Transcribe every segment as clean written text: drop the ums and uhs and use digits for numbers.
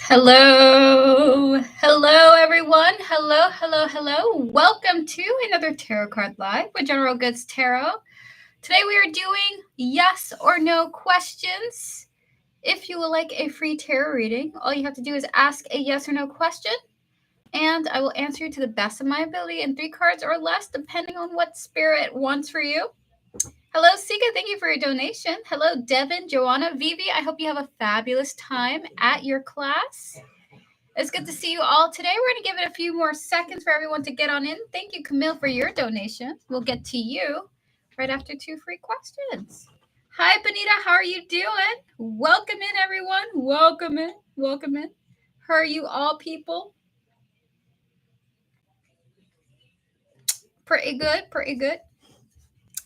Hello. Hello, everyone. Hello. Welcome to another Tarot Card Live with General Goods Tarot. Today we are doing yes or no questions. If you would like a free tarot reading, all you have to do is ask a yes or no question, and I will answer you to the best of my ability in 3 cards or less, depending on what spirit wants for you. Hello, Sika. Thank you for your donation. Hello, Devin, Joanna, Vivi. I hope you have a fabulous time at your class. It's good to see you all today. We're going to give it a few more seconds for everyone to get on in. Thank you, Camille, for your donation. We'll get to you right after 2 free questions. Hi, Benita. How are you doing? Welcome in, everyone. Welcome in. How are you all, people? Pretty good.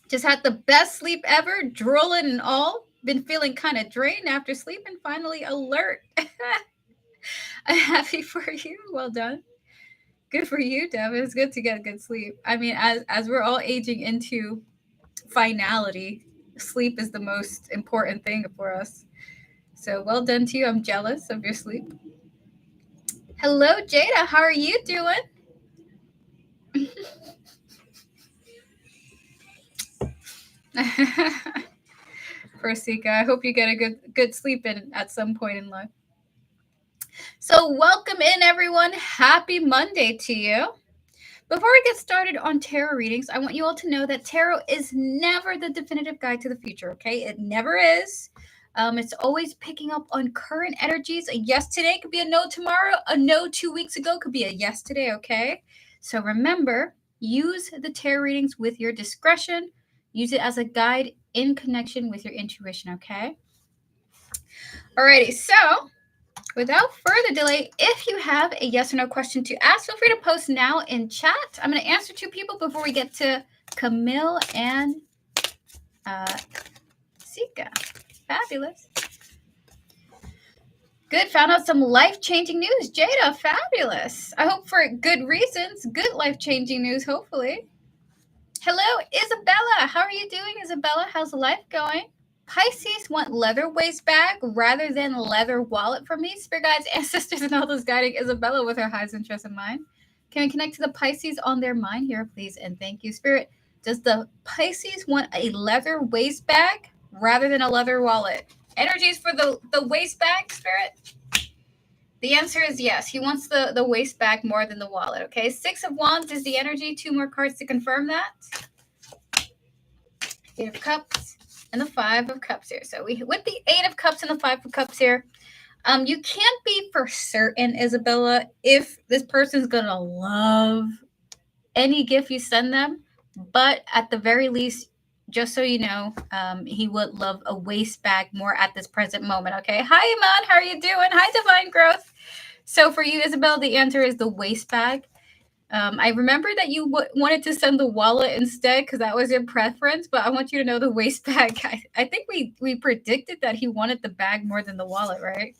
Just had the best sleep ever, drooling and all. Been feeling kind of drained after sleep and finally alert. I'm happy for you. Well done. Good for you, Devin. It's good to get good sleep. I mean, as we're all aging into finality, sleep is the most important thing for us. So well done to you. I'm jealous of your sleep. Hello, Jada. How are you doing? Prosika, I hope you get a good sleep in at some point in life. So welcome in, everyone. Happy Monday to you. Before we get started on tarot readings, I want you all to know that tarot is never the definitive guide to the future, okay? It never is. It's always picking up on current energies. A yes today could be a no tomorrow. A no 2 weeks ago could be a yes today, okay? So remember, use the tarot readings with your discretion. Use it as a guide in connection with your intuition, okay? Alrighty, so without further delay, if you have a yes or no question to ask, feel free to post now in chat. I'm going to answer 2 people before we get to Camille and Sika. Fabulous. Good. Found out some life-changing news. Jada, fabulous. I hope for good reasons. Good life-changing news, hopefully. Hello, Isabella. How are you doing, Isabella? How's life going? Pisces want leather waist bag rather than leather wallet from me. Spirit guides, ancestors, and all those guiding Isabella with her highest interest in mind. Can we connect to the Pisces on their mind here, please? And thank you, Spirit. Does the Pisces want a leather waist bag rather than a leather wallet? Energies for the waist bag, Spirit? The answer is yes. He wants the waist bag more than the wallet, okay? 6 of Wands is the energy. 2 more cards to confirm that. 8 of Cups and the 5 of Cups here. So we with the 8 of Cups and the 5 of Cups here, you can't be for certain, Isabella, if this person's going to love any gift you send them. But at the very least, just so you know, he would love a waist bag more at this present moment, okay? Hi, Iman. How are you doing? Hi, Divine Growth. So for you, Isabel, the answer is the waist bag. I remember that you wanted to send the wallet instead because that was your preference, but I want you to know the waist bag. I think we predicted that he wanted the bag more than the wallet, right?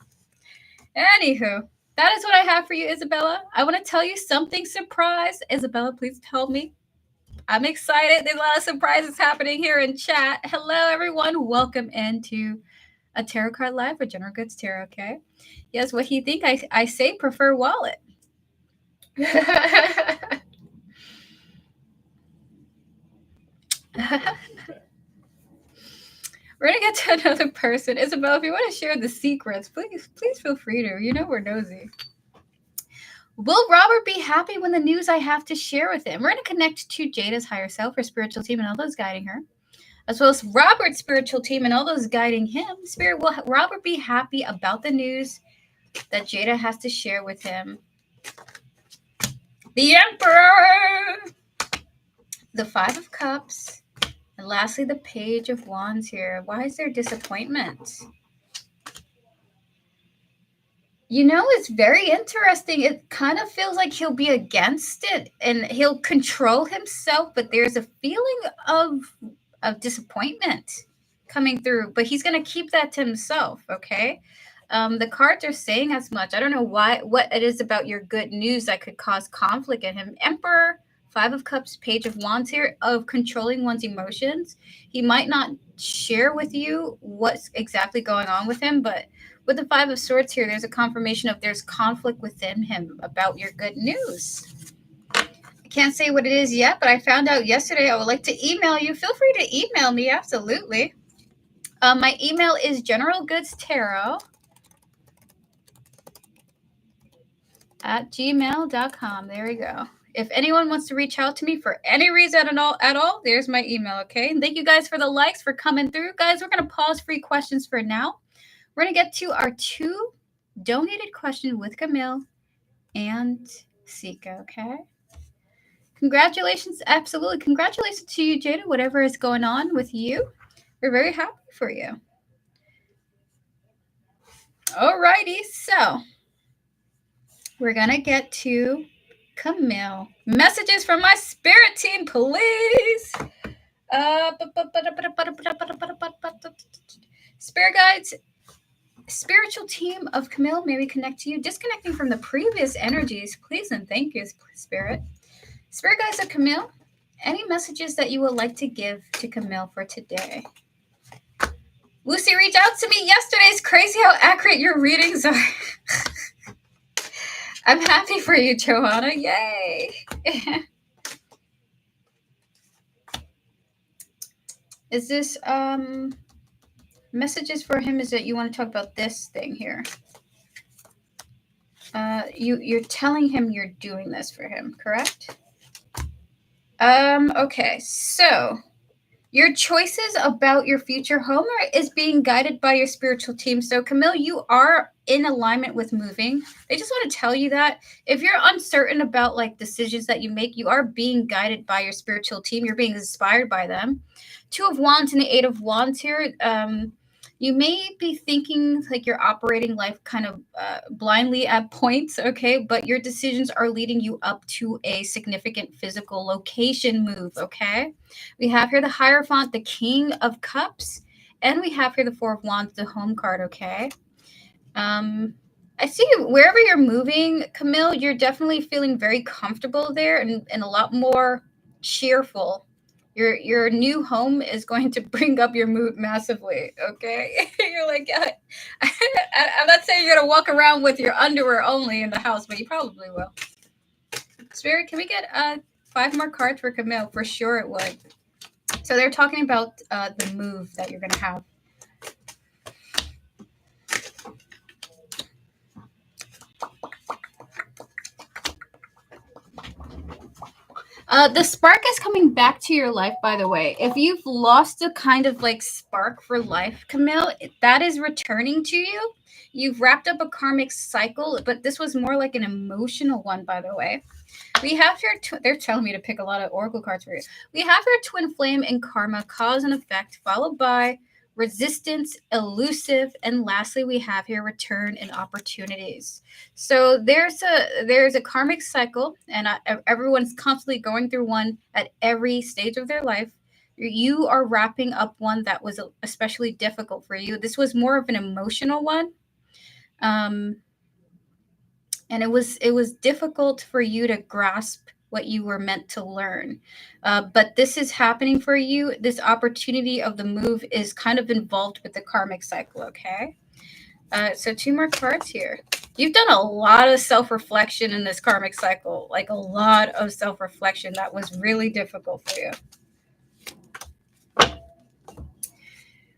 Anywho, that is what I have for you, Isabella. I want to tell you something surprise. Isabella, please tell me. I'm excited. There's a lot of surprises happening here in chat. Hello, everyone. Welcome into a Tarot Card Live for General Goods Tarot, okay? Yes, what do you think? I say prefer wallet. We're going to get to another person. Isabel, if you want to share the secrets, please feel free to. You know we're nosy. Will Robert be happy when the news I have to share with him? We're going to connect to Jada's higher self, her spiritual team, and all those guiding her, as well as Robert's spiritual team and all those guiding him. Spirit, will Robert be happy about the news that Jada has to share with him? The Emperor! The 5 of Cups. And lastly, the Page of Wands here. Why is there disappointment? You know, it's very interesting. It kind of feels like he'll be against it and he'll control himself, but there's a feeling of disappointment coming through, but he's going to keep that to himself, okay? The cards are saying as much. I don't know what it is about your good news that could cause conflict in him. Emperor, Five of Cups, Page of Wands here, of controlling one's emotions. He might not share with you what's exactly going on with him, but with the Five of Swords here, there's a confirmation of there's conflict within him about your good news. I can't say what it is yet, but I found out yesterday. I would like to email you. Feel free to email me, absolutely. My email is generalgoodsterror@gmail.com. There we go. If anyone wants to reach out to me for any reason at all, there's my email, okay? And thank you guys for the likes, for coming through. Guys, we're going to pause free questions for now. We're going to get to our 2 donated questions with Camille and Sika, okay? Congratulations. Absolutely. Congratulations to you, Jada, whatever is going on with you. We're very happy for you. Alrighty, so we're going to get to Camille. Messages from my spirit team, please. Spirit guides, spiritual team of Camille, may we connect to you. Disconnecting from the previous energies, please and thank you, Spirit. Spirit guides of Camille, any messages that you would like to give to Camille for today? Lucy reached out to me yesterday. It's crazy how accurate your readings are. I'm happy for you, Johanna. Yay. Is this messages for him? Is that you want to talk about this thing here? You're telling him you're doing this for him, correct? Okay, so your choices about your future home is being guided by your spiritual team. So Camille, you are in alignment with moving. They just want to tell you that if you're uncertain about like decisions that you make, you are being guided by your spiritual team. You're being inspired by them. 2 of Wands and the 8 of Wands here. You may be thinking like you're operating life kind of blindly at points, okay? But your decisions are leading you up to a significant physical location move, okay? We have here the Hierophant, the King of Cups, and we have here the 4 of Wands, the Home card, okay? I see wherever you're moving, Camille, you're definitely feeling very comfortable there and a lot more cheerful. Your new home is going to bring up your mood massively, okay? You're like, I'm not saying you're going to walk around with your underwear only in the house, but you probably will. Spirit, can we get 5 more cards for Camille? For sure it would. So they're talking about the move that you're going to have. The spark is coming back to your life, by the way. If you've lost a kind of like spark for life, Camille, that is returning to you. You've wrapped up a karmic cycle, but this was more like an emotional one, by the way. We have here, they're telling me to pick a lot of oracle cards for you. We have here twin flame and karma, cause and effect, followed by resistance, elusive, and lastly we have here return and opportunities. So there's a karmic cycle, and everyone's constantly going through one at every stage of their life. You are wrapping up one that was especially difficult for you. This was more of an emotional one, and it was difficult for you to grasp what you were meant to learn. But this is happening for you. This opportunity of the move is kind of involved with the karmic cycle, okay? So 2 more cards here. You've done a lot of self-reflection in this karmic cycle, like a lot of self-reflection that was really difficult for you.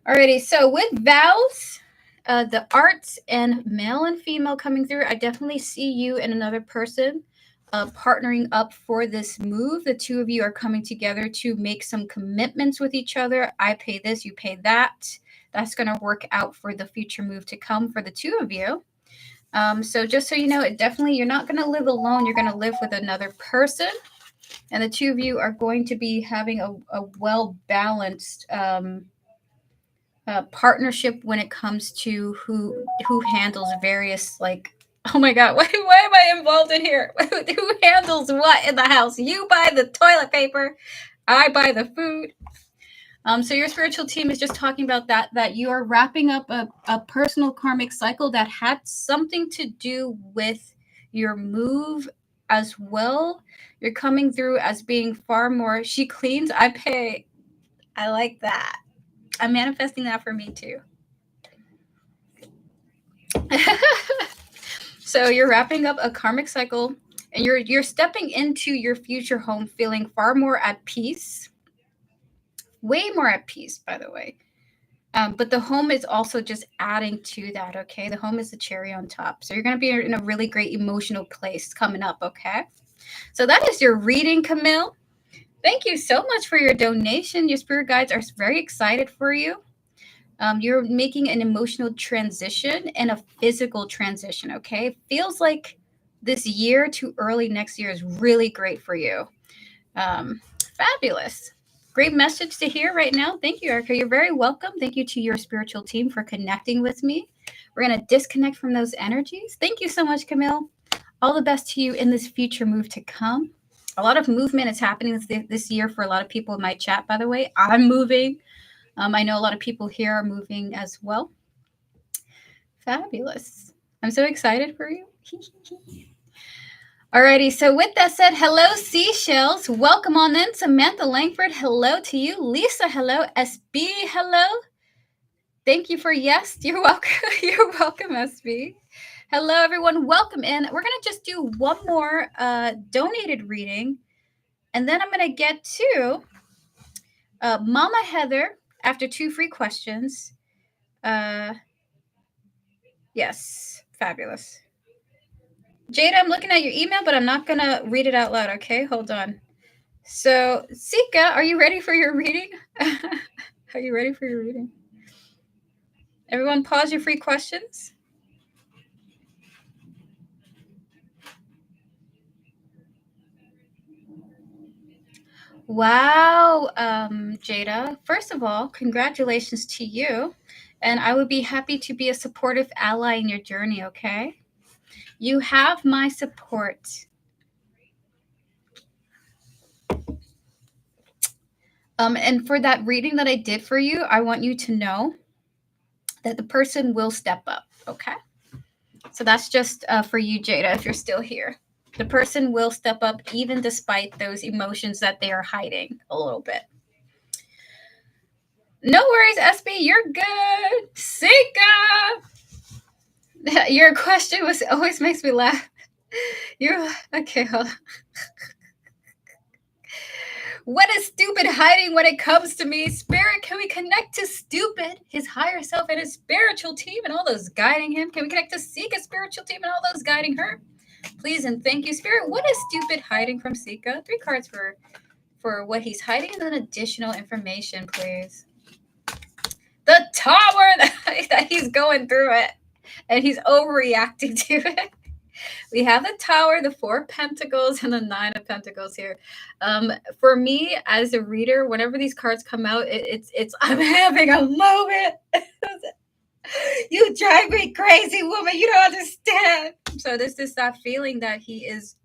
Alrighty, so with vows, the arts and male and female coming through, I definitely see you and another person partnering up for this move. The 2 of you are coming together to make some commitments with each other. I pay this, you pay that. That's going to work out for the future move to come for the 2 of you. So just so you know, you're not going to live alone. You're going to live with another person. And the 2 of you are going to be having a well-balanced partnership when it comes to who handles various, like, oh my God, why am I involved in here? Who handles what in the house? You buy the toilet paper, I buy the food. So your spiritual team is just talking about that you are wrapping up a personal karmic cycle that had something to do with your move as well. You're coming through as being far more, she cleans, I pay. I like that. I'm manifesting that for me too. So you're wrapping up a karmic cycle and you're stepping into your future home feeling far more at peace. Way more at peace, by the way. But the home is also just adding to that, okay? The home is the cherry on top. So you're going to be in a really great emotional place coming up, okay? So that is your reading, Camille. Thank you so much for your donation. Your spirit guides are very excited for you. You're making an emotional transition and a physical transition, okay? It feels like this year to early next year is really great for you. Fabulous. Great message to hear right now. Thank you, Erica. You're very welcome. Thank you to your spiritual team for connecting with me. We're going to disconnect from those energies. Thank you so much, Camille. All the best to you in this future move to come. A lot of movement is happening this year for a lot of people in my chat, by the way. I'm moving. I know a lot of people here are moving as well. Fabulous. I'm so excited for you. Alrighty, so with that said, hello seashells. Welcome on in. Samantha Langford, hello to you. Lisa, hello. SB, hello. Thank you for yes. You're welcome. You're welcome, SB. Hello, everyone. Welcome in. We're going to just do one more donated reading, and then I'm going to get to Mama Heather after 2 free questions. Yes, fabulous. Jada, I'm looking at your email, but I'm not going to read it out loud, okay? Hold on. So, Sika, are you ready for your reading? Are you ready for your reading? Everyone pause your free questions. Wow, Jada. First of all, congratulations to you. And I would be happy to be a supportive ally in your journey, okay? You have my support. And for that reading that I did for you, I want you to know that the person will step up, okay? So that's just for you, Jada, if you're still here. The person will step up even despite those emotions that they are hiding a little bit. No worries, SB, you're good. Sika! Your question always makes me laugh. You're okay, hold on. What is stupid hiding when it comes to me? Spirit, can we connect to stupid, his higher self and his spiritual team and all those guiding him? Can we connect to Sika's spiritual team and all those guiding her? Please and thank you, Spirit. What is stupid hiding from Sika? 3 cards for what he's hiding and then additional information, please. The tower that he's going through it and he's overreacting to it. We have the tower, the 4 of pentacles, and the 9 of pentacles here. For me, as a reader, whenever these cards come out, it's I'm having a moment. You drive me crazy, woman. You don't understand. So this is that feeling that he's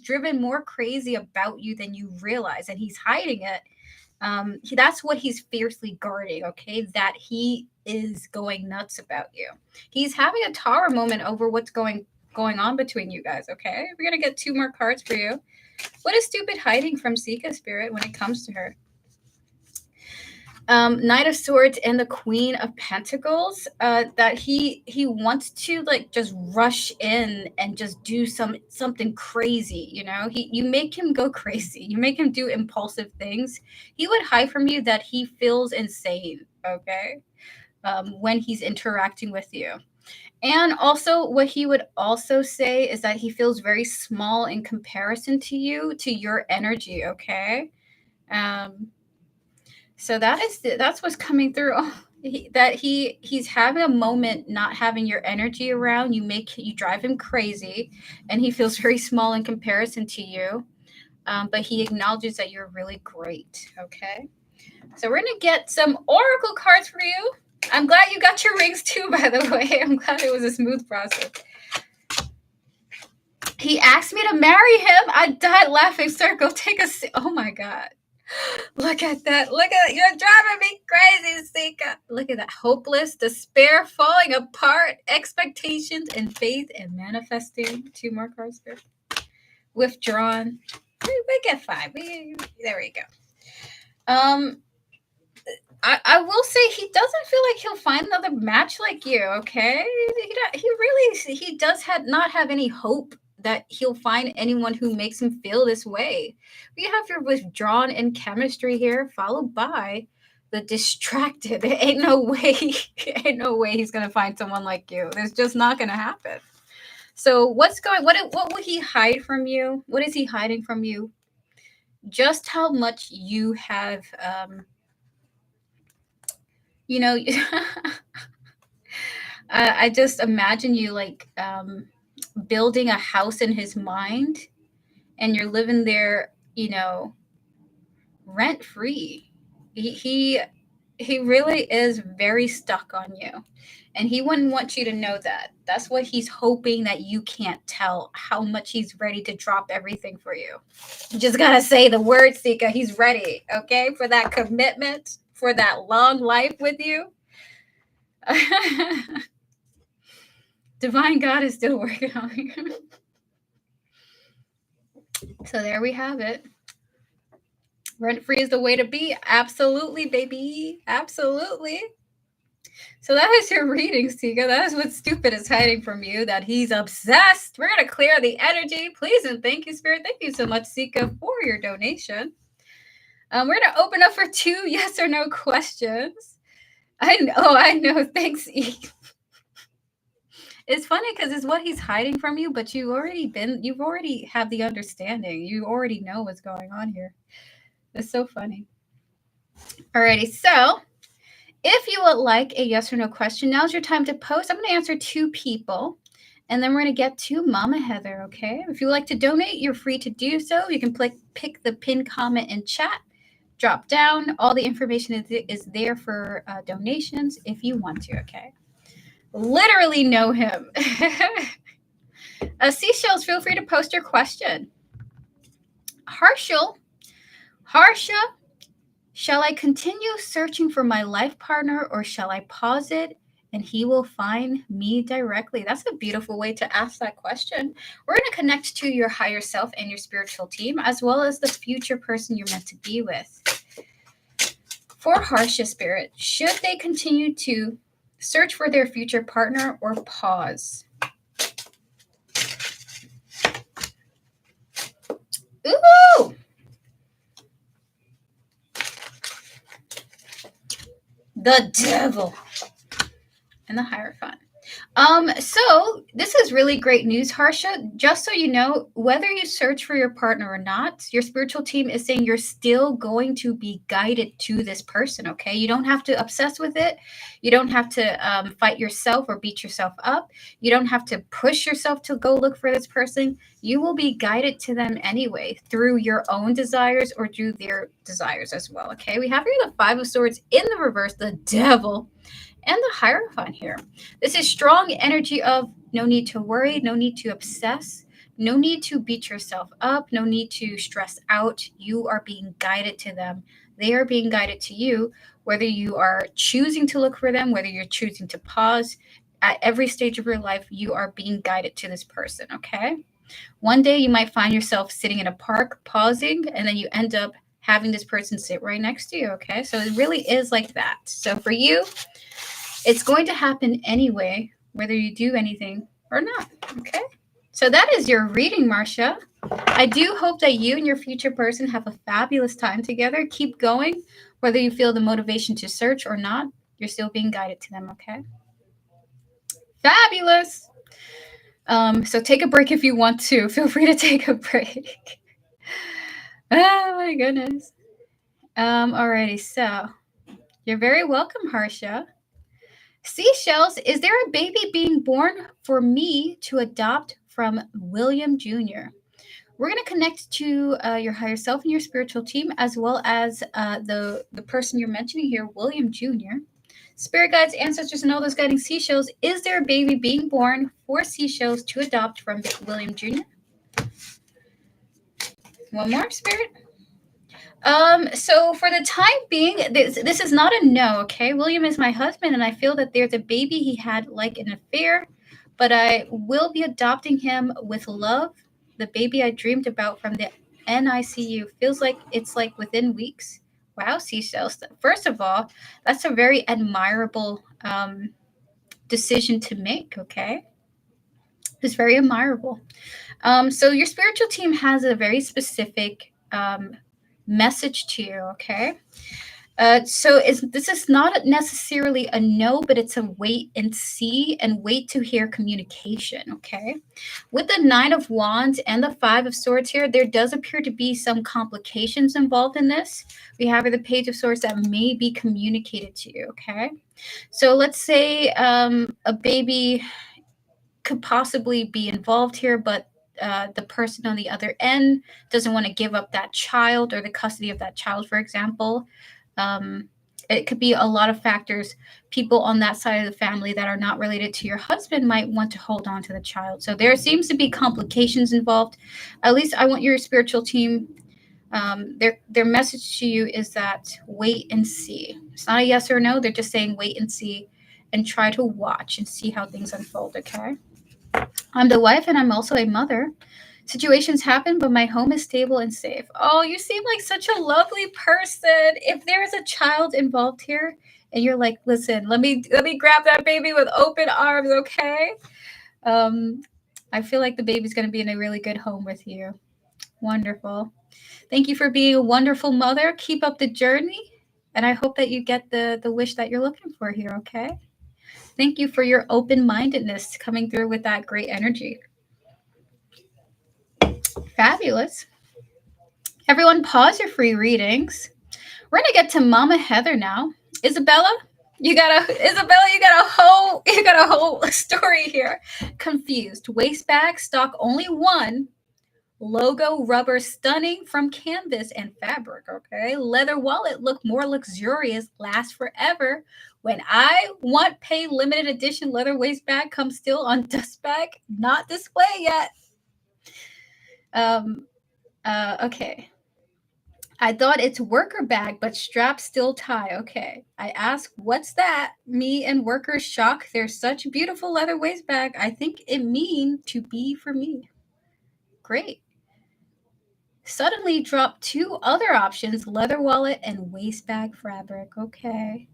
driven more crazy about you than you realize, and he's hiding it. That's what he's fiercely guarding, okay? That he is going nuts about you. He's having a tower moment over what's going on between you guys, okay? We're going to get 2 more cards for you. What is stupid hiding from Sika, Spirit, when it comes to her? Knight of Swords and the Queen of Pentacles, that he wants to like just rush in and just do something crazy, you know? You make him go crazy. You make him do impulsive things. He would hide from you that he feels insane, okay? When he's interacting with you. And also what he would also say is that he feels very small in comparison to you, to your energy, okay? So that's what's coming through. Oh, he's having a moment not having your energy around. You drive him crazy, and he feels very small in comparison to you. But he acknowledges that you're really great. Okay, so we're gonna get some oracle cards for you. I'm glad you got your rings too, by the way. I'm glad it was a smooth process. He asked me to marry him. I died laughing. Circle, take a seat. Oh my god. Look at that. Look at that. You're driving me crazy, Sika. Look at that. Hopeless, despair, falling apart, expectations, and faith, and manifesting. 2 more cards here. withdrawn. We get 5. There we go. I will say he doesn't feel like he'll find another match like you. Okay, he does not have any hope that he'll find anyone who makes him feel this way. We have your withdrawn in chemistry here, followed by the distracted. Ain't no way he's gonna find someone like you. It's just not gonna happen. So what will he hide from you? What is he hiding from you? Just how much you have I just imagine you like building a house in his mind, and you're living there, rent free. He really is very stuck on you, and he wouldn't want you to know that. That's what he's hoping that you can't tell, how much he's ready to drop everything for you. You just gotta say the word, Sika. He's ready, okay, for that commitment, for that long life with you. Divine God is still working on you. So there we have it. Rent free is the way to be. Absolutely, baby. Absolutely. So that is your reading, Sika. That is what stupid is hiding from you, that he's obsessed. We're going to clear the energy. Please and thank you, Spirit. Thank you so much, Sika, for your donation. We're going to open up for 2 yes or no questions. I know. Thanks, E. It's funny because it's what he's hiding from you, but you've already have the understanding. You already know what's going on here. It's so funny. Alrighty, so if you would like a yes or no question, now's your time to post. I'm going to answer 2 people, and then we're going to get to Mama Heather, okay? If you would like to donate, you're free to do so. You can pick the pinned comment in chat, drop down. All the information is there for donations if you want to, okay? Literally know him. Seashells, feel free to post your question. Harsha, shall I continue searching for my life partner, or shall I pause it and he will find me directly? That's a beautiful way to ask that question. We're going to connect to your higher self and your spiritual team, as well as the future person you're meant to be with. For Harsha Spirit, should they continue to search for their future partner or pause? Ooh! The devil and the Hierophant. So this is really great news, Harsha. Just so you know, whether you search for your partner or not, your spiritual team is saying you're still going to be guided to this person, okay? You don't have to obsess with it. You don't have to fight yourself or beat yourself up. You don't have to push yourself to go look for this person. You will be guided to them anyway, through your own desires or through their desires as well, okay? We have here the 5 of Swords in the reverse, the devil, and the Hierophant here. This is strong energy of no need to worry, no need to obsess, no need to beat yourself up, no need to stress out. You are being guided to them. They are being guided to you, whether you are choosing to look for them, whether you're choosing to pause. At every stage of your life, you are being guided to this person, okay? One day you might find yourself sitting in a park, pausing, and then you end up having this person sit right next to you, okay? So it really is like that. So for you, it's going to happen anyway, whether you do anything or not, okay? So that is your reading, Marcia. I do hope that you and your future person have a fabulous time together. Keep going. Whether you feel the motivation to search or not, you're still being guided to them, okay? Fabulous. So take a break if you want to. Feel free to take a break. Oh, my goodness. Alrighty, so you're very welcome, Harsha. Seashells, is there a baby being born for me to adopt from William Jr.? We're going to connect to your higher self and your spiritual team, as well as the person you're mentioning here, William Jr. Spirit guides, ancestors, and all those guiding seashells, is there a baby being born for seashells to adopt from William Jr.? One more, Spirit. So for the time being, this is not a no, okay? William is my husband, and I feel that there's a baby he had like an affair, but I will be adopting him with love the baby I dreamed about from the NICU. Feels like it's like within weeks. Wow, seashells. First of all, that's a very admirable decision to make, okay? It's very admirable. So your spiritual team has a very specific message to you, okay? So this is not necessarily a no, but it's a wait and see and wait to hear communication, okay? With the Nine of Wands and the Five of Swords here, there does appear to be some complications involved in this. We have the Page of Swords that may be communicated to you, okay? So let's say a baby could possibly be involved here, but the person on the other end doesn't want to give up that child or the custody of that child, for example. It could be a lot of factors. People on that side of the family that are not related to your husband might want to hold on to the child. So there seems to be complications involved. At least I want your spiritual team, their message to you is that wait and see. It's not a yes or no. They're just saying wait and see and try to watch and see how things unfold, okay? I'm the wife and I'm also a mother. Situations happen, but my home is stable and safe. Oh, you seem like such a lovely person. If there is a child involved here and you're like, listen, let me grab that baby with open arms, okay? I feel like the baby's going to be in a really good home with you. Wonderful. Thank you for being a wonderful mother. Keep up the journey. And I hope that you get the wish that you're looking for here, okay? Thank you for your open-mindedness coming through with that great energy. Fabulous. Everyone pause your free readings. We're going to get to Mama Heather now. Isabella, you got a whole story here. Confused. Waist bag, stock only one. Logo rubber stunning from canvas and fabric, okay? Leather wallet look more luxurious, last forever. When I want pay limited edition leather waist bag comes still on dust bag, not display yet. Okay. I thought it's worker bag, but strap still tie. Okay. I ask, what's that? Me and workers shock. There's such beautiful leather waist bag. I think it mean to be for me. Great. Suddenly dropped two other options, leather wallet and waist bag fabric. Okay.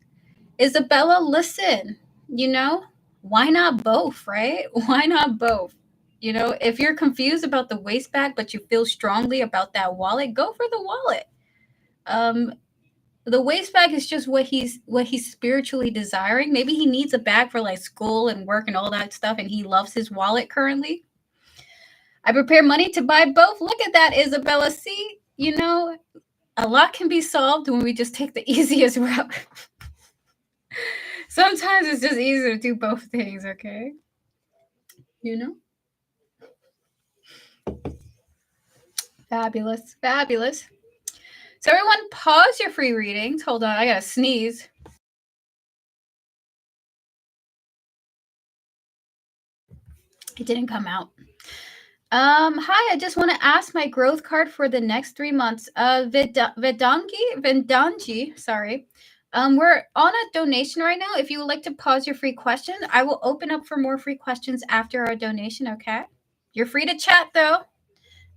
Isabella, listen, why not both, right? Why not both? If you're confused about the waist bag, but you feel strongly about that wallet, go for the wallet. The waist bag is just what he's spiritually desiring. Maybe he needs a bag for like school and work and all that stuff, and he loves his wallet currently. I prepare money to buy both. Look at that, Isabella. See, a lot can be solved when we just take the easiest route. Sometimes it's just easier to do both things, okay? Fabulous, fabulous. So everyone pause your free readings. Hold on, I gotta sneeze. It didn't come out. Hi, I just want to ask my growth card for the next 3 months. Vedanji, sorry. We're on a donation right now. If you would like to pause your free question, I will open up for more free questions after our donation, okay? You're free to chat though.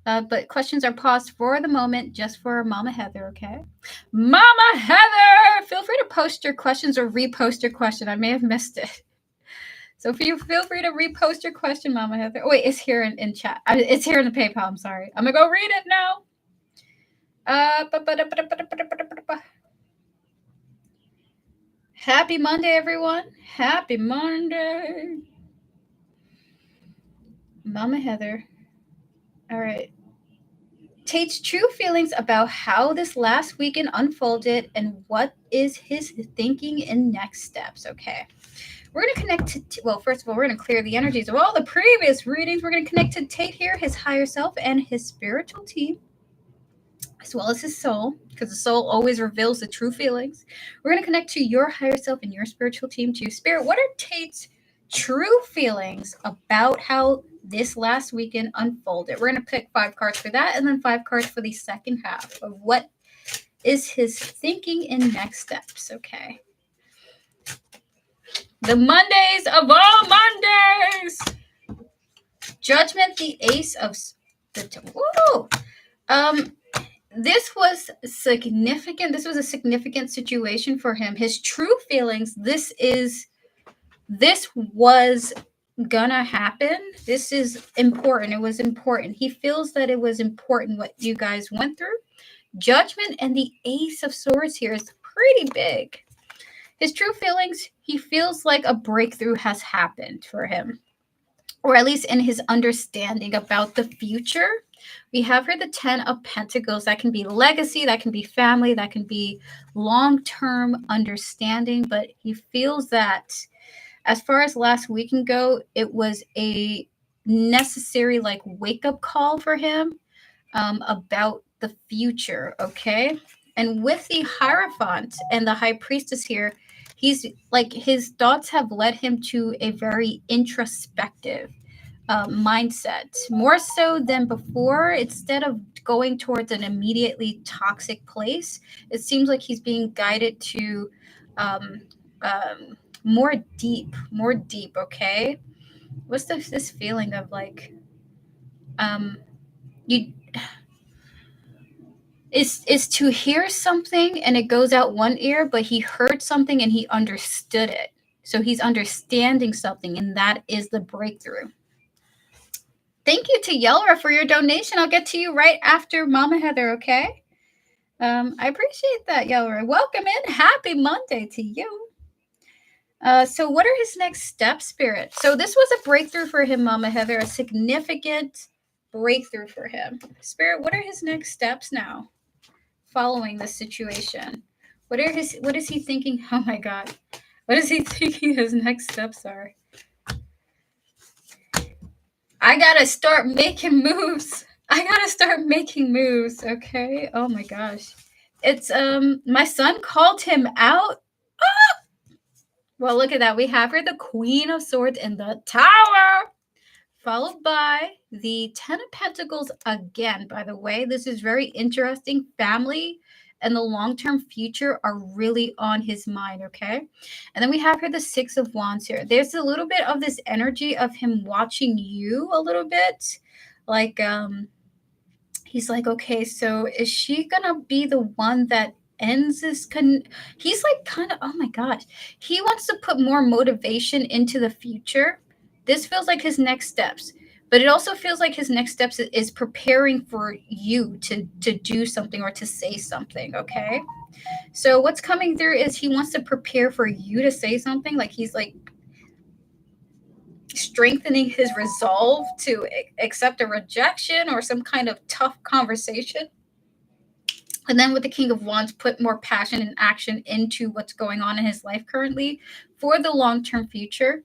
But questions are paused for the moment, just for Mama Heather, okay? Mama Heather! Feel free to post your questions or repost your question. I may have missed it. So feel free to repost your question, Mama Heather. Oh, wait, it's here in chat. It's here in the PayPal. I'm sorry. I'm going to go read it now. Happy Monday, everyone. Happy Monday. Mama Heather. All right. Tate's true feelings about how this last weekend unfolded and what is his thinking and next steps. Okay. We're going to connect to, well, first of all, we're going to clear the energies of all the previous readings. We're going to connect to Tate here, his higher self, and his spiritual team, as well as his soul, because the soul always reveals the true feelings. We're going to connect to your higher self and your spiritual team too. Spirit, what are Tate's true feelings about how this last weekend unfolded? We're going to pick 5 cards for that and then 5 cards for the second half of what is his thinking and next steps. Okay. The Mondays of all Mondays. Judgment, the Ace of Woo! This was significant. This was a significant situation for him. His true feelings, this was gonna happen. This is important. It was important. He feels that it was important what you guys went through. Judgment and the Ace of Swords here is pretty big. His true feelings, he feels like a breakthrough has happened for him, or at least in his understanding about the future. We have here the 10 of Pentacles. That can be legacy, that can be family, that can be long-term understanding, but he feels that as far as last week can go, it was a necessary like wake-up call for him about the future, okay? And with the Hierophant and the High Priestess here, he's like, his thoughts have led him to a very introspective mindset, more so than before. Instead of going towards an immediately toxic place, it seems like he's being guided to um, more deep, okay? What's this feeling of like, you is to hear something and it goes out one ear, but he heard something and he understood it. So he's understanding something, and that is the breakthrough. Thank you to Yelra for your donation. I'll get to you right after Mama Heather, okay? I appreciate that, Yelra. Welcome in. Happy Monday to you. So what are his next steps, Spirit? So this was a breakthrough for him, Mama Heather, a significant breakthrough for him. Spirit, what are his next steps now following this situation? What is he thinking? Oh my God. What is he thinking his next steps are? I gotta start making moves. Okay. Oh my gosh. It's my son called him out. Ah! Well, look at that. We have her, the Queen of Swords in the Tower, followed by the 10 of Pentacles again. By the way, this is very interesting. Family and the long-term future are really on his mind, okay? And then we have here the 6 of Wands here. There's a little bit of this energy of him watching you a little bit. Like, he's like, okay, so is she gonna be the one that ends this he's like kind of, oh my gosh, he wants to put more motivation into the future. This feels like his next steps, but it also feels like his next steps is preparing for you to do something or to say something, okay? So what's coming through is he wants to prepare for you to say something. Like, he's like strengthening his resolve to accept a rejection or some kind of tough conversation. And then with the King of Wands, put more passion and action into what's going on in his life currently for the long-term future.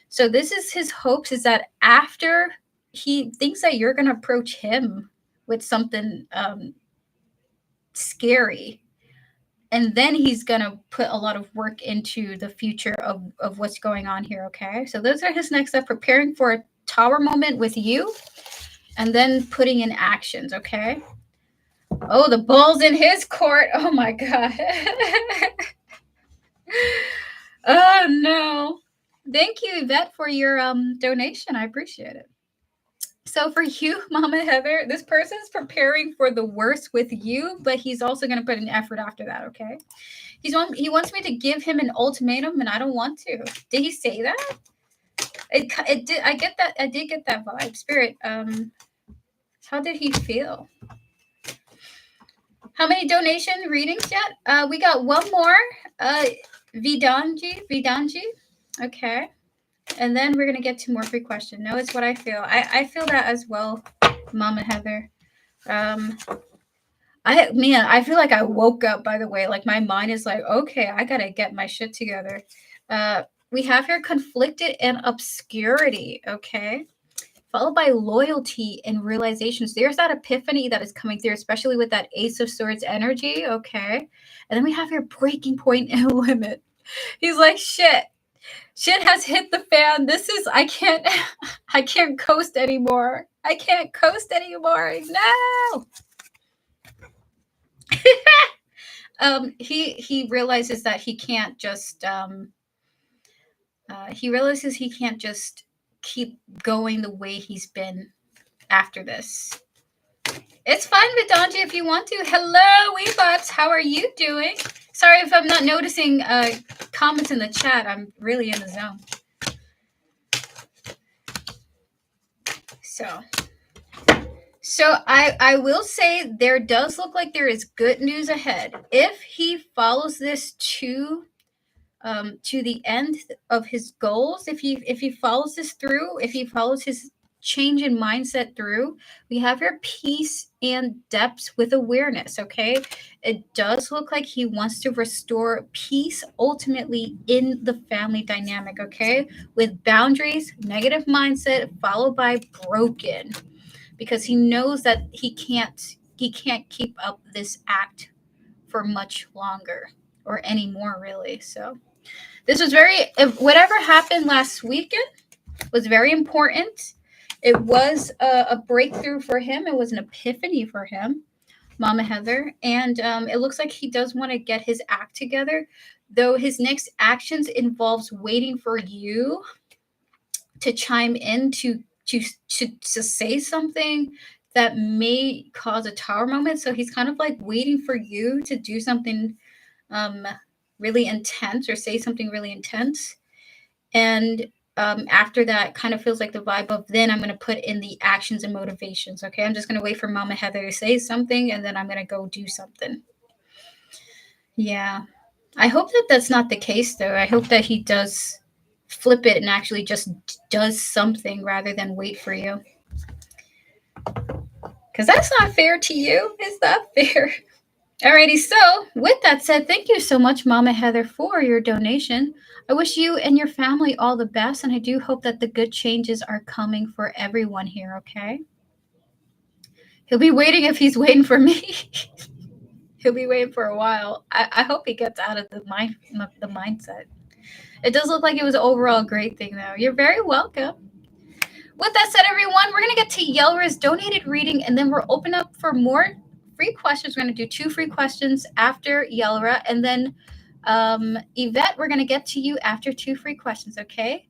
So this is his hopes, is that after he thinks that you're going to approach him with something scary, and then he's going to put a lot of work into the future of what's going on here, okay? So those are his next step, preparing for a tower moment with you, and then putting in actions, okay? Oh, the ball's in his court. Oh, my God. Oh, no. Thank you, Yvette, for your donation. I appreciate it. So for you, Mama Heather, this person's preparing for the worst with you, but he's also going to put an effort after that, okay? He wants me to give him an ultimatum, and I don't want to. Did he say that? It did. I did get that vibe. Spirit, how did he feel? How many donation readings yet? We got one more. Vidanji. Okay. And then we're going to get to more free question. No, it's what I feel. I feel that as well, Mama Heather. I feel like I woke up, by the way. Like, my mind is like, okay, I got to get my shit together. We have here conflicted and obscurity, okay? Followed by loyalty and realizations. There's that epiphany that is coming through, especially with that Ace of Swords energy, okay? And then we have here breaking point and limit. He's like, shit has hit the fan. I can't coast anymore. No. He realizes that he can't just keep going the way he's been after this. It's fine, Vidanja, if you want to. Hello, Weebots. How are you doing? Sorry if I'm not noticing comments in the chat. I'm really in the zone. So I will say there does look like there is good news ahead. If he follows this to the end of his goals, if he follows this through, if he follows his change in mindset through, we have here peace and depth with awareness. Okay, it does look like he wants to restore peace ultimately in the family dynamic. Okay, with boundaries, negative mindset followed by broken, because he knows that he can't keep up this act for much longer or anymore, really. So this was whatever happened last weekend was very important. It was a breakthrough for him. It was an epiphany for him, Mama Heather. And it looks like he does want to get his act together, though his next actions involves waiting for you to chime in to say something that may cause a tower moment. So he's kind of like waiting for you to do something really intense or say something really intense. And after that, kind of feels like the vibe of then I'm going to put in the actions and motivations. Okay, I'm just going to wait for Mama Heather to say something, and then I'm going to go do something. Yeah, I hope that that's not the case, though. I hope that he does flip it and actually just does something rather than wait for you. Because that's not fair to you. Is that fair? Alrighty, so with that said, thank you so much, Mama Heather, for your donation. I wish you and your family all the best, and I do hope that the good changes are coming for everyone here, okay? He'll be waiting if he's waiting for me. He'll be waiting for a while. I hope he gets out of the mindset. It does look like it was overall a great thing, though. You're very welcome. With that said, everyone, we're going to get to Yelra's donated reading, and then we're open up for more free questions. We're going to do 2 free questions after Yelra, and then Yvette, we're going to get to you after 2 free questions, okay?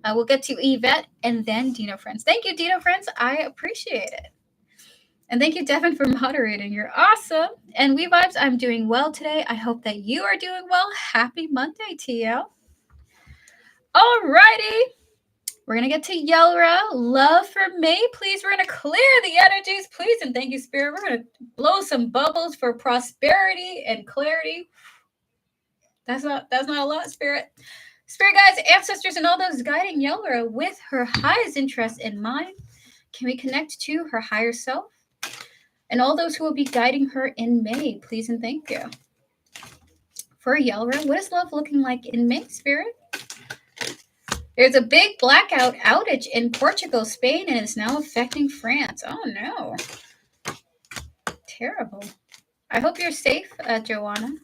We'll get to Yvette and then Dino Friends. Thank you, Dino Friends. I appreciate it. And thank you, Devin, for moderating. You're awesome. And We Vibes, I'm doing well today. I hope that you are doing well. Happy Monday to you. Alrighty. We're going to get to Yelra. Love for May, please. We're going to clear the energies, please. And thank you, Spirit. We're going to blow some bubbles for prosperity and clarity. That's not a lot, Spirit. Spirit guides, ancestors, and all those guiding Yelra with her highest interest in mind. Can we connect to her higher self? And all those who will be guiding her in May, please and thank you. For Yelra, what is love looking like in May, Spirit? There's a big blackout outage in Portugal, Spain, and it's now affecting France. Oh, no. Terrible. I hope you're safe, Joanna.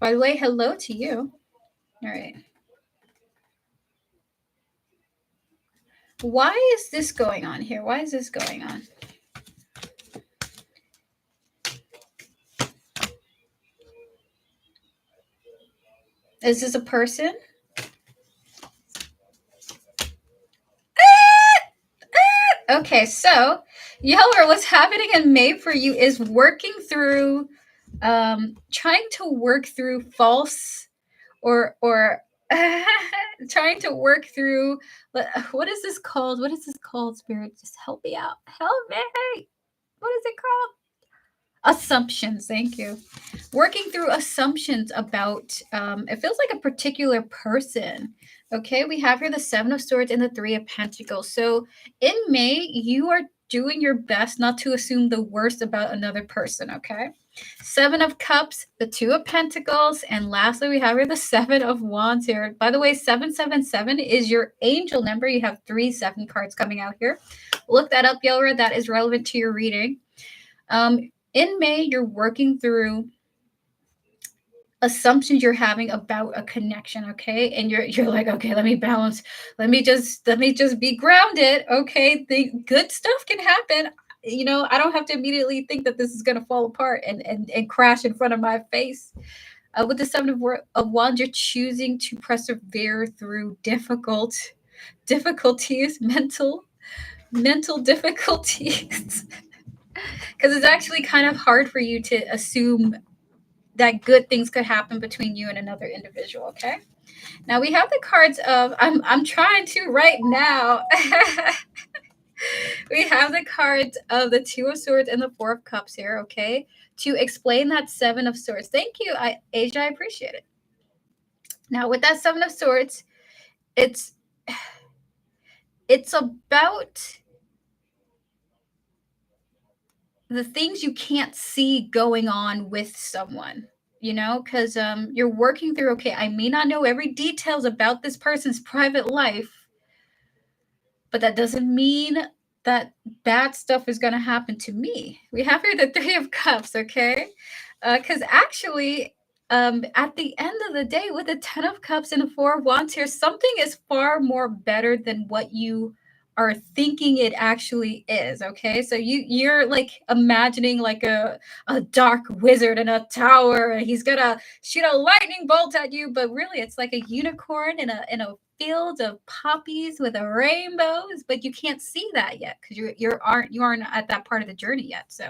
By the way, hello to you. All right. Why is this going on here? Why is this going on? Is this a person? Okay, so Yelra, what's happening in May for you is working through, trying to work through false or trying to work through, what is this called? What is this called, Spirit? Just help me out. Help me. What is it called? Assumptions. Thank you. Working through assumptions about, it feels like a particular person. Okay, we have here the 7 of Swords and the 3 of Pentacles. So in May, you are doing your best not to assume the worst about another person, okay? 7 of Cups, the 2 of Pentacles, and lastly, we have here the 7 of Wands here. By the way, 777 is your angel number. You have 3 7 cards coming out here. Look that up, Yelra. That is relevant to your reading. In May, you're working through assumptions you're having about a connection, okay? And you're like, okay, let me balance. Let me just be grounded, okay? The good stuff can happen. You know, I don't have to immediately think that this is going to fall apart and crash in front of my face. With the 7 of Wands, you're choosing to persevere through difficulties, mental mental difficulties. Because it's actually kind of hard for you to assume that good things could happen between you and another individual, okay? Now we have the cards of I'm trying to right now. We have the cards of the Two of Swords and the Four of Cups here, okay? To explain that Seven of Swords. Thank you, Asia, I appreciate it. Now with that Seven of Swords, it's about the things you can't see going on with someone, you know, because you're working through, okay, I may not know every details about this person's private life, but that doesn't mean that bad stuff is going to happen to me. We have here the Three of Cups, okay? Because actually, at the end of the day, with the Ten of Cups and the Four of Wands here, something is far more better than what you are thinking it actually is, okay? So you're like imagining like a dark wizard in a tower and he's gonna shoot a lightning bolt at you, but really it's like a unicorn in a field of poppies with a rainbows, but you can't see that yet because you aren't at that part of the journey yet. So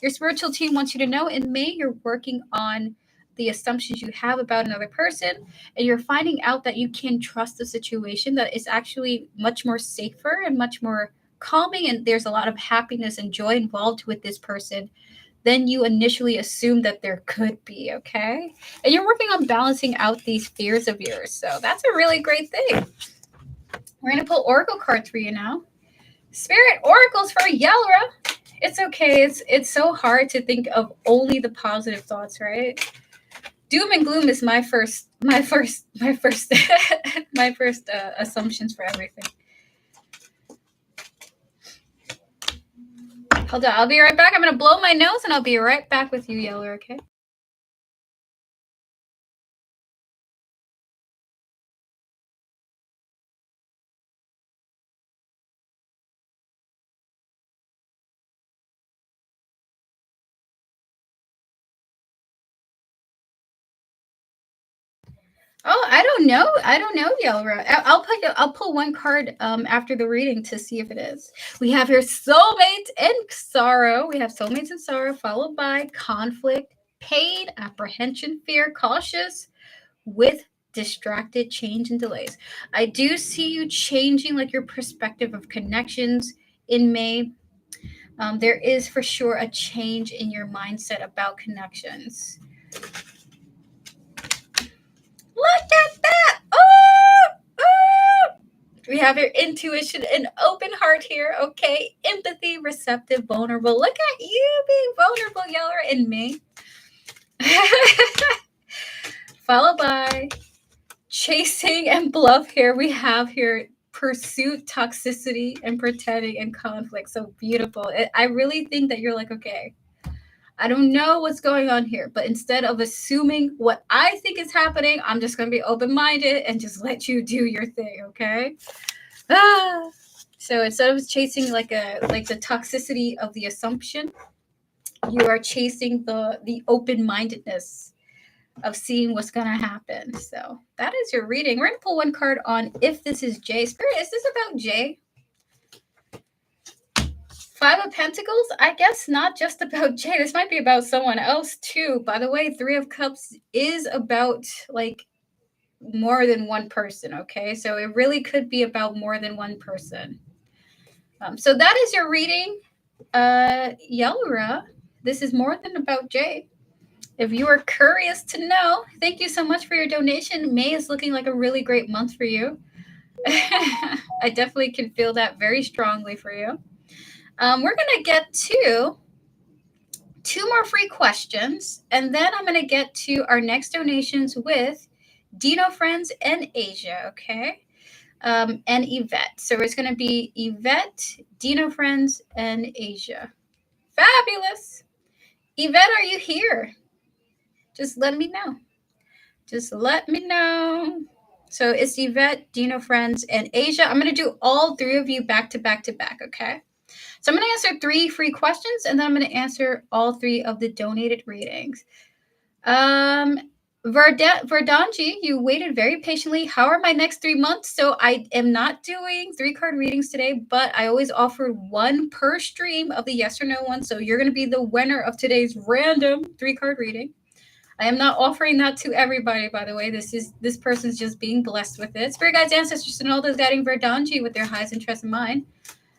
your spiritual team wants you to know in May you're working on the assumptions you have about another person, and you're finding out that you can trust the situation, that it's actually much more safer and much more calming, and there's a lot of happiness and joy involved with this person than you initially assumed that there could be, okay? And you're working on balancing out these fears of yours. So that's a really great thing. We're going to pull oracle cards for you now. Spirit oracles for Yelra. It's okay. It's so hard to think of only the positive thoughts, right? Doom and gloom is my first my first assumptions for everything. Hold on, I'll be right back. I'm going to blow my nose and I'll be right back with you, Yeller, okay? Oh, I don't know. I don't know, Yelra. I'll pull one card after the reading to see if it is. We have here soulmates and sorrow. We have soulmates and sorrow, followed by conflict, pain, apprehension, fear, cautious, with distracted, change, and delays. I do see you changing like your perspective of connections in May. There is for sure a change in your mindset about connections. Look at that! We have your intuition and open heart here, okay? Empathy, receptive, vulnerable. Look at you being vulnerable, Yeller, and me. Followed by chasing and bluff here. We have here pursuit, toxicity, and pretending and conflict. So beautiful. I really think that you're like, okay, I don't know what's going on here, but instead of assuming what I think is happening, I'm just going to be open-minded and just let you do your thing, okay? So instead of chasing like the toxicity of the assumption, you are chasing the open-mindedness of seeing what's going to happen. So that is your reading. We're going to pull one card on if this is Jay. Spirit, is this about Jay? Five of Pentacles? I guess not just about Jay. This might be about someone else too. By the way, Three of Cups is about like more than one person, okay? So it really could be about more than one person. So that is your reading, Yelra. This is more than about Jay. If you are curious to know, thank you so much for your donation. May is looking like a really great month for you. I definitely can feel that very strongly for you. We're going to get to two more free questions, and then I'm going to get to our next donations with Dino Friends and Asia, okay? And Yvette. So it's going to be Yvette, Dino Friends, and Asia. Fabulous. Yvette, are you here? Just let me know. Just let me know. So it's Yvette, Dino Friends, and Asia. I'm going to do all three of you back to back to back, okay? So I'm going to answer three free questions, and then I'm going to answer all three of the donated readings. Verdanji, you waited very patiently. How are my next 3 months? So I am not doing 3-card readings today, but I always offer one per stream of the yes or no one. So you're going to be the winner of today's random 3-card reading. I am not offering that to everybody, by the way. This person's just being blessed with it. Spirit guides, ancestors, and all those guiding Verdanji with their highest interest in mind.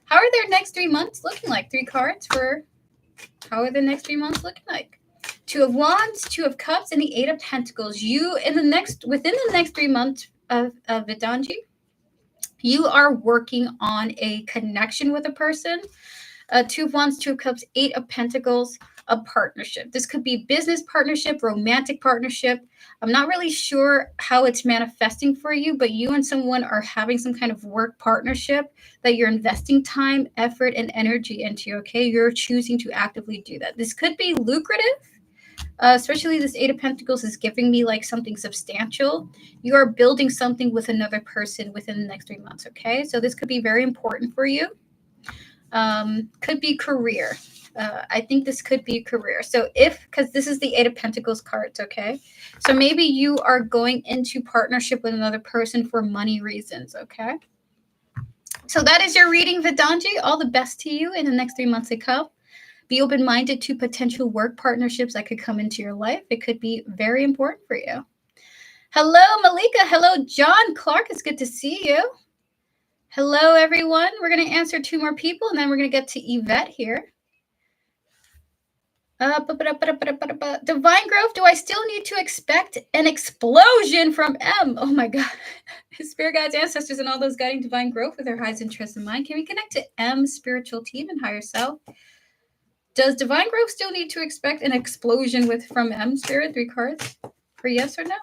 How are their next 3 months looking like? 3 cards for how are the next 3 months looking like? 2 of Wands, 2 of Cups, and the 8 of Pentacles. You within the next 3 months of Verdanji, you are working on a connection with a person. 2 of Wands, 2 of Cups, 8 of Pentacles, a partnership. This could be business partnership, romantic partnership. I'm not really sure how it's manifesting for you, but you and someone are having some kind of work partnership that you're investing time, effort, and energy into, okay? You're choosing to actively do that. This could be lucrative. Especially this 8 of Pentacles is giving me like something substantial. You are building something with another person within the next 3 months, okay? So this could be very important for you. Could be career. I think this could be career. So because this is the 8 of Pentacles cards, okay? So maybe you are going into partnership with another person for money reasons, okay? So that is your reading, Verdanji. All the best to you in the next 3 months to come. Be open-minded to potential work partnerships that could come into your life. It could be very important for you. Hello, Malika. Hello, John Clark. It's good to see you. Hello, everyone. We're going to answer 2 more people, and then we're going to get to Yvette here. Divine growth, do I still need to expect an explosion from M? Oh, my God. Spirit guides, ancestors, and all those guiding divine growth with their highest interest in mind. Can we connect to M's spiritual team and higher self? Does divine growth still need to expect an explosion from M spirit? 3 cards for yes or no?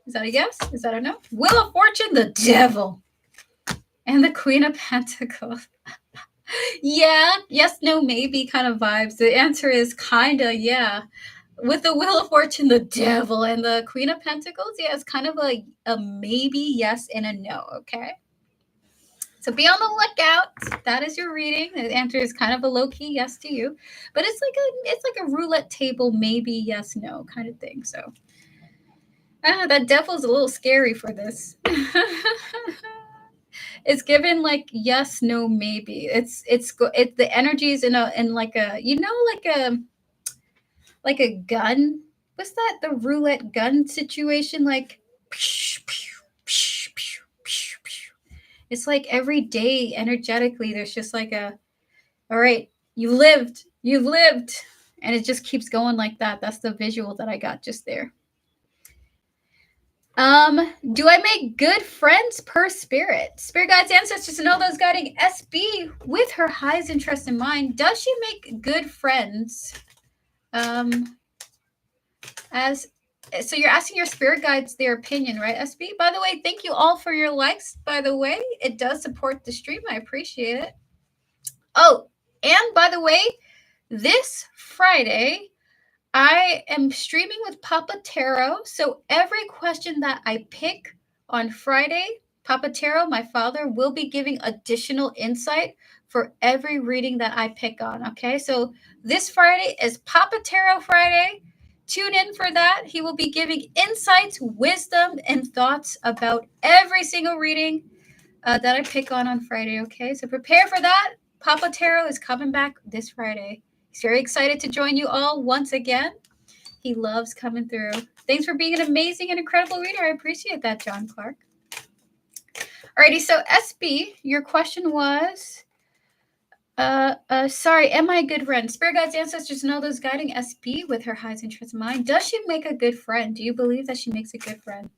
Is that a yes? Is that a no? Wheel of Fortune, the devil, and the Queen of Pentacles. Yeah, yes, no, maybe kind of vibes. The answer is kind of yeah. With the Wheel of Fortune, the devil, and the Queen of Pentacles, yeah, it's kind of a maybe, yes, and a no, okay? So be on the lookout. That is your reading. The answer is kind of a low-key yes to you. But it's like a roulette table, maybe, yes, no kind of thing. So that devil's a little scary for this. It's given like yes, no, maybe. It's the energy is in like a like a gun. What's that? The roulette gun situation, like it's like every day energetically there's just like all right, you've lived, and it just keeps going like that. That's the visual that I got just there. Do I make good friends per spirit? Spirit guides, ancestors, and all those guiding SB with her highest interest in mind. Does she make good friends? So you're asking your spirit guides their opinion, right, SB? By the way, thank you all for your likes, by the way. It does support the stream. I appreciate it. Oh, and by the way, this Friday, I am streaming with Papa Tarot. So every question that I pick on Friday, Papa Tarot, my father, will be giving additional insight for every reading that I pick on. Okay, so this Friday is Papa Tarot Friday. Tune in for that. He will be giving insights, wisdom, and thoughts about every single reading that I pick on Friday. Okay, so prepare for that. Papa Tarot is coming back this Friday. He's very excited to join you all once again. He loves coming through. Thanks for being an amazing and incredible reader. I appreciate that, John Clark. Alrighty, so SB, your question was, sorry, am I a good friend? Spirit guides, ancestors, and all those guiding SB with her highest interest in mind. Does she make a good friend? Do you believe that she makes a good friend?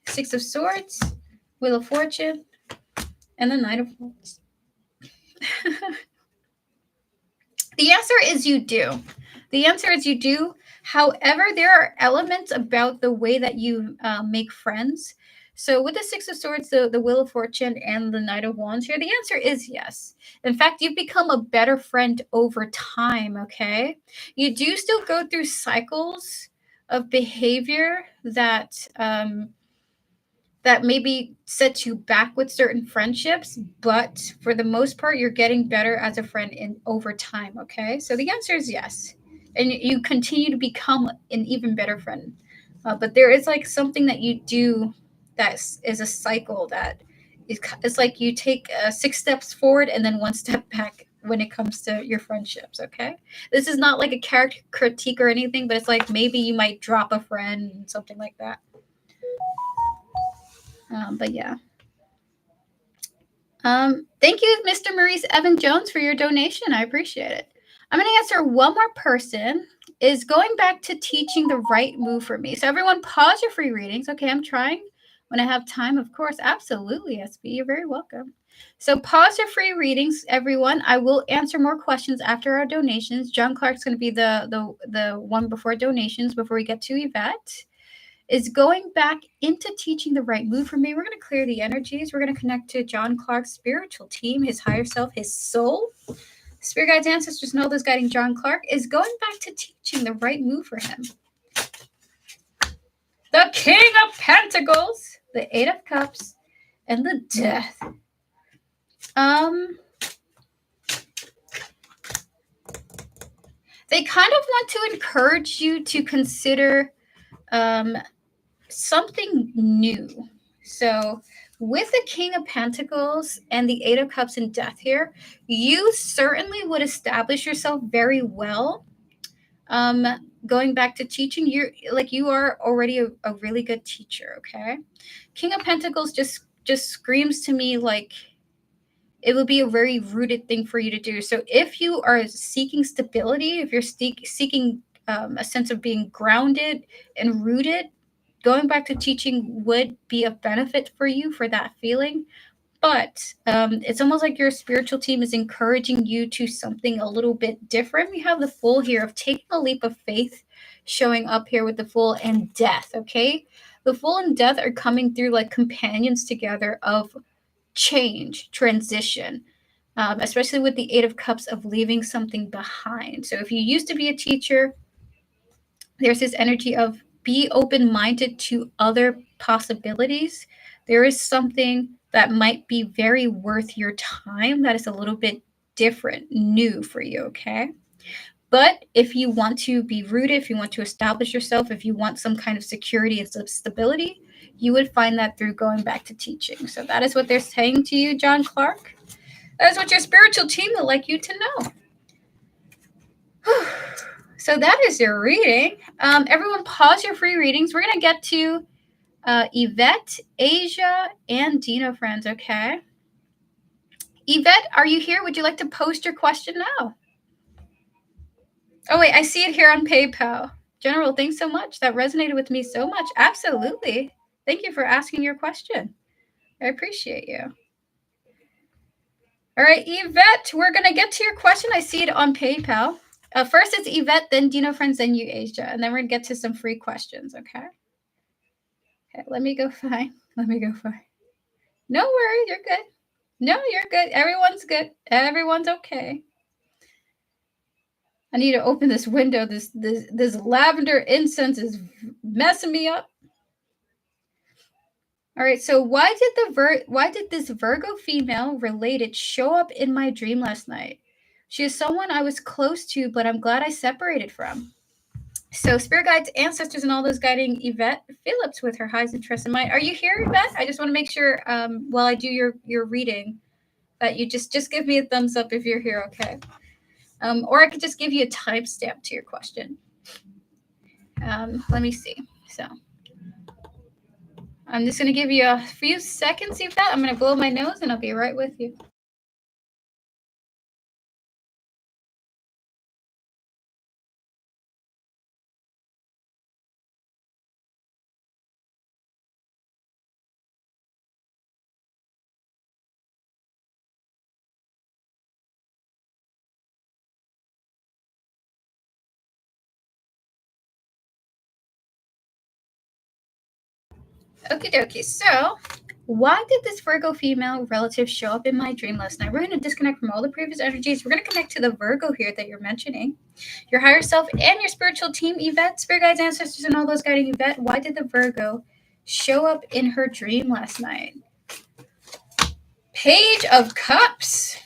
6 of Swords, Wheel of Fortune, and the Knight of Wands. The answer is you do. The answer is you do. However, there are elements about the way that you make friends. So with the 6 of Swords, the Wheel of Fortune, and the Knight of Wands here, the answer is yes. In fact, you've become a better friend over time, okay? You do still go through cycles of behavior that that maybe sets you back with certain friendships, but for the most part, you're getting better as a friend over time, okay? So the answer is yes. and you continue to become an even better friend. But there is like something that you do that is a cycle that it's like you take 6 steps forward and then 1 step back when it comes to your friendships. Okay, this is not like a character critique or anything, but it's like maybe you might drop a friend, something like that. But yeah. Thank you, Mr. Maurice Evan Jones, for your donation. I appreciate it. I'm going to answer one more person. Is going back to teaching the right move for me. So everyone pause your free readings. Okay, I'm trying when I have time, of course. Absolutely, SB. You're very welcome. So pause your free readings, everyone. I will answer more questions after our donations. John Clark's going to be the one before donations, before we get to Yvette. Is going back into teaching the right move for me. We're going to clear the energies. We're going to connect to John Clark's spiritual team, his higher self, his soul. Spirit guides, ancestors, and all those guiding John Clark is going back to teaching the right move for him. The King of Pentacles, the Eight of Cups, and the Death. They kind of want to encourage you to consider something new. So with the King of Pentacles and the Eight of Cups and Death here, you certainly would establish yourself very well. Going back to teaching, you are already a really good teacher. Okay, King of Pentacles just screams to me like it would be a very rooted thing for you to do. So if you are seeking stability, if you're seeking a sense of being grounded and rooted, going back to teaching would be a benefit for you for that feeling. But it's almost like your spiritual team is encouraging you to something a little bit different. We have the Fool here of taking a leap of faith showing up here with the Fool and Death, okay? The Fool and Death are coming through like companions together of change, transition, especially with the Eight of Cups of leaving something behind. So if you used to be a teacher, there's this energy of be open-minded to other possibilities. There is something that might be very worth your time that is a little bit different, new for you, okay? But if you want to be rooted, if you want to establish yourself, if you want some kind of security and stability, you would find that through going back to teaching. So that is what they're saying to you, John Clark. That is what your spiritual team would like you to know. So that is your reading. Everyone pause your free readings. We're going to get to Yvette, Asia, and Dino friends, okay? Yvette, are you here? Would you like to post your question now? Oh, wait, I see it here on PayPal. General, thanks so much. That resonated with me so much. Absolutely. Thank you for asking your question. I appreciate you. All right, Yvette, we're going to get to your question. I see it on PayPal. First, it's Yvette, then Dino friends, then you, Asia. And then we're going to get to some free questions, okay? Okay, let me go find. No worries, you're good. No, you're good. Everyone's good. Everyone's okay. I need to open this window. This lavender incense is messing me up. All right, so why did this Virgo female related show up in my dream last night? She is someone I was close to, but I'm glad I separated from. So spirit guides, ancestors, and all those guiding Yvette Phillips with her highest interest in mind. Are you here, Yvette? I just want to make sure while I do your reading that you just give me a thumbs up if you're here, okay? Or I could just give you a timestamp to your question. Let me see. So I'm just going to give you a few seconds, Yvette. I'm going to blow my nose, and I'll be right with you. Okie dokie. So, why did this Virgo female relative show up in my dream last night? We're going to disconnect from all the previous energies. We're going to connect to the Virgo here that you're mentioning. Your higher self and your spiritual team, Yvette, spirit guides, ancestors, and all those guiding Yvette. Why did the Virgo show up in her dream last night? Page of Cups.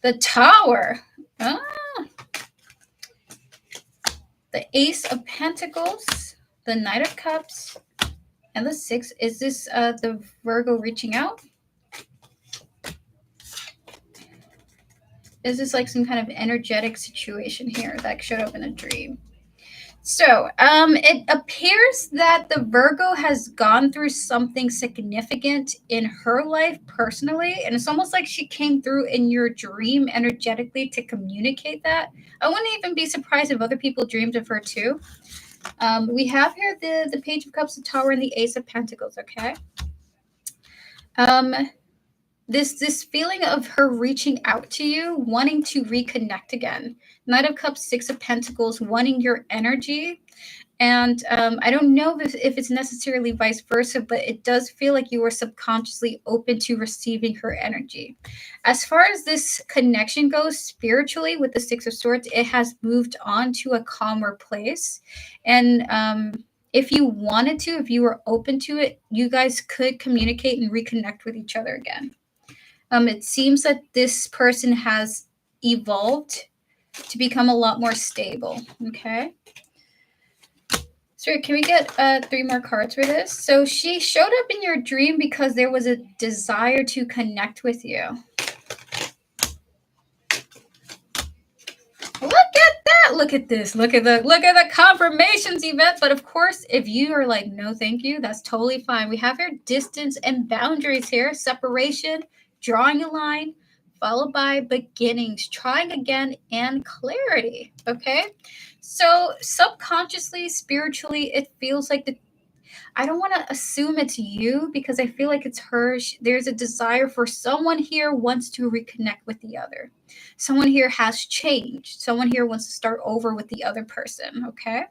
The Tower. Ah. the Ace of Pentacles, the Knight of Cups, and the 6. Is this the Virgo reaching out? Is this like some kind of energetic situation here that showed up in a dream? So it appears that the Virgo has gone through something significant in her life personally, and it's almost like she came through in your dream energetically to communicate that. I wouldn't even be surprised if other people dreamed of her too. We have here the Page of Cups, the Tower, and the Ace of Pentacles, okay? This feeling of her reaching out to you, wanting to reconnect again. Knight of Cups, 6 of Pentacles, wanting your energy. And I don't know if it's necessarily vice versa, but it does feel like you were subconsciously open to receiving her energy. As far as this connection goes spiritually with the 6 of Swords, it has moved on to a calmer place. And if you wanted to, if you were open to it, you guys could communicate and reconnect with each other again. It seems that this person has evolved to become a lot more stable, okay? So can we get 3 more cards for this? So she showed up in your dream because there was a desire to connect with you. Look at that! Look at this! Look at the confirmations, Yvette. But of course, if you are like, no, thank you, that's totally fine. We have here distance and boundaries here, separation, drawing a line, followed by beginnings, trying again, and clarity. Okay. So subconsciously, spiritually, it feels like I don't want to assume it's you because I feel like it's her. There's a desire for someone here wants to reconnect with the other. Someone here has changed. Someone here wants to start over with the other person. Okay.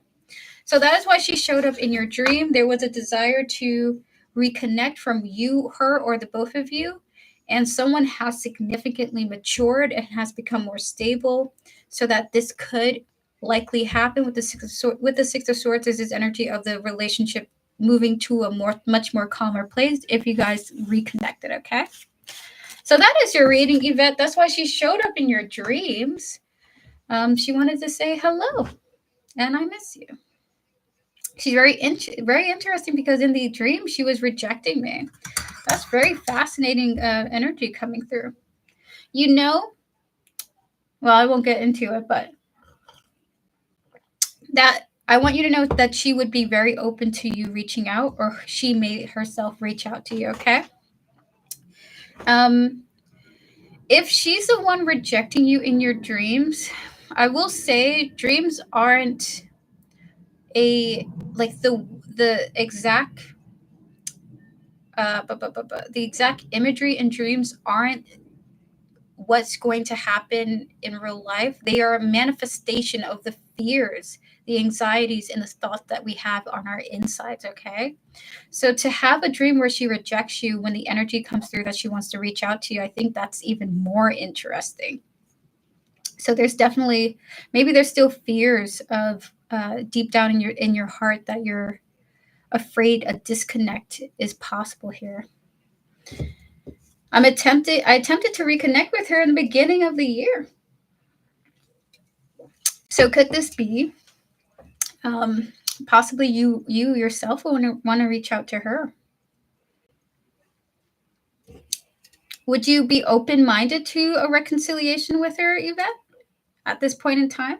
So that is why she showed up in your dream. There was a desire to reconnect from you, her, or the both of you. And someone has significantly matured and has become more stable so that this could likely happen with the Six of Swords. Is this energy of the relationship moving to a much more calmer place if you guys reconnected, okay? So that is your reading, Yvette. That's why she showed up in your dreams. She wanted to say hello, and I miss you. She's very interesting because in the dream she was rejecting me. That's very fascinating energy coming through. You know, well, I won't get into it, but that I want you to know that she would be very open to you reaching out, or she may herself reach out to you, okay? If she's the one rejecting you in your dreams, I will say dreams aren't the exact the exact imagery in dreams aren't what's going to happen in real life. They are a manifestation of the fears, the anxieties, and the thoughts that we have on our insides, okay? So to have a dream where she rejects you when the energy comes through that she wants to reach out to you, I think that's even more interesting. So there's definitely, maybe there's still fears of deep down in your heart that you're afraid a disconnect is possible here. I attempted to reconnect with her in the beginning of the year. So could this be possibly you yourself want to reach out to her? Would you be open-minded to a reconciliation with her, Yvette, at this point in time?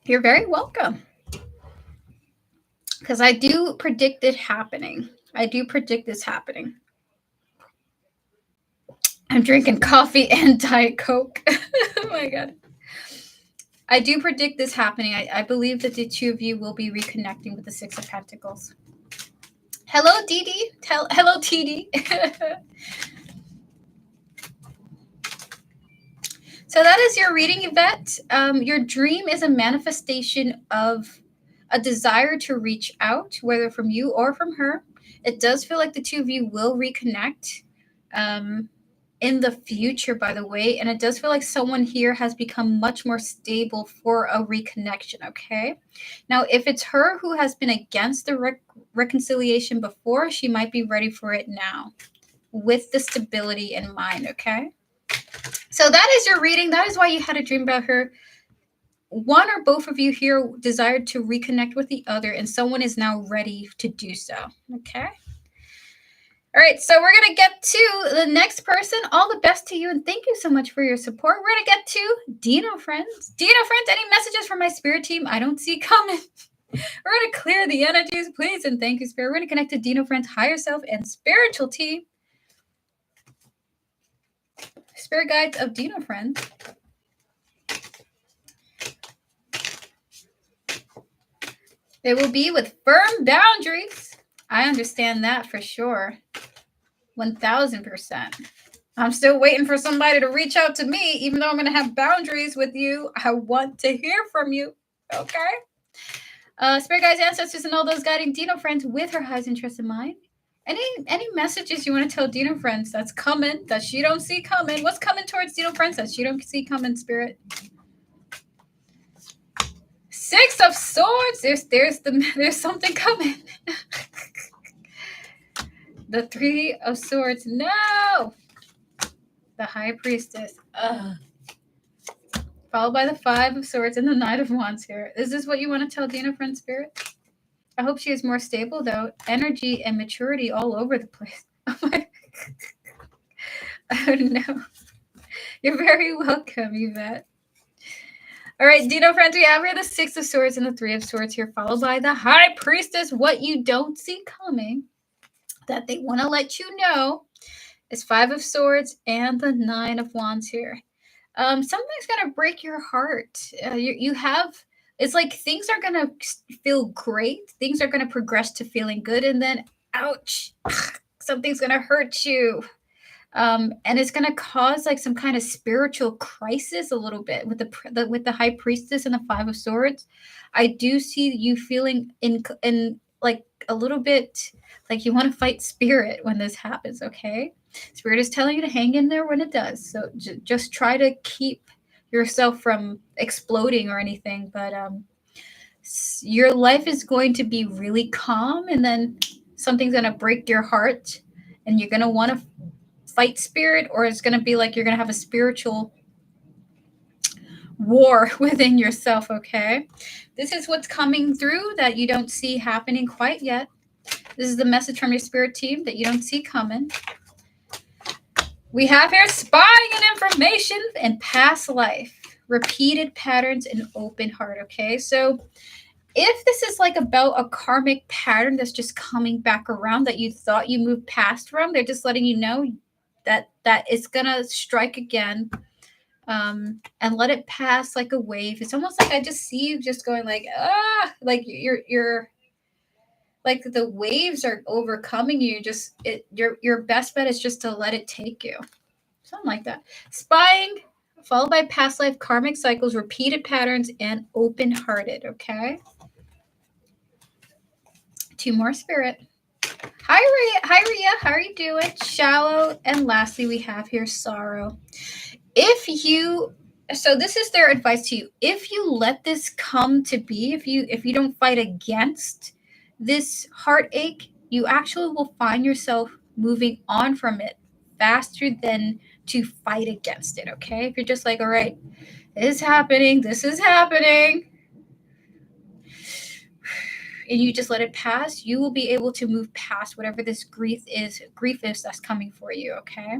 You're very welcome. Because I do predict it happening. I do predict this happening. I'm drinking coffee and Diet Coke. Oh my God. I do predict this happening. I believe that the two of you will be reconnecting with the Six of Pentacles. Hello, Dee Dee. Hello, TD. So that is your reading, Yvette. Your dream is a manifestation of a desire to reach out, whether from you or from her. It does feel like the two of you will reconnect in the future, by the way. And it does feel like someone here has become much more stable for a reconnection, okay? Now, if it's her who has been against the reconciliation before, she might be ready for it now with the stability in mind, okay? So that is your reading. That is why you had a dream about her. One or both of you here desired to reconnect with the other, and someone is now ready to do so. Okay? All right, so we're going to get to the next person. All the best to you, and thank you so much for your support. We're going to get to Dino Friends. Dino Friends, any messages from my spirit team? I don't see coming. We're going to clear the energies, please, and thank you, Spirit. We're going to connect to Dino Friends, higher self, and spiritual team. Spirit guides of Dino Friends. They will be with firm boundaries. I understand that for sure. 1000%. I'm still waiting for somebody to reach out to me, even though I'm going to have boundaries with you. I want to hear from you. Okay? Spirit guides, ancestors, and all those guiding Dino Friends with her highest interest in mind. Any messages you want to tell Dino Friends that's coming, that she don't see coming? What's coming towards Dino Friends that she don't see coming, Spirit? Six of Swords. There's something coming. The Three of Swords. No. The High Priestess. Ugh. Followed by the Five of Swords and the Knight of Wands here. Is this what you want to tell Dino Friend, Spirit? I hope she is more stable, though. Energy and maturity all over the place. Oh, no. You're very welcome, Yvette. All right, Dino Friends, we have here the Six of Swords and the Three of Swords here, followed by the High Priestess. What you don't see coming, that they want to let you know, is Five of Swords and the Nine of Wands here. Something's going to break your heart. You have, it's like things are going to feel great. Things are going to progress to feeling good. And then, ouch, something's going to hurt you. And it's going to cause like some kind of spiritual crisis a little bit with the High Priestess and the Five of Swords. I do see you feeling in like a little bit like you want to fight spirit when this happens. Okay. Spirit is telling you to hang in there when it does. So just try to keep yourself from exploding or anything. But your life is going to be really calm, and then something's going to break your heart, and you're going to want to fight spirit, or it's going to be like you're going to have a spiritual war within yourself. Okay. This is what's coming through that you don't see happening quite yet. This is the message from your spirit team that you don't see coming. We have here spying and information and past life, repeated patterns, and open heart. Okay, so if this is like about a karmic pattern that's just coming back around that you thought you moved past from, they're just letting you know that it's gonna strike again, and let it pass like a wave. It's almost like I just see you just going like like you're like the waves are overcoming you. Your best bet is just to let it take you. Something like that. Spying, followed by past life, karmic cycles, repeated patterns, and open-hearted. Two more, Spirit. Hi, Ria. How are you doing? Shallow. And lastly, we have here sorrow. So this is their advice to you. If you let this come to be, if you don't fight against this heartache, you actually will find yourself moving on from it faster than to fight against it. Okay, if you're just like, all right, this is happening, and you just let it pass, you will be able to move past whatever this grief is that's coming for you. Okay,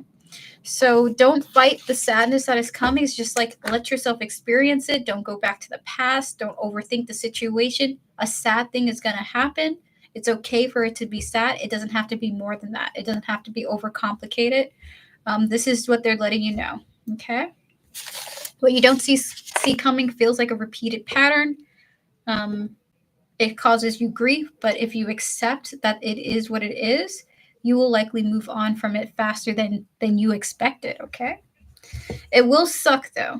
so don't fight the sadness that is coming. It's just like let yourself experience it. Don't go back to the past. Don't overthink the situation. A sad thing is going to happen. It's okay for it to be sad. It doesn't have to be more than that. It doesn't have to be overcomplicated. This is what they're letting you know. Okay. What you don't see coming feels like a repeated pattern. It causes you grief, but if you accept that it is what it is, you will likely move on from it faster than you expected. Okay. It will suck though.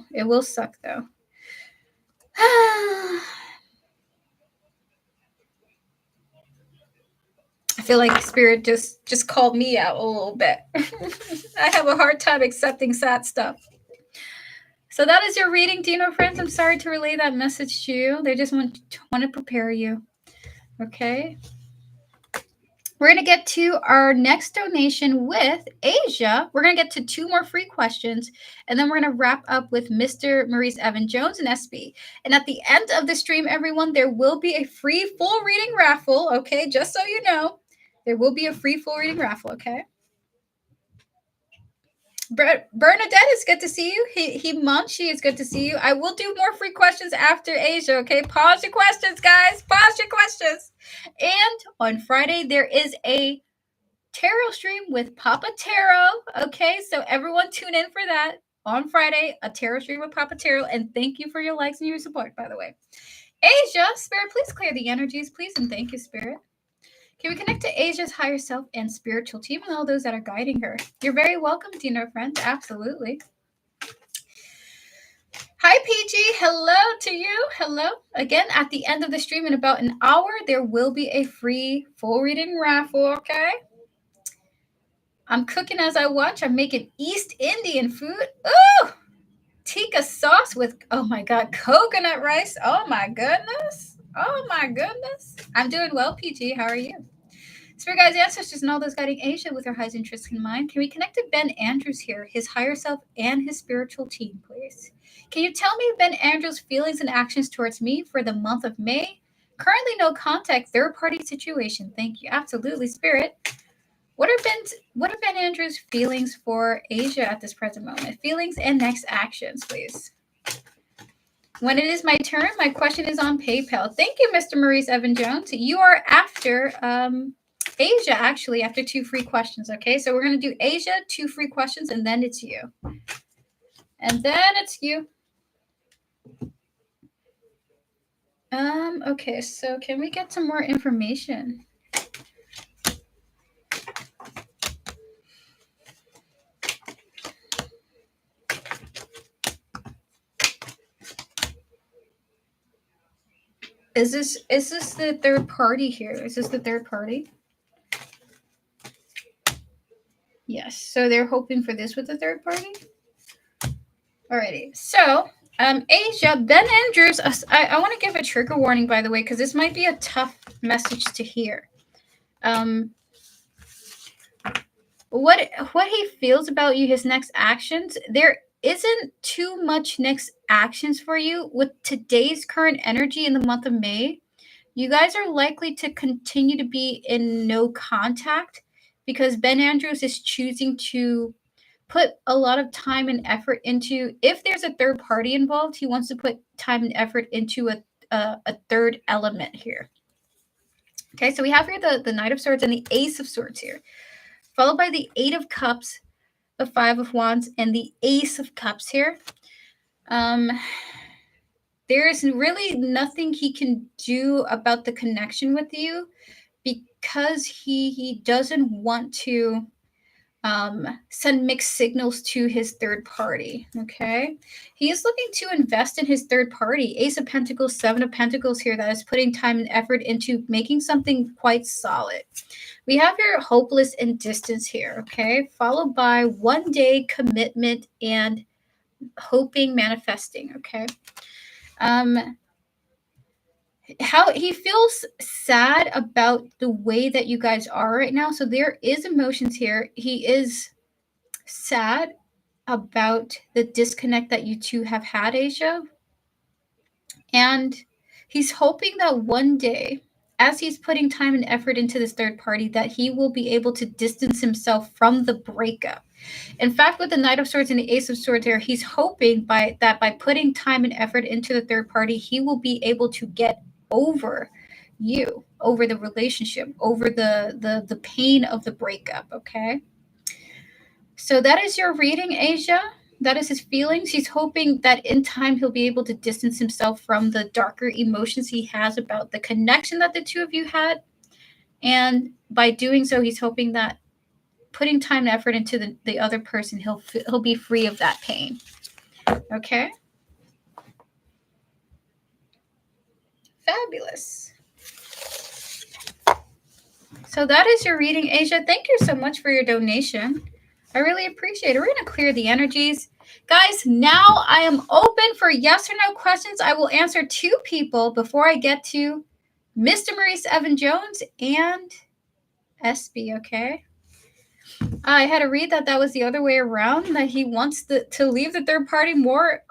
I feel like Spirit just called me out a little bit. I have a hard time accepting sad stuff. So that is your reading, Dino Friends. I'm sorry to relay that message to you. They just want to prepare you. Okay. We're going to get to our next donation with Asia. We're going to get to 2 more free questions, and then we're going to wrap up with Mr. Maurice Evan Jones and SB. And at the end of the stream, everyone, there will be a free full reading raffle, okay? Just so you know, there will be a free full reading raffle, okay? Bernadette, it's good to see you. Himanshi, it's good to see you. I will do more free questions after Asia, okay? Pause your questions, guys. Pause your questions. And on Friday, there is a tarot stream with Papa Tarot, okay? So everyone tune in for that. On Friday, a tarot stream with Papa Tarot. And thank you for your likes and your support, by the way. Asia, Spirit, please clear the energies, please. And thank you, Spirit. Can we connect to Asia's higher self and spiritual team and all those that are guiding her? You're very welcome, Dina, friends. Absolutely. Hi, PG. Hello to you. Hello. Again, at the end of the stream in about an hour, there will be a free full reading raffle, okay? I'm cooking as I watch. I'm making East Indian food. Ooh! Tikka sauce with, oh my God, coconut rice. Oh my goodness. Oh my goodness. I'm doing well, PG. How are you? Spirit guides, ancestors, and all those guiding Asia with our highest interests in mind. Can we connect to Ben Andrews here, his higher self and his spiritual team, please? Can you tell me Ben Andrews' feelings and actions towards me for the month of May? Currently no contact, third-party situation. Thank you. Absolutely, Spirit. What are Ben Andrews' feelings for Asia at this present moment? Feelings and next actions, please. When it is my turn, my question is on PayPal. Thank you, Mr. Maurice Evan Jones. You are after Asia, actually, after 2 free questions, okay? So we're going to do Asia, 2 free questions, and then it's you. And then it's you. Okay, so can we get some more information? Is this the third party here? Is this the third party? Yes, so they're hoping for this with the third party? Alrighty, so Asia, Ben Andrews, I want to give a trigger warning, by the way, because this might be a tough message to hear. What he feels about you, his next actions, there isn't too much next actions for you with today's current energy in the month of May. You guys are likely to continue to be in no contact because Ben Andrews is choosing to put a lot of time and effort into, if there's a third party involved, he wants to put time and effort into a third element here. Okay, so we have here the Knight of Swords and the Ace of Swords here, followed by the 8 of Cups, the 5 of Wands, and the Ace of Cups here. There is really nothing he can do about the connection with you because he doesn't want to send mixed signals to his third party, okay? He is looking to invest in his third party. Ace of Pentacles, 7 of Pentacles here, that is putting time and effort into making something quite solid. We have your hopeless and distance here, okay? Followed by 1 day commitment and hoping, manifesting, okay? How he feels sad about the way that you guys are right now. So there is emotions here. He is sad about the disconnect that you two have had, Asia. And he's hoping that one day, as he's putting time and effort into this third party, that he will be able to distance himself from the breakup. In fact, with the Knight of Swords and the Ace of Swords here, he's hoping by putting time and effort into the third party, he will be able to get over you, over the relationship, over the pain of the breakup, okay? So that is your reading, Asia. That is his feelings. He's hoping that in time he'll be able to distance himself from the darker emotions he has about the connection that the two of you had. And by doing so, he's hoping that putting time and effort into the other person, he'll be free of that pain. Okay? Fabulous. So that is your reading, Asia. Thank you so much for your donation. I really appreciate it. We're going to clear the energies. Guys, now I am open for yes or no questions. I will answer 2 people before I get to Mr. Maurice Evan Jones and SB, okay? I had to read that was the other way around, that he wants to leave the third party more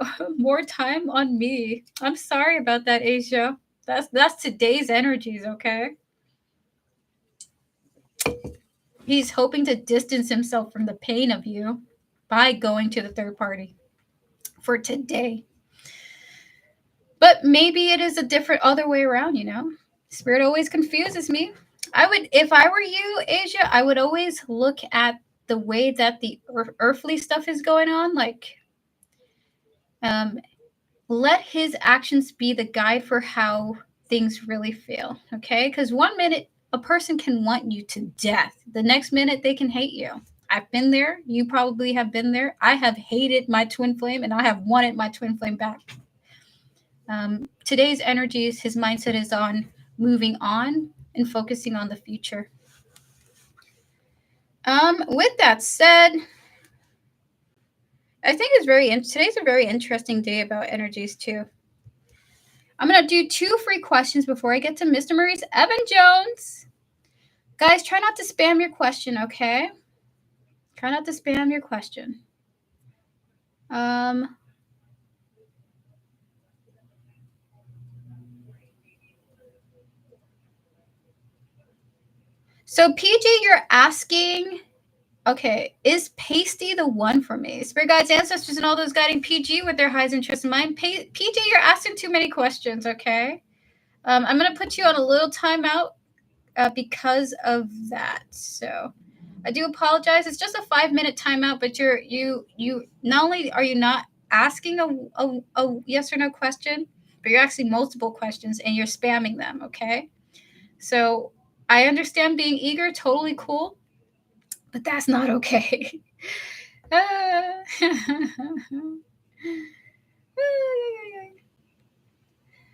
time on me. I'm sorry about that, Asia. That's today's energies, okay? He's hoping to distance himself from the pain of you by going to the third party for today. But maybe it is a different other way around, you know? Spirit always confuses me. If I were you, Asia, I would always look at the way that the earthly stuff is going on. Like, let his actions be the guide for how things really feel, okay? Because 1 minute, a person can want you to death. The next minute, they can hate you. I've been there. You probably have been there. I have hated my twin flame, and I have wanted my twin flame back. Today's energies, his mindset is on moving on and focusing on the future. With that said, I think today's a very interesting day about energies too. I'm going to do 2 free questions before I get to Mr. Maurice Evan Jones. Guys, try not to spam your question, okay? Try not to spam your question. So PG, you're asking, okay, is Pasty the one for me? Spirit guides, ancestors, and all those guiding PG with their highest interest in mind. PG, you're asking too many questions, okay? I'm going to put you on a little timeout because of that. So I do apologize. It's just a 5-minute timeout, but you not only are you not asking a yes or no question, but you're asking multiple questions and you're spamming them, okay? So I understand being eager, totally cool, but that's not okay.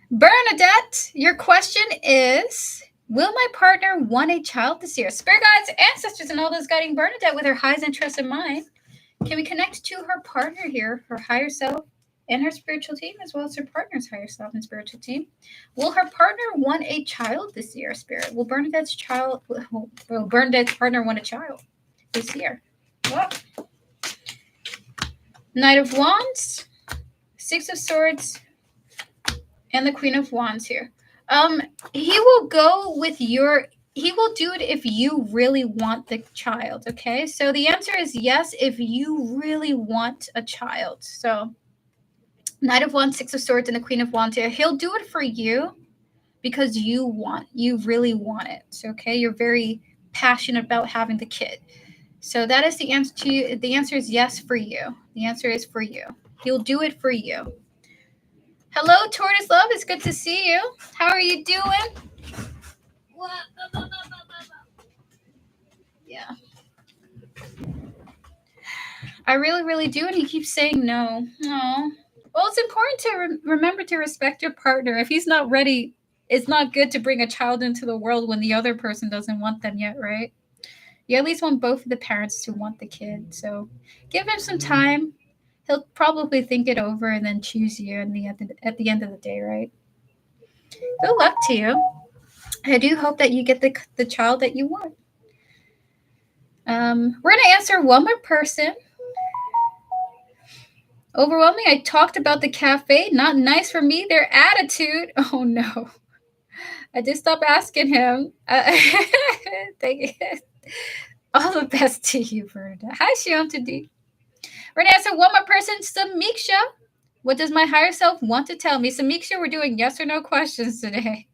Bernadette, your question is, will my partner want a child this year? Spirit guides, ancestors, and all those guiding Bernadette with her highest interest in mind. Can we connect to her partner here, her higher self, and her spiritual team, as well as her partner's higher self and spiritual team? Will her partner want a child this year, Spirit? Will Bernadette's partner want a child this year? What? Knight of Wands, 6 of Swords, and the Queen of Wands here. He will go with he will do it if you really want the child, okay? So the answer is yes, if you really want a child. So Knight of Wands, 6 of Swords, and the Queen of Wands here. He'll do it for you because you really want it, okay? You're very passionate about having the kid. So that is the answer to you. The answer is yes for you. The answer is for you. He'll do it for you. Hello, Tortoise Love. It's good to see you. How are you doing? Yeah. I really, really do. And he keeps saying no. No. Well, it's important to remember to respect your partner. If he's not ready, it's not good to bring a child into the world when the other person doesn't want them yet, right? You at least want both of the parents to want the kid. So give him some time. He'll probably think it over and then choose you at the end of the day, right? Good luck to you. I do hope that you get the child that you want. We're going to answer one more person. Overwhelming. I talked about the cafe. Not nice for me. Their attitude. Oh, no. I did stop asking him. All the best to you, Verda. Hi, Shionta. We're going to answer one more person. Samiksha. What does my higher self want to tell me? Samiksha, we're doing yes or no questions today.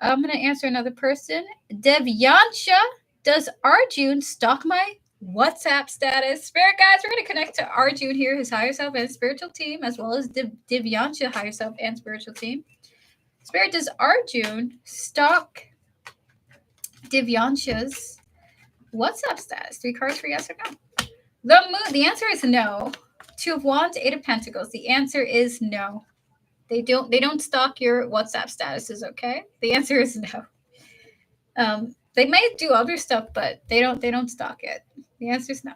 I'm going to answer another person. Devyansha. Does Arjun stalk my WhatsApp status? Spirit guys, we're going to connect to Arjun here, his higher self and spiritual team, as well as Divyansha, higher self and spiritual team. Spirit, does Arjun stalk Divyansha's WhatsApp status? 3 cards for yes or no. The answer is no. 2 of Wands, 8 of Pentacles. The answer is no. They don't stalk your WhatsApp statuses, okay? The answer is no. They may do other stuff, but they don't stalk it. The answer is no.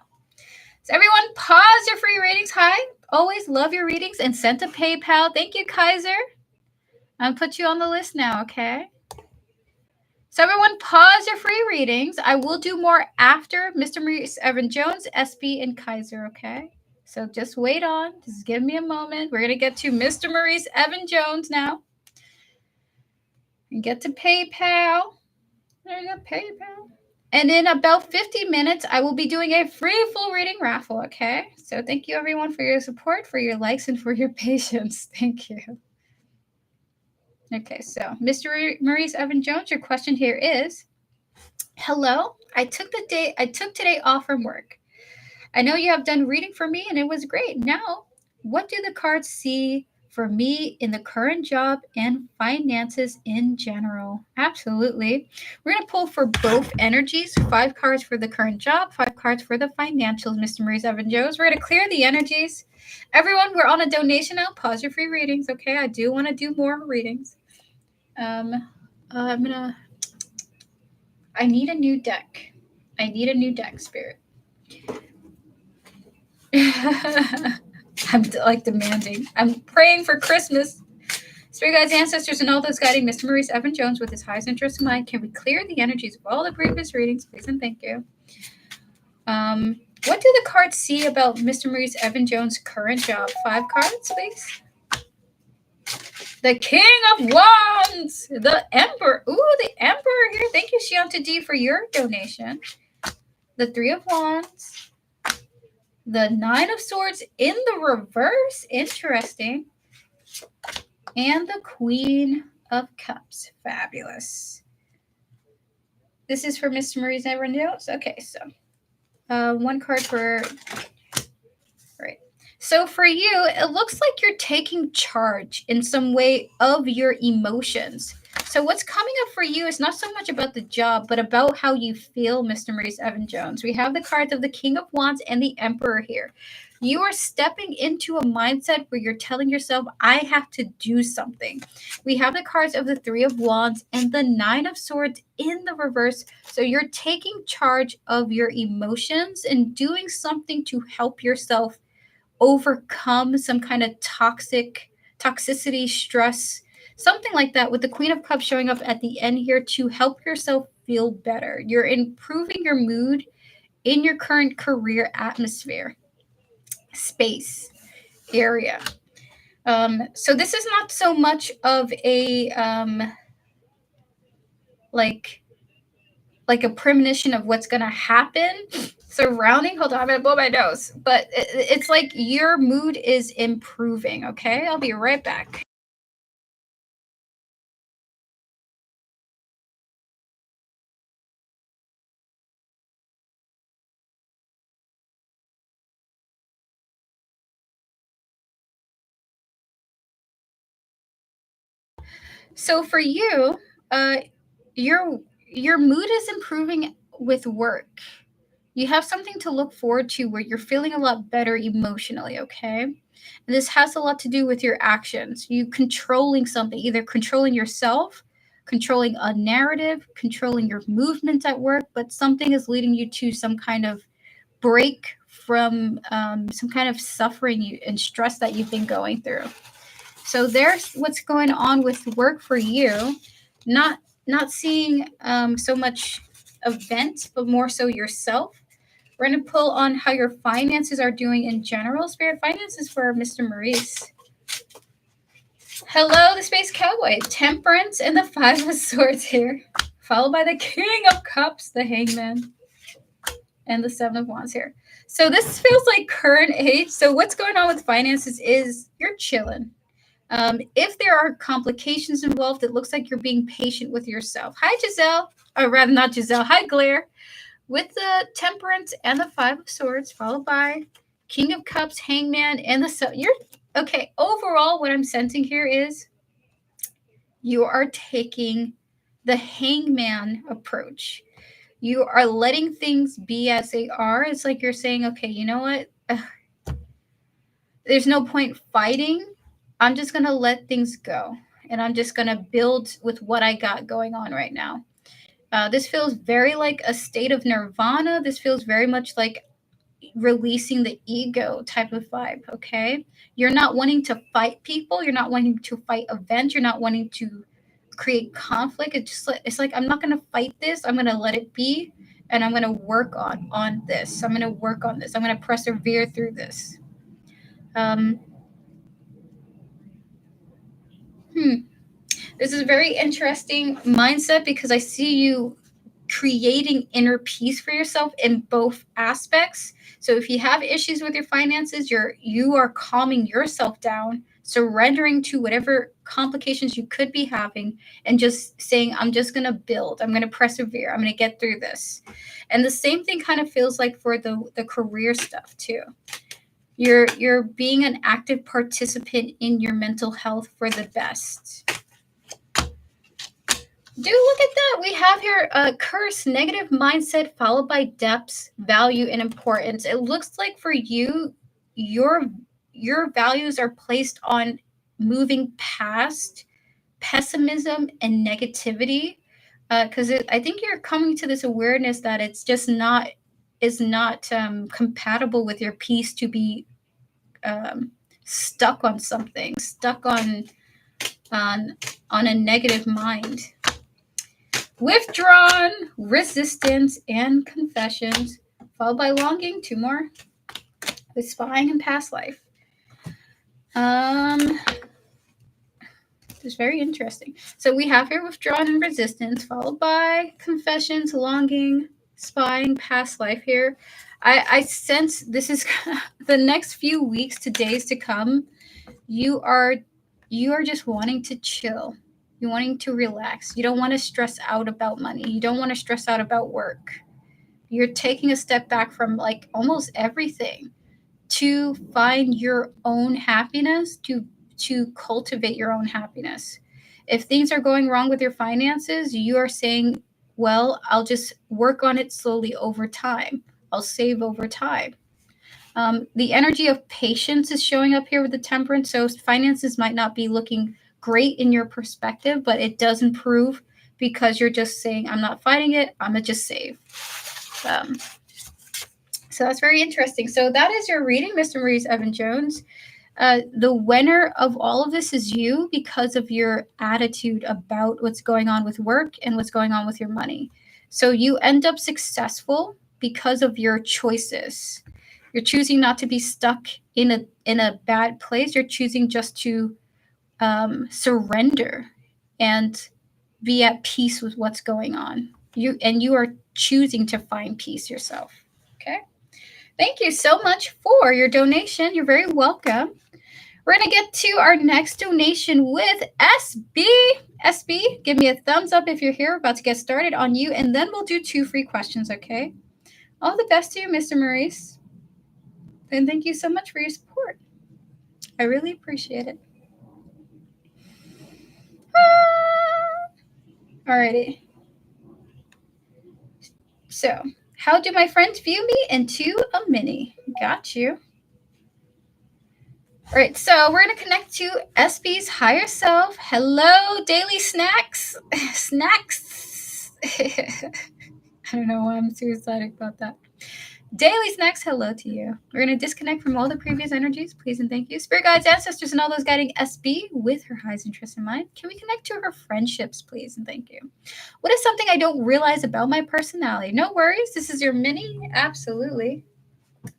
So everyone, pause your free readings. Hi. Always love your readings and send to PayPal. Thank you, Kaiser. I'll put you on the list now, okay? So everyone pause your free readings. I will do more after Mr. Maurice Evan Jones, SB, and Kaiser, okay? So just wait on. Just give me a moment. We're going to get to Mr. Maurice Evan Jones now. And get to PayPal. There you go, PayPal. And in about 50 minutes, I will be doing a free full reading raffle, okay? So thank you, everyone, for your support, for your likes, and for your patience. Thank you. Okay, so Mr. Maurice Evan Jones, your question here is, hello, I took today off from work. I know you have done reading for me and it was great. Now, what do the cards see for me in the current job and finances in general? Absolutely. We're going to pull for both energies, 5 cards for the current job, 5 cards for the financials, Mr. Maurice Evan Jones. We're going to clear the energies. Everyone, we're on a donation now. Pause your free readings, okay? I do want to do more readings. I need a new deck. I need a new deck, Spirit. I'm like demanding. I'm praying for Christmas. Spirit guides, ancestors, and all those guiding Mr. Maurice Evan Jones with his highest interest in mind. Can we clear the energies of all the previous readings, please and thank you? What do the cards see about Mr. Maurice Evan Jones' current job? 5 cards, please. The King of Wands, the Emperor. Ooh, the Emperor here. Thank you, Shianta D, for your donation. The 3 of Wands. The 9 of Swords in the reverse. Interesting. And the Queen of Cups. Fabulous. This is for Mr. Maurice Evan Jones. Okay, so 1 card for... Right. So for you, it looks like you're taking charge in some way of your emotions. So what's coming up for you is not so much about the job, but about how you feel, Mr. Maurice Evan Jones. We have the cards of the King of Wands and the Emperor here. You are stepping into a mindset where you're telling yourself, I have to do something. We have the cards of the 3 of Wands and the 9 of Swords in the reverse. So you're taking charge of your emotions and doing something to help yourself overcome some kind of toxicity, stress, something like that, with the Queen of Cups showing up at the end here to help yourself feel better. You're improving your mood in your current career atmosphere, space, area. So this is not so much of a like a premonition of what's going to happen surrounding. Hold on, I'm going to blow my nose. But it's like your mood is improving, okay? I'll be right back. So for you, your mood is improving with work. You have something to look forward to where you're feeling a lot better emotionally, okay? And this has a lot to do with your actions. You controlling something, either controlling yourself, controlling a narrative, controlling your movements at work, but something is leading you to some kind of break from some kind of suffering and stress that you've been going through. So there's what's going on with work for you. Not seeing so much events, but more so yourself. We're going to pull on how your finances are doing in general. Spirit finances for Mr. Maurice. Hello, the Space Cowboy. Temperance and the 5 of Swords here. Followed by the King of Cups, the Hangman. And the 7 of Wands here. So this feels like current age. So what's going on with finances is you're chilling. If there are complications involved, it looks like you're being patient with yourself. Hi, Giselle. Or rather, not Giselle. Hi, Claire. With the Temperance and the 5 of Swords, followed by King of Cups, Hangman, and the... You're okay. Overall, what I'm sensing here is you are taking the Hangman approach. You are letting things be as they are. It's like you're saying, okay, you know what? There's no point fighting. I'm just going to let things go. And I'm just going to build with what I got going on right now. This feels very like a state of nirvana. This feels very much like releasing the ego type of vibe, okay? You're not wanting to fight people. You're not wanting to fight events. You're not wanting to create conflict. It's like I'm not going to fight this. I'm going to let it be, and I'm going to work on this. I'm going to work on this. I'm going to persevere through this. This is a very interesting mindset because I see you creating inner peace for yourself in both aspects. So if you have issues with your finances, you are calming yourself down, surrendering to whatever complications you could be having, and just saying, I'm just going to build. I'm going to persevere. I'm going to get through this. And the same thing kind of feels like for the career stuff too. You're being an active participant in your mental health for the best. Do look at that. We have here a curse, negative mindset followed by depths, value, and importance. It looks like for you, your values are placed on moving past pessimism and negativity. Because I think you're coming to this awareness that it's just not compatible with your peace to be stuck on something, stuck on a negative mind. Withdrawn, resistance, and confessions, followed by longing. 2 more. With spying and past life. It's very interesting. So we have here withdrawn and resistance, followed by confessions, longing, spying, past life here. I sense this is the next few weeks to days to come. You are just wanting to chill. You're wanting to relax. You don't want to stress out about money. You don't want to stress out about work. You're taking a step back from like almost everything to find your own happiness, to cultivate your own happiness. If things are going wrong with your finances, you are saying, well, I'll just work on it slowly over time. I'll save over time. The energy of patience is showing up here with the temperance. So finances might not be looking great in your perspective, but it does improve because you're just saying, I'm not fighting it. I'm going to just save. So that's very interesting. So that is your reading, Mr. Maurice Evan Jones. The winner of all of this is you because of your attitude about what's going on with work and what's going on with your money. So you end up successful because of your choices. You're choosing not to be stuck in a bad place. You're choosing just to surrender and be at peace with what's going on. You are choosing to find peace yourself. Okay. Thank you so much for your donation. You're very welcome. We're going to get to our next donation with SB. SB, give me a thumbs up if you're here. We're about to get started on you, and then we'll do 2 free questions, okay? All the best to you, Mr. Maurice. And thank you so much for your support. I really appreciate it. Alrighty. So, how do my friends view me into a mini? Got you. All right, so we're going to connect to SB's higher self. Hello, daily snacks. Snacks. I don't know why I'm so excited about that. Daily snacks, hello to you. We're going to disconnect from all the previous energies, please and thank you. Spirit guides, ancestors, and all those guiding SB with her highest interest in mind. Can we connect to her friendships, please and thank you? What is something I don't realize about my personality? No worries. This is your mini. Absolutely.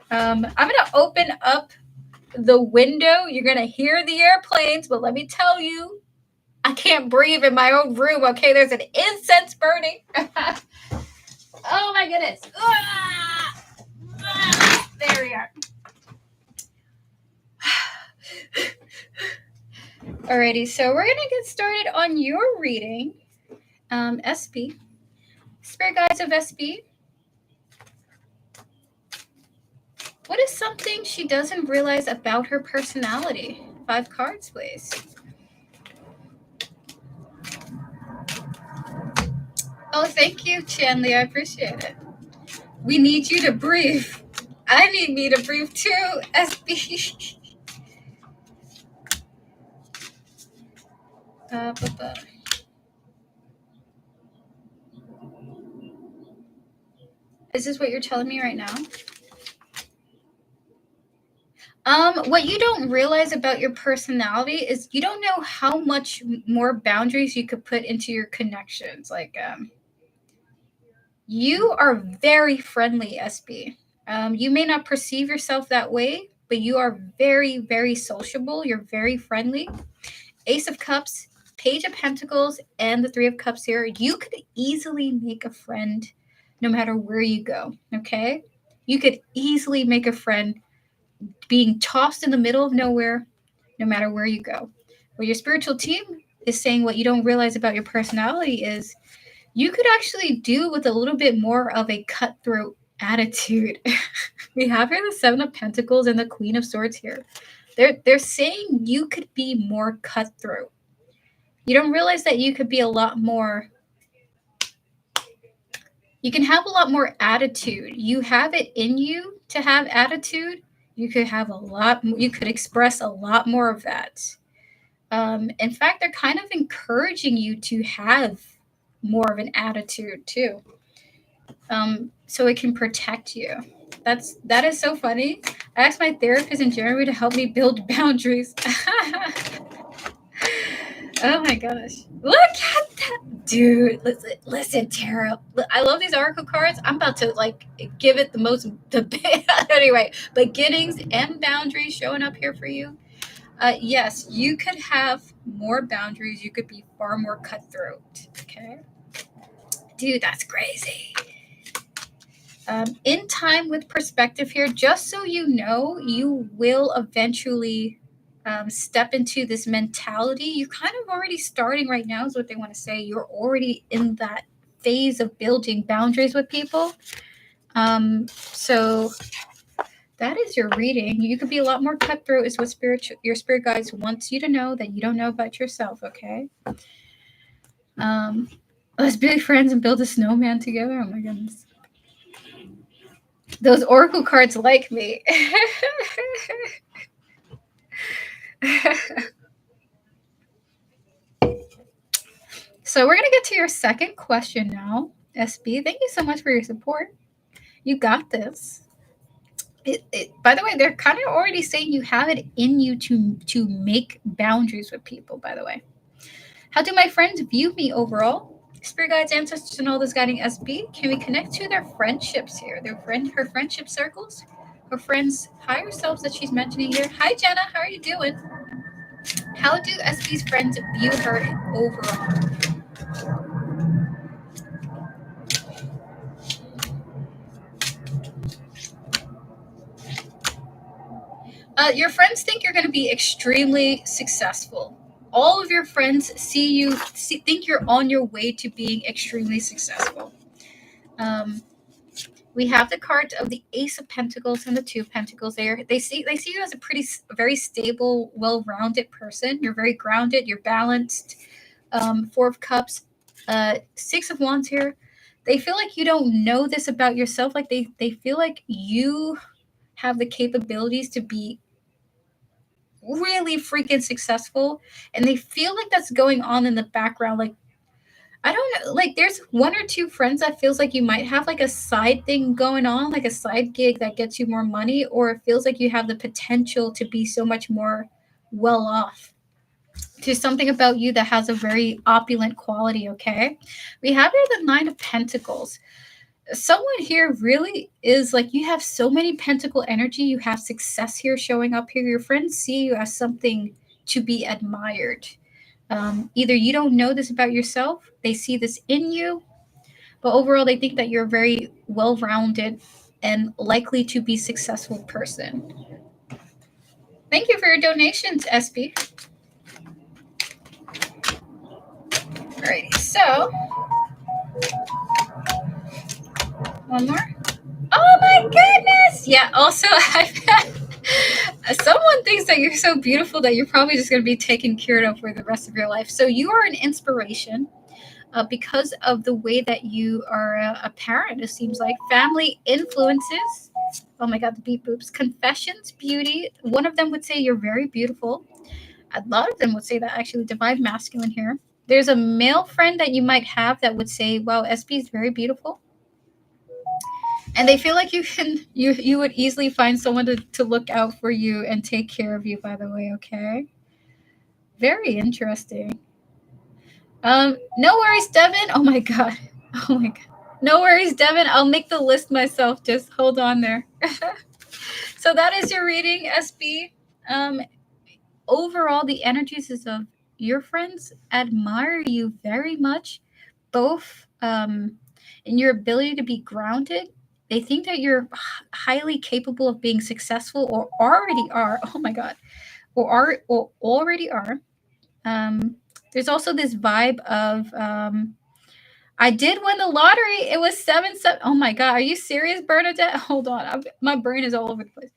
I'm going to open up the window. You're going to hear the airplanes, but let me tell you, I can't breathe in my own room. Okay, there's an incense burning. Oh my goodness. There we are. Alrighty, so we're going to get started on your reading. SB. Spirit guides of SB. What is something she doesn't realize about her personality? 5 cards, please. Oh, thank you, Chanley. I appreciate it. We need you to breathe. I need me to breathe too, SB. Is this what you're telling me right now? What you don't realize about your personality is you don't know how much more boundaries you could put into your connections. Like, you are very friendly, SB. You may not perceive yourself that way, but you are very, very sociable. You're very friendly. Ace of Cups, Page of Pentacles, and the Three of Cups here. You could easily make a friend no matter where you go, okay? You could easily make a friend being tossed in the middle of nowhere no matter where you go. What your spiritual team is saying, what you don't realize about your personality is you could actually do with a little bit more of a cutthroat attitude. We have here the Seven of Pentacles and the Queen of Swords here. They're saying you could be more cutthroat. You don't realize that you could be a lot more. You can have a lot more attitude. You have it in you to have attitude. You could have a lot. You could express a lot more of that. In fact, they're kind of encouraging you to have more of an attitude too, so it can protect you. That is so funny. I asked my therapist in January to help me build boundaries. Oh my gosh. Look at that. Dude, listen, Tara. I love these oracle cards. I'm about to like give it the anyway, beginnings and boundaries showing up here for you. Yes, you could have more boundaries. You could be far more cutthroat. Okay. Dude, that's crazy. In time with perspective here, just so you know, you will eventually step into this mentality. You're kind of already starting right now, is what they want to say. You're already in that phase of building boundaries with people. So that is your reading. You could be a lot more cutthroat, is what your spirit guides wants you to know that you don't know about yourself. Okay. Let's be friends and build a snowman together. Oh my goodness. Those oracle cards like me. So we're going to get to your second question now, SB. Thank you so much for your support. You got this. By the way, they're kind of already saying you have it in you to make boundaries with people, by the way. How do my friends view me overall? Spirit guides, ancestors, and all this guiding SB. Can we connect to their friendships here? Her friendship circles? Her friends' higher selves that she's mentioning here. Hi, Jenna. How are you doing? How do SB's friends view her overall? Your friends think you're going to be extremely successful. All of your friends think you're on your way to being extremely successful. We have the cards of the Ace of Pentacles and the Two of Pentacles there. They see you as a very stable, well-rounded person. You're very grounded. You're balanced. Four of Cups, Six of Wands here. They feel like you don't know this about yourself. Like they feel like you have the capabilities to be really freaking successful, and they feel like that's going on in the background. Like, I don't know, like there's one or two friends that feels like you might have like a side thing going on, like a side gig that gets you more money, or it feels like you have the potential to be so much more well off. To something about you that has a very opulent quality. Okay, we have here the Nine of Pentacles. Someone here really is like, you have so many pentacle energy. You have success here showing up here. Your friends see you as something to be admired. Either you don't know this about yourself, they see this in you, but overall they think that you're a very well-rounded and likely to be successful person. Thank you for your donations, SB. Alrighty, so one more. Oh my goodness! Yeah, also I've had someone thinks that you're so beautiful that you're probably just going to be taken care of for the rest of your life. So you are an inspiration because of the way that you are a parent. It seems like family influences. Oh my God, the beep boops. Confessions, beauty. One of them would say you're very beautiful. A lot of them would say that actually, divine masculine here. There's a male friend that you might have that would say, wow, SB is very beautiful. And they feel like you would easily find someone to look out for you and take care of you, by the way, okay? Very interesting. No worries, Devin. Oh my god. Oh my god. No worries, Devin. I'll make the list myself. Just hold on there. So that is your reading, SB. Overall, the energies is of your friends admire you very much, both in your ability to be grounded. They think that you're highly capable of being successful, or already are. Oh my god, or already are. Um, there's also this vibe of I did win the lottery. It was 7 7. Oh my god, are you serious, Bernadette? Hold on, my brain is all over the place.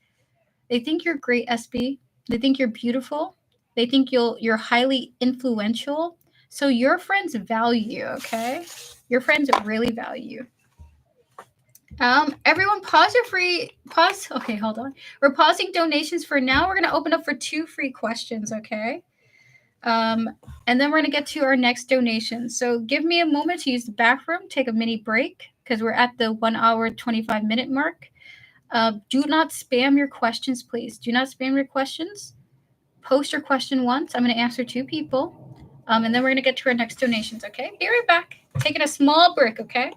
They think you're great, SB. They think you're beautiful. They think you're highly influential. So your friends value you, okay? Your friends really value you. Everyone pause your free pause. Okay, hold on. We're pausing donations for now. We're gonna open up for 2 free questions, okay? And then we're gonna get to our next donation. So give me a moment to use the bathroom, take a mini break, because we're at the 1 hour 25-minute mark. Do not spam your questions, please. Do not spam your questions. Post your question once. I'm going to answer 2 people. And then we're going to get to our next donations, okay? Be right back. Taking a small break, okay?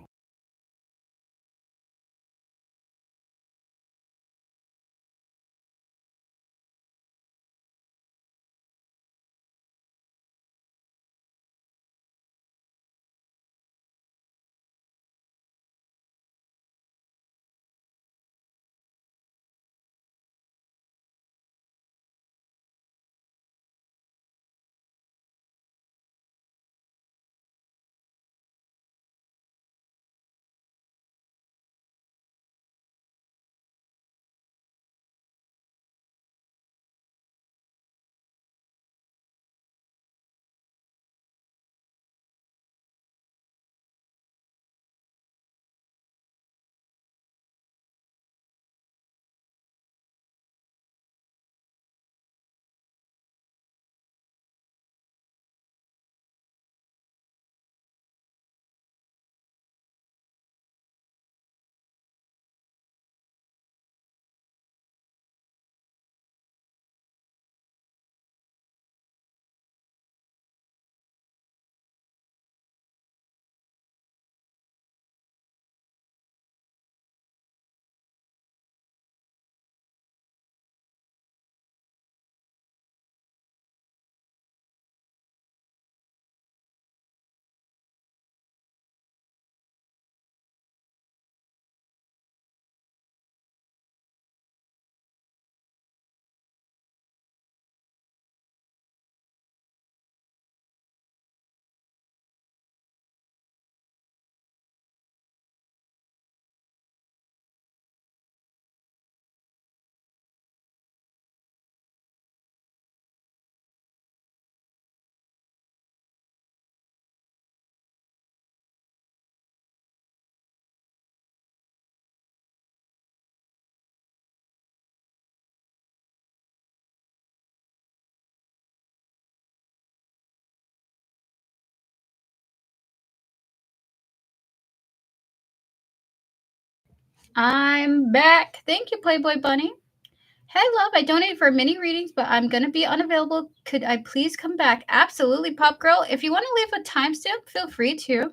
I'm back. Thank you, Playboy Bunny. Hey, love, I donated for mini readings, but I'm going to be unavailable. Could I please come back? Absolutely, Pop Girl. If you want to leave a timestamp, feel free to.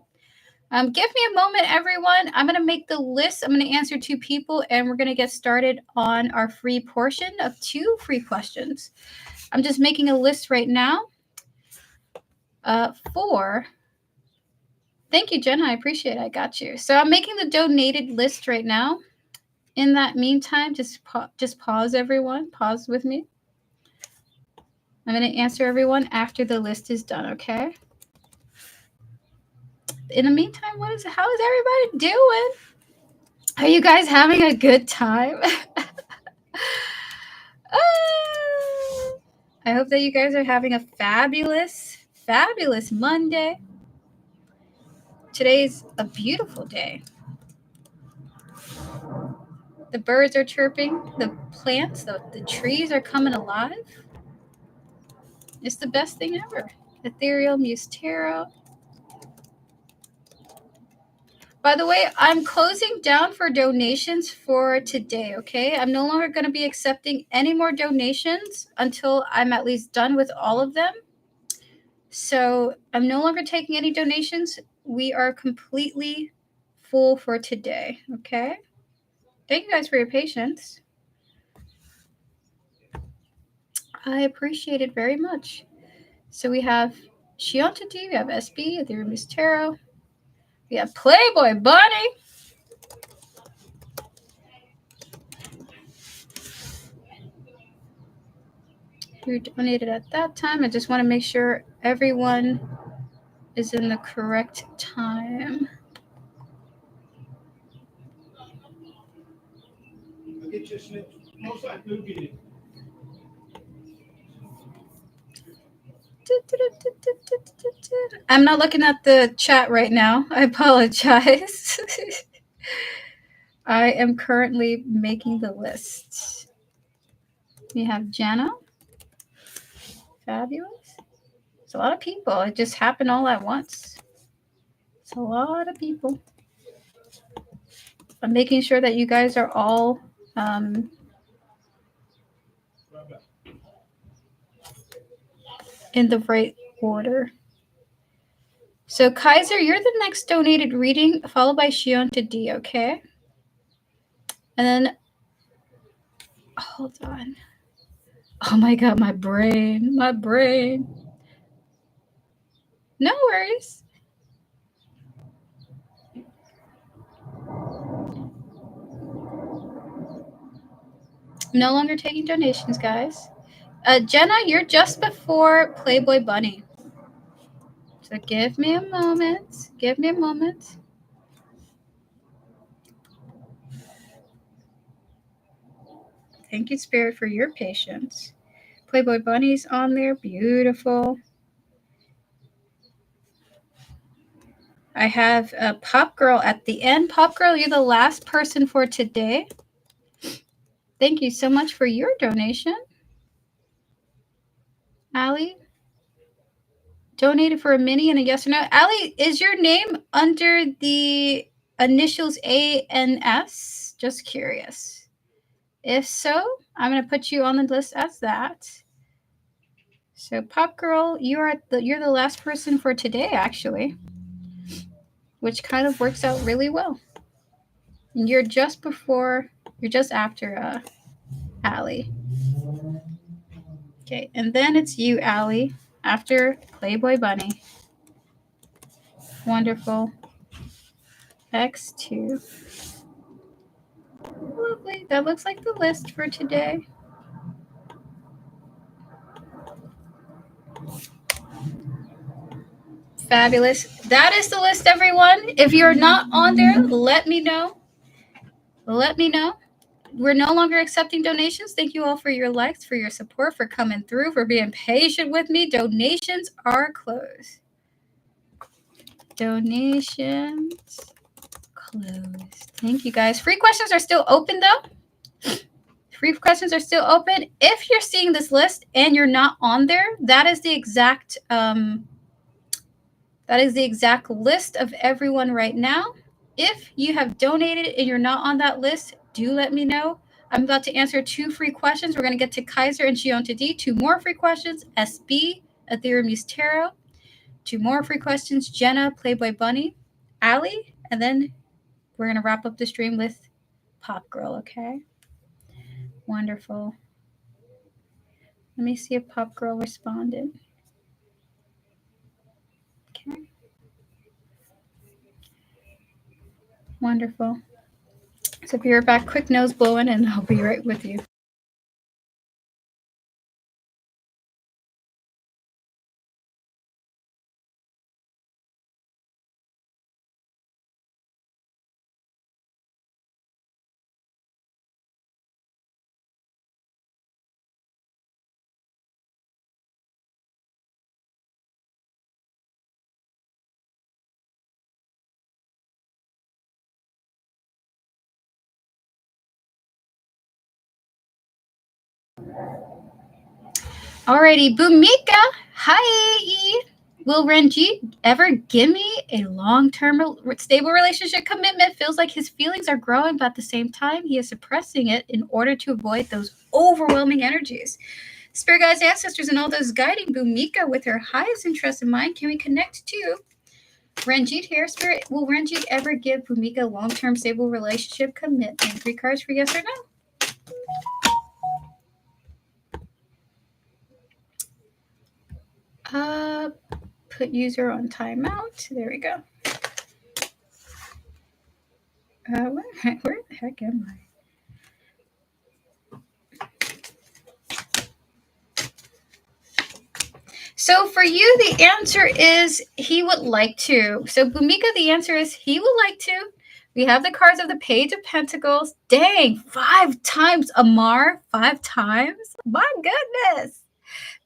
Give me a moment, everyone. I'm going to make the list. I'm going to answer 2 people, and we're going to get started on our free portion of 2 free questions. I'm just making a list right now for. Thank you, Jenna. I appreciate it. I got you. So I'm making the donated list right now. In that meantime, just pause, everyone. Pause with me. I'm going to answer everyone after the list is done, okay? In the meantime, how is everybody doing? Are you guys having a good time? I hope that you guys are having a fabulous Monday. Today's a beautiful day. The birds are chirping, the plants, the trees are coming alive. It's the best thing ever. Ethereal Muse Tarot. By the way, I'm closing down for donations for today, okay? I'm no longer going to be accepting any more donations until I'm at least done with all of them. So I'm no longer taking any donations. We are completely full for today, okay? Thank you guys for your patience. I appreciate it very much. So we have Shion D, we have SB, the Miss Tarot, we have Playboy Bunny. Who donated at that time. I just want to make sure everyone is in the correct time. I'm not looking at the chat right now. I apologize. I am currently making the list. We have Jenna. Fabulous. It's a lot of people. It just happened all at once. It's a lot of people. I'm making sure that you guys are all in the right order. So Kaiser, you're the next donated reading, followed by Shion to D, okay? And then, hold on. Oh my God, my brain. No worries. No longer taking donations, guys. Jenna, you're just before Playboy Bunny. So give me a moment. Give me a moment. Thank you, Spirit, for your patience. Playboy Bunny's on there. Beautiful. I have a Pop Girl at the end. Pop Girl, you're the last person for today. Thank you so much for your donation. Allie donated for a mini and a yes or no. Allie, is your name under the initials A and S? Just curious. If so, I'm going to put you on the list as that. So, Pop Girl, you're the last person for today, actually, which kind of works out really well. And you're just after Allie. Okay, and then it's you, Allie, after Playboy Bunny. Wonderful. X2. Lovely. That looks like the list for today. Fabulous. That is the list, everyone. If you're not on there, let me know. Let me know. We're no longer accepting donations. Thank you all for your likes, for your support, for coming through, for being patient with me. Donations are closed. Donations closed. Thank you, guys. Free questions are still open, though. Free questions are still open. If you're seeing this list and you're not on there, that is the exact list of everyone right now. If you have donated and you're not on that list, do let me know. I'm about to answer 2 free questions. We're going to get to Kaiser and Shion to D. 2 more free questions. SB, Ethereum Use Tarot. 2 more free questions. Jenna, Playboy Bunny, Allie, and then we're going to wrap up the stream with Pop Girl, okay? Wonderful. Let me see if Pop Girl responded. Okay. Wonderful. So be right back. Quick nose blowing, and I'll be right with you. Alrighty, Boomika. Hi. Will Ranjit ever give me a long-term stable relationship commitment? Feels like his feelings are growing, but at the same time, he is suppressing it in order to avoid those overwhelming energies. Spirit guides, ancestors, and all those guiding Bhumika with her highest interest in mind. Can we connect to Ranjit here? Spirit, will Ranjit ever give Bhumika a long-term stable relationship commitment? 3 cards for yes or no. Put user on timeout. There we go. Where the heck am I? So for you, the answer is he would like to. So Bhumika, the answer is he would like to. We have the cards of the Page of Pentacles. Dang, 5 times Amar, 5 times? My goodness.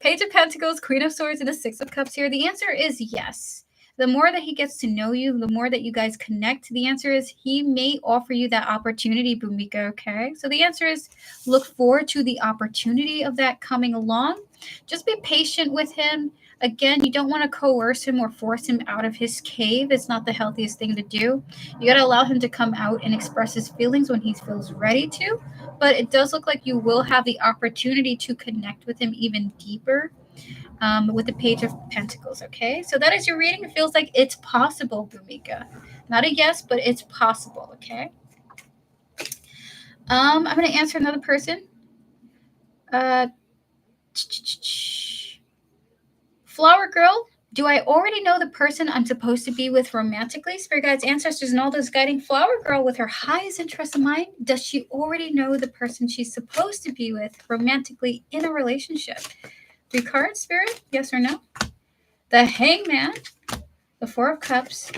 Page of Pentacles, Queen of Swords, and the Six of Cups here. The answer is yes. The more that he gets to know you, the more that you guys connect, the answer is he may offer you that opportunity, Bhumika, okay? So the answer is look forward to the opportunity of that coming along. Just be patient with him. Again, you don't want to coerce him or force him out of his cave. It's not the healthiest thing to do. You got to allow him to come out and express his feelings when he feels ready to. But it does look like you will have the opportunity to connect with him even deeper with the Page of Pentacles, okay? So that is your reading. It feels like it's possible, Bhumika. Not a yes, but it's possible, okay? I'm going to answer another person. Flower Girl, do I already know the person I'm supposed to be with romantically? Spirit guides, ancestors, and all those guiding Flower Girl with her highest interest in mind. Does she already know the person she's supposed to be with romantically in a relationship? 3 cards, Spirit, yes or no? The Hangman, the 4 of Cups,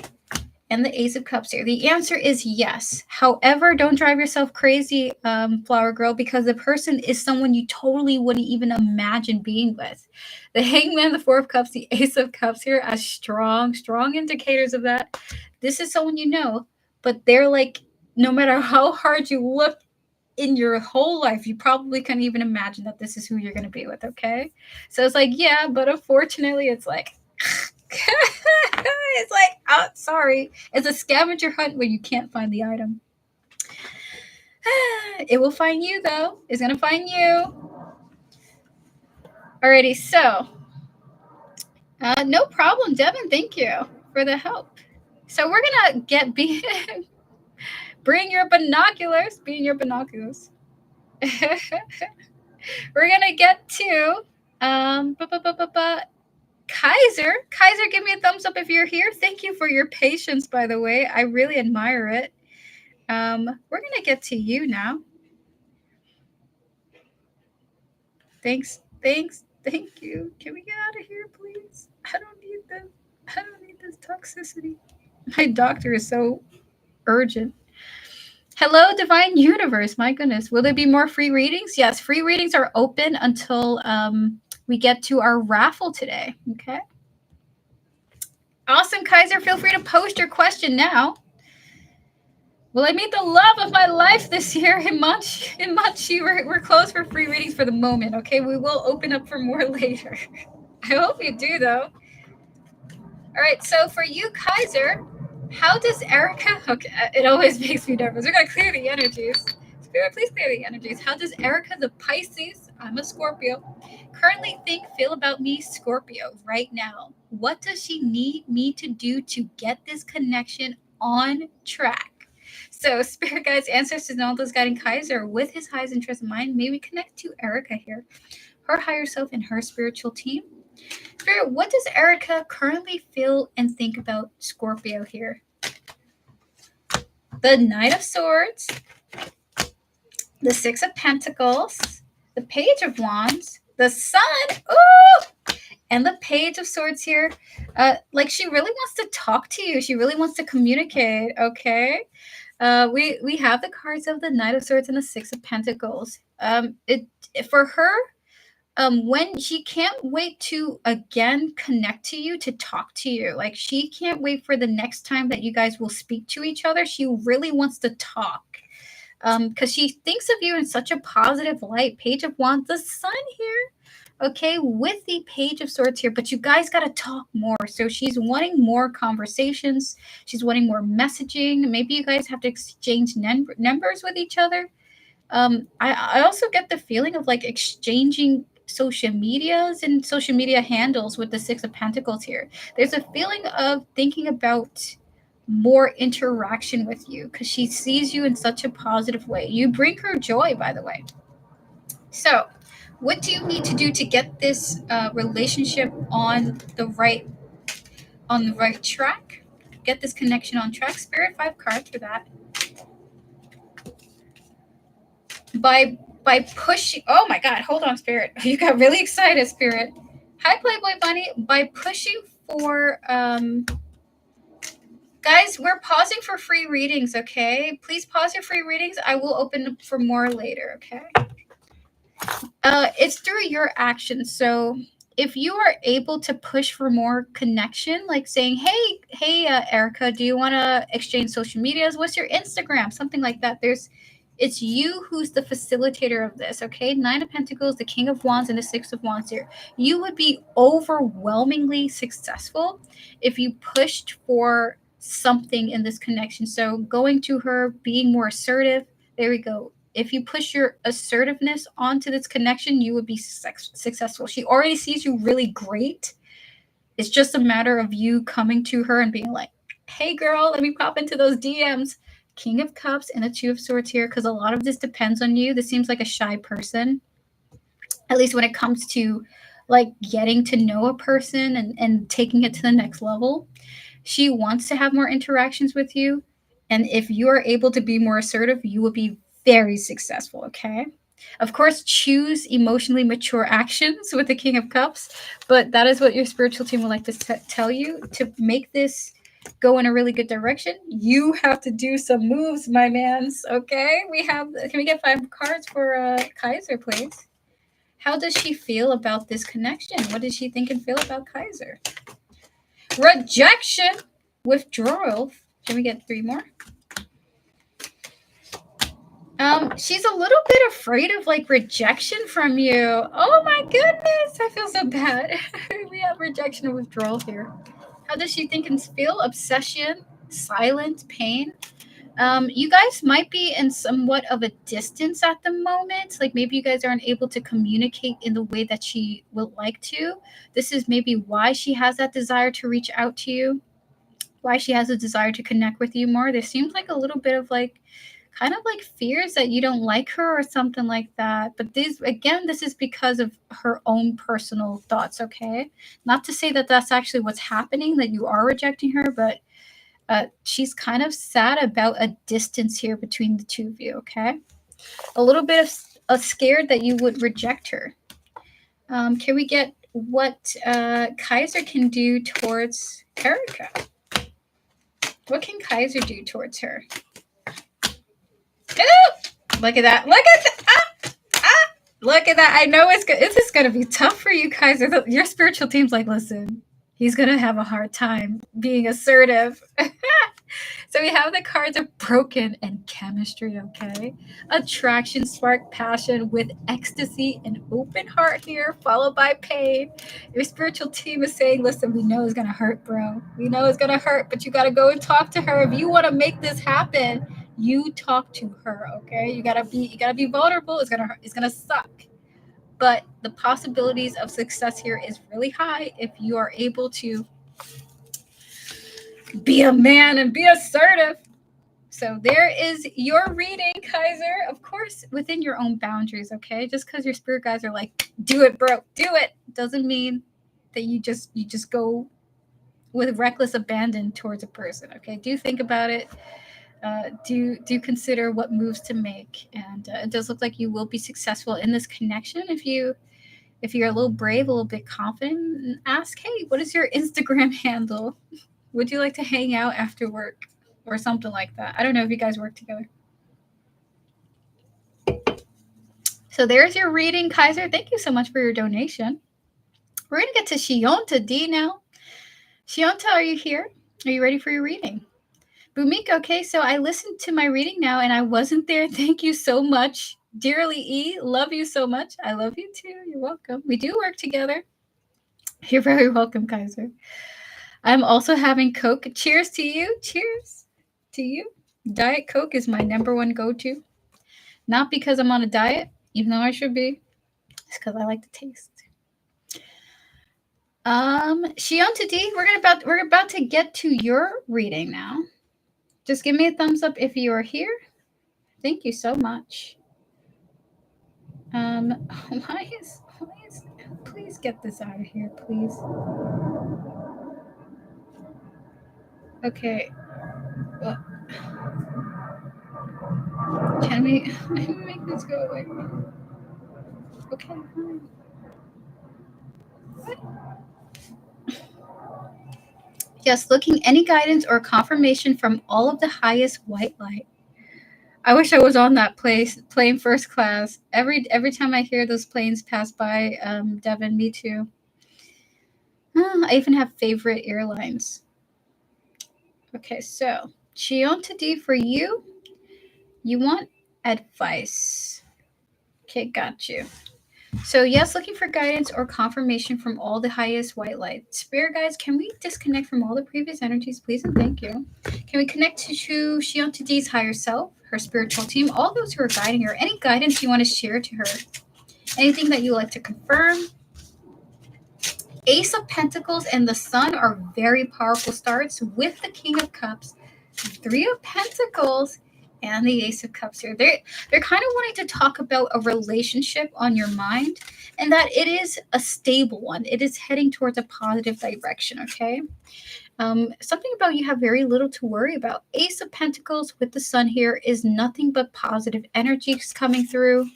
and the Ace of Cups here. The answer is yes. However, don't drive yourself crazy, Flower Girl, because the person is someone you totally wouldn't even imagine being with. The Hangman, the 4 of Cups, the Ace of Cups here as strong indicators of that. This is someone you know, but they're like, no matter how hard you look in your whole life, you probably can't even imagine that this is who you're going to be with, okay? So it's like, yeah, but unfortunately, it's like, it's like, oh, sorry. It's a scavenger hunt where you can't find the item. It will find you, though. It's going to find you. Alrighty, so. No problem, Devin. Thank you for the help. So we're going to bring your binoculars. Being your binoculars. We're going to get to Kaiser. Kaiser, give me a thumbs up if you're here. Thank you for your patience, by the way. I really admire it. We're going to get to you now. Thanks. Thank you. Can we get out of here, please? I don't need this toxicity. My doctor is so urgent. Hello, Divine Universe. My goodness. Will there be more free readings? Yes, free readings are open until we get to our raffle today. Okay. Awesome, Kaiser. Feel free to post your question now. Will I meet the love of my life this year in Munchie? We're closed for free readings for the moment, okay? We will open up for more later. I hope you do, though. All right, so for you, Kaiser, how does Erica... Okay, it always makes me nervous. We're going to clear the energies. Spirit, please clear the energies. How does Erica, the Pisces, I'm a Scorpio, currently feel about me, Scorpio, right now? What does she need me to do to get this connection on track? So, Spirit guides, ancestors, and all those guiding Kaiser with his highest interest in mind, may we connect to Erica here, her higher self and her spiritual team. Spirit, what does Erica currently feel and think about Scorpio here? The Knight of Swords, the Six of Pentacles, the Page of Wands, the Sun, ooh, and the Page of Swords here. Like she really wants to talk to you. She really wants to communicate, okay? We have the cards of the Knight of Swords and the Six of Pentacles. For her, when she can't wait to again connect to you, to talk to you. Like she can't wait for the next time that you guys will speak to each other. She really wants to talk because she thinks of you in such a positive light. Page of Wands, the Sun here. okay, with the Page of Swords here, but you guys got to talk more. So she's wanting more conversations. She's wanting more messaging. Maybe you guys have to exchange numbers with each other. I also get the feeling of like exchanging social medias and social media handles with the Six of Pentacles here. There's a feeling of thinking about more interaction with you because she sees you in such a positive way. You bring her joy, by the way. So, what do you need to do to get this relationship on the right track? Get this connection on track. Spirit, 5 cards for that. By pushing. Oh my God! Hold on, Spirit. You got really excited, Spirit. Hi, Playboy Bunny. By pushing for guys, we're pausing for free readings. Okay, please pause your free readings. I will open up for more later. Okay. It's through your actions. So if you are able to push for more connection, like saying, hey, Erica, do you want to exchange social medias? What's your Instagram? Something like that. It's you who's the facilitator of this, okay? 9 of Pentacles, the King of Wands, and the 6 of Wands here. You would be overwhelmingly successful if you pushed for something in this connection. So going to her, being more assertive. There we go. If you push your assertiveness onto this connection, you would be successful. She already sees you really great. It's just a matter of you coming to her and being like, hey, girl, let me pop into those DMs. King of Cups and the 2 of Swords here, because a lot of this depends on you. This seems like a shy person, at least when it comes to like getting to know a person and taking it to the next level. She wants to have more interactions with you. And if you are able to be more assertive, you will be very successful, okay? Of course, choose emotionally mature actions with the King of Cups, but that is what your spiritual team would like to tell you. To make this go in a really good direction, you have to do some moves, my mans, okay? Can we get 5 cards for Kaiser, please? How does she feel about this connection? What does she think and feel about Kaiser? Rejection, withdrawal. Can we get 3 more? She's a little bit afraid of like rejection from you. Oh my goodness, I feel so bad. We have rejection and withdrawal here. How does she think and feel? Obsession, silence, pain. You guys might be in somewhat of a distance at the moment. Like maybe you guys aren't able to communicate in the way that she would like to. This is maybe why she has that desire to reach out to you, why she has a desire to connect with you more. There seems like a little bit of like kind of like fears that you don't like her or something like that. But this is because of her own personal thoughts, okay? Not to say that that's actually what's happening, that you are rejecting her, but she's kind of sad about a distance here between the two of you, okay? A little bit of scared that you would reject her. Can we get what Kaiser can do towards Erica? What can Kaiser do towards her? Ooh, look at that. Look at that. Look at that. I know this is going to be tough for you, Kaiser. Your spiritual team's like, listen, he's going to have a hard time being assertive. So we have the cards of broken and chemistry, okay? Attraction, spark, passion with ecstasy and open heart here, followed by pain. Your spiritual team is saying, listen, we know it's going to hurt, bro. We know it's going to hurt, but you got to go and talk to her. If you want to make this happen, you talk to her, okay? You gotta be vulnerable. It's gonna suck. But the possibilities of success here is really high if you are able to be a man and be assertive. So there is your reading, Kaiser. Of course, within your own boundaries, okay? Just because your spirit guides are like, do it, bro, do it, doesn't mean that you just go with reckless abandon towards a person, okay? Do think about it. Do consider what moves to make, and it does look like you will be successful in this connection if you're a little brave, a little bit confident, and ask, hey, what is your Instagram handle? Would you like to hang out after work or something like that? I don't know if you guys work together. So there's your reading, Kaiser. Thank you so much for your donation. We're gonna get to Shionta D now. Shionta, are you here? Are you ready for your reading? Bumika, okay, so I listened to my reading now and I wasn't there. Thank you so much. Dearly E, love you so much. I love you too. You're welcome. We do work together. You're very welcome, Kaiser. I'm also having Coke. Cheers to you. Cheers to you. Diet Coke is my number one go-to. Not because I'm on a diet, even though I should be. It's because I like the taste. Shionta D, we're about to get to your reading now. Just give me a thumbs up if you are here. Thank you so much. Why is please get this out of here, please. Okay. Well, can we make this go away? Okay, fine. What? Yes, looking any guidance or confirmation from all of the highest white light. I wish I was on that plane first class. Every time I hear those planes pass by, Devin, me too. I even have favorite airlines. Okay, so Chionta D, for you, you want advice. Okay, got you. So yes, looking for guidance or confirmation from all the highest white light. Spirit guides, can we disconnect from all the previous energies, please, and thank you. Can we connect to Shionta D's higher self, her spiritual team, all those who are guiding her? Any guidance you want to share to her? Anything that you like to confirm? Ace of Pentacles and the Sun are very powerful starts with the King of Cups, Three of Pentacles, and the Ace of Cups here. They're kind of wanting to talk about a relationship on your mind and that it is a stable one. It is heading towards a positive direction, okay? Something about you have very little to worry about. Ace of Pentacles with the Sun here is nothing but positive energies coming through.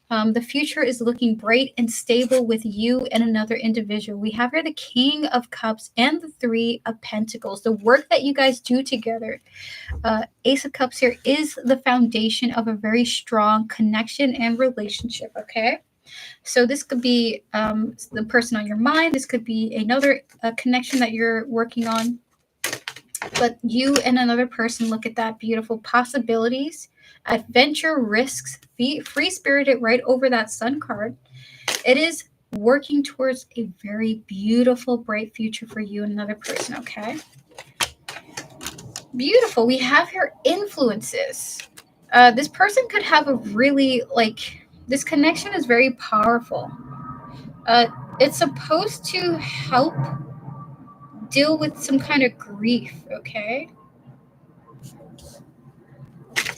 The future is looking bright and stable with you and another individual. We have here the King of Cups and the Three of Pentacles. The work that you guys do together. Ace of Cups here is the foundation of a very strong connection and relationship, okay? So this could be the person on your mind. This could be another connection that you're working on. But you and another person look at that beautiful possibilities, adventure, risks, be free-spirited right over that Sun card. It is working towards a very beautiful, bright future for you and another person, okay? Beautiful. We have here influences. This person could have a really, this connection is very powerful. It's supposed to help deal with some kind of grief, okay?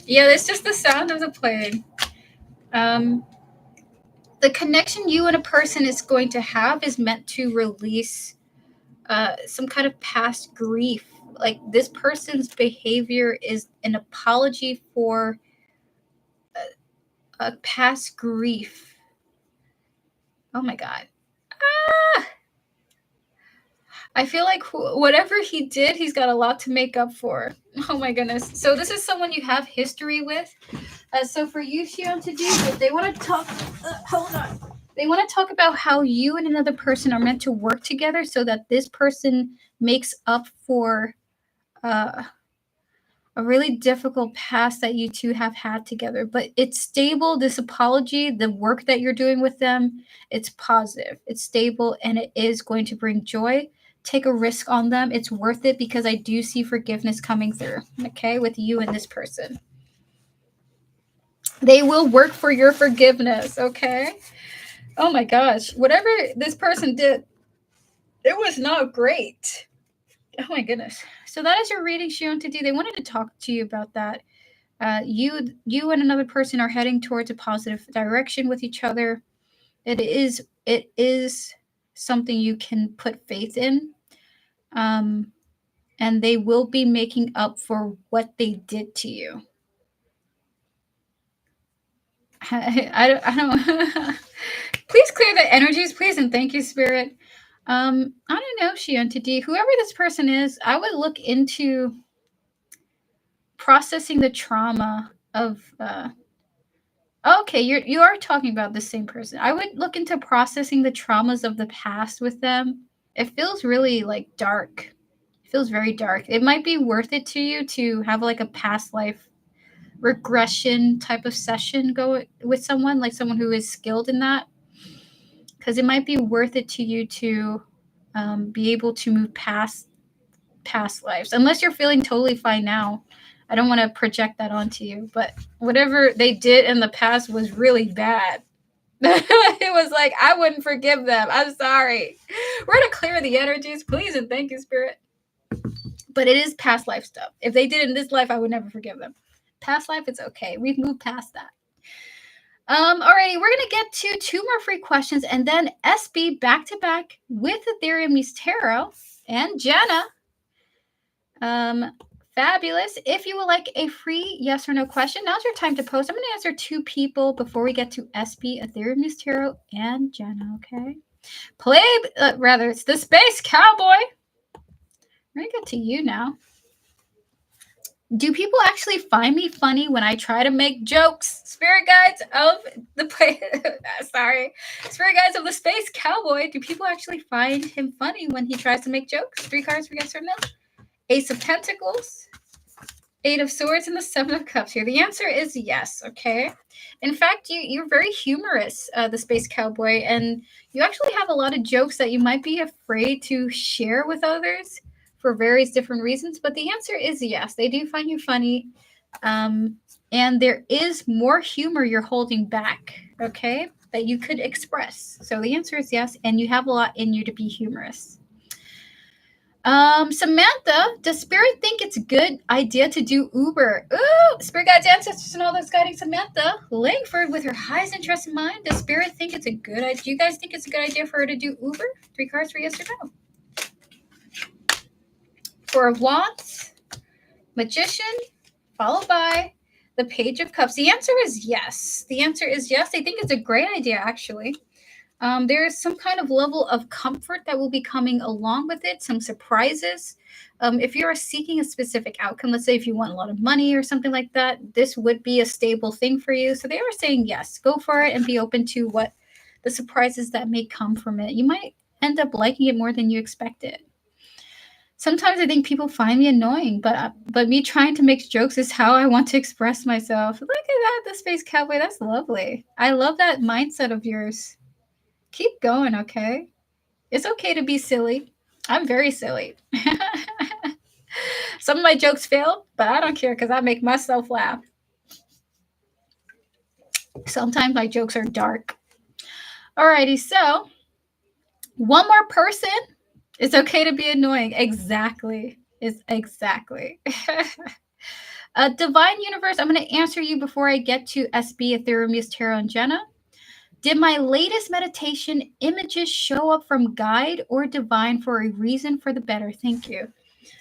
Yeah, it's just the sound of the plane. The connection you and a person is going to have is meant to release some kind of past grief. Like this person's behavior is an apology for a past grief. Oh my God. Ah! I feel like whatever he did, he's got a lot to make up for. Oh my goodness. So this is someone you have history with. So for you, Shion, to do, if they want to talk, hold on. They want to talk about how you and another person are meant to work together so that this person makes up for a really difficult past that you two have had together. But it's stable. This apology, the work that you're doing with them, it's positive, it's stable, and it is going to bring joy. Take a risk on them. It's worth it because I do see forgiveness coming through, okay, with you and this person. They will work for your forgiveness, okay? Oh my gosh. Whatever this person did, it was not great. Oh my goodness. So that is your reading, Shion, to do. They wanted to talk to you about that. You and another person are heading towards a positive direction with each other. It is something you can put faith in. And they will be making up for what they did to you. I don't please clear the energies, please, and thank you, Spirit. I don't know, Shion, whoever this person is, I would look into processing the trauma of okay, you are talking about the same person. I would look into processing the traumas of the past with them. It feels really like dark. It feels very dark. It might be worth it to you to have like a past life regression type of session go with someone, like someone who is skilled in that, because it might be worth it to you to be able to move past past lives, unless you're feeling totally fine now. I don't want to project that onto you, but whatever they did in the past was really bad. It was like, I wouldn't forgive them. I'm sorry. We're going to clear the energies, please, and thank you, Spirit. But it is past life stuff. If they did in this life, I would never forgive them. Past life, it's okay. We've moved past that. Alrighty, we're gonna get to 2 more free questions, and then SB back to back with Ethereum Meets Tarot and Jenna. Fabulous. If you would like a free yes or no question, now's your time to post. I'm going to answer 2 people before we get to SB, Ethereum News Tarot, and Jenna, okay? It's the Space Cowboy. We're going to get to you now. Do people actually find me funny when I try to make jokes? Spirit guides of the Spirit guides of the Space Cowboy. Do people actually find him funny when he tries to make jokes? 3 cards for yes or no. Ace of Pentacles, 8 of Swords, and the 7 of Cups here. The answer is yes, okay? In fact, you're very humorous, the Space Cowboy, and you actually have a lot of jokes that you might be afraid to share with others for various different reasons, but the answer is yes. They do find you funny, and there is more humor you're holding back, okay, that you could express. So the answer is yes, and you have a lot in you to be humorous. Samantha, does Spirit think it's a good idea to do Uber? Ooh, Spirit guides, ancestors, and all those guiding Samantha Langford with her highest interest in mind. Does Spirit think it's a good idea? Do you guys think it's a good idea for her to do Uber? 3 cards for yes or no. 4 of Wands, Magician, followed by the Page of Cups. The answer is yes. The answer is yes. I think it's a great idea, actually. There is some kind of level of comfort that will be coming along with it, some surprises. If you're seeking a specific outcome, let's say if you want a lot of money or something like that, this would be a stable thing for you. So they are saying yes, go for it and be open to what the surprises that may come from it. You might end up liking it more than you expected. Sometimes I think people find me annoying, but me trying to make jokes is how I want to express myself. Look at that, the Space Cowboy. That's lovely. I love that mindset of yours. Keep going, okay? It's okay to be silly. I'm very silly. Some of my jokes fail, but I don't care because I make myself laugh. Sometimes my jokes are dark. Alrighty, so 1 more person. It's okay to be annoying. Exactly. It's exactly. Divine Universe, I'm going to answer you before I get to SB, Ethereum, Muse, Tarot, and Jenna. Did my latest meditation images show up from guide or divine for a reason for the better? Thank you.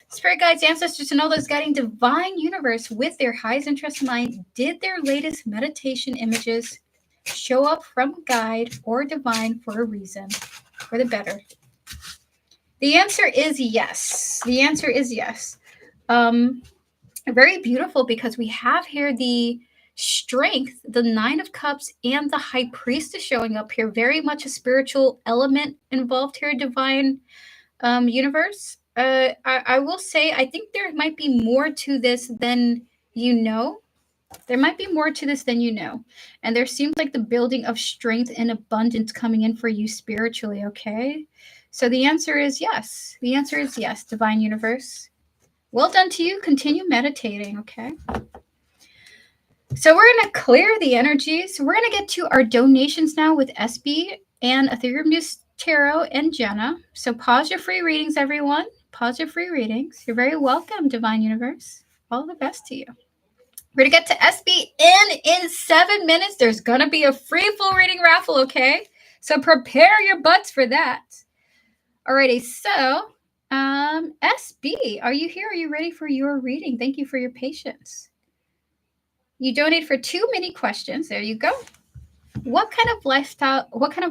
Spirit guides, ancestors, and all those guiding Divine Universe with their highest interest in mind, did their latest meditation images show up from guide or divine for a reason for the better? The answer is yes. The answer is yes. Very beautiful, because we have here the Strength, the 9 of Cups, and the High Priestess showing up here. Very much a spiritual element involved here, Divine Universe. I will say, I think there might be more to this than you know. There might be more to this than you know. And there seems like the building of strength and abundance coming in for you spiritually, okay? So the answer is yes. The answer is yes, Divine Universe. Well done to you. Continue meditating, okay? So we're going to clear the energies. We're going to get to our donations now with SB and Ethereum News Tarot and Jenna. So pause your free readings, everyone. Pause your free readings. You're very welcome, Divine Universe. All the best to you. We're going to get to SB in 7 minutes. There's going to be a free full reading raffle, okay? So prepare your butts for that. Alrighty, so SB, are you here? Are you ready for your reading? Thank you for your patience. You donate for 2 mini questions. There you go. What kind of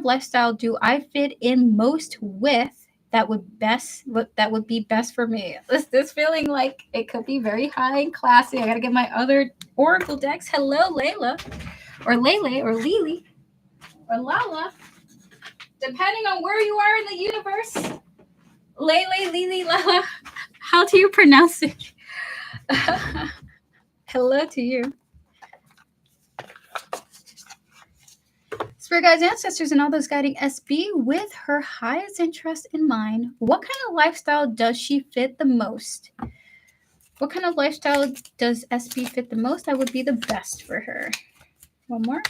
lifestyle do I fit in most with that would be best for me? This feeling like it could be very high and classy. I gotta get my other oracle decks. Hello, Layla, or Lele, or Lily, or Lala, depending on where you are in the universe. Lele, Lily, Lala. How do you pronounce it? Hello to you. Spirit guides, ancestors, and all those guiding SB with her highest interest in mind. What kind of lifestyle does she fit the most? What kind of lifestyle does SB fit the most? That would be the best for her. One more.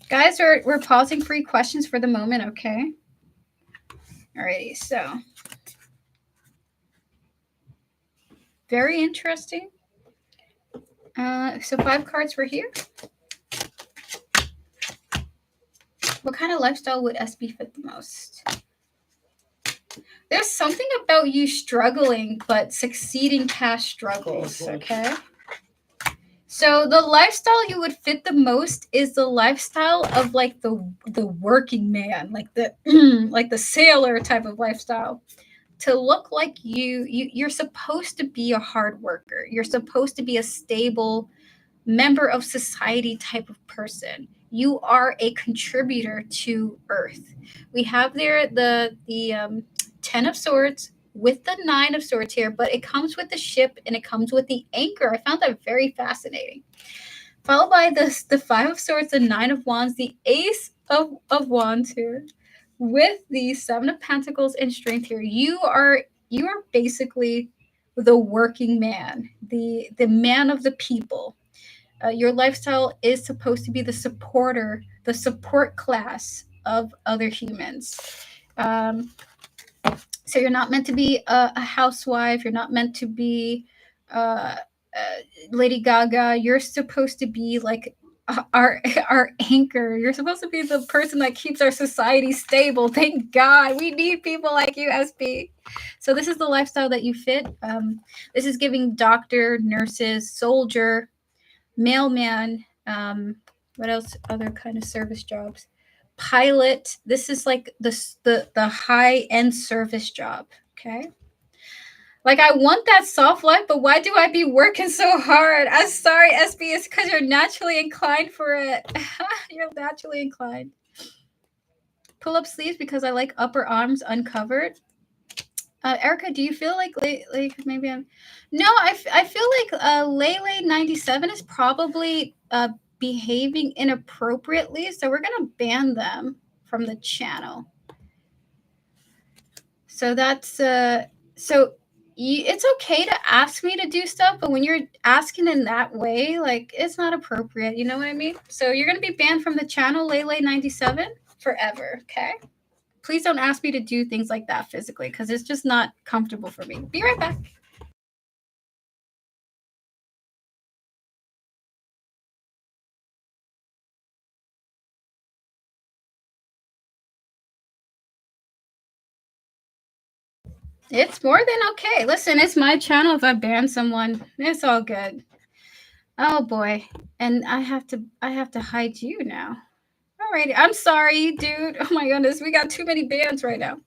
Guys, we're pausing free questions for the moment, okay? Alrighty, so. Very interesting. So 5 cards were here. What kind of lifestyle would SB fit the most? There's something about you struggling, but succeeding past struggles, okay? So the lifestyle you would fit the most is the lifestyle of like the working man, like the like the sailor type of lifestyle. To look like you're supposed to be a hard worker. You're supposed to be a stable member of society type of person. You are a contributor to Earth. We have there the 10 of Swords with the 9 of Swords here, but it comes with the ship and it comes with the anchor. I found that very fascinating. Followed by the 5 of Swords, the 9 of Wands, the Ace of Wands here, with the 7 of Pentacles and Strength here. You are basically the working man, the man of the people. Your lifestyle is supposed to be the supporter, the support class of other humans. So you're not meant to be a housewife. You're not meant to be Lady Gaga. You're supposed to be like our anchor. You're supposed to be the person that keeps our society stable. Thank God. We need people like you, SB. So this is the lifestyle that you fit. This is giving doctor, nurses, soldier, mailman, what else? Other kind of service jobs. Pilot. This is like the high-end service job. Okay. Like, I want that soft life, but why do I be working so hard? I'm sorry, SB. It's because you're naturally inclined for it. You're naturally inclined. Pull up sleeves because I like upper arms uncovered. Erica, do you feel like maybe I'm? No, I feel like Lele 97 is probably behaving inappropriately, so we're gonna ban them from the channel. So that's so it's okay to ask me to do stuff, but when you're asking in that way, like, it's not appropriate. You know what I mean? So you're gonna be banned from the channel, Lele 97, forever. Okay. Please don't ask me to do things like that physically because it's just not comfortable for me. Be right back. It's more than okay. Listen, it's my channel. If I ban someone, it's all good. Oh boy. And I have to hide you now. Alrighty. I'm sorry, dude. Oh my goodness. We got too many bans right now.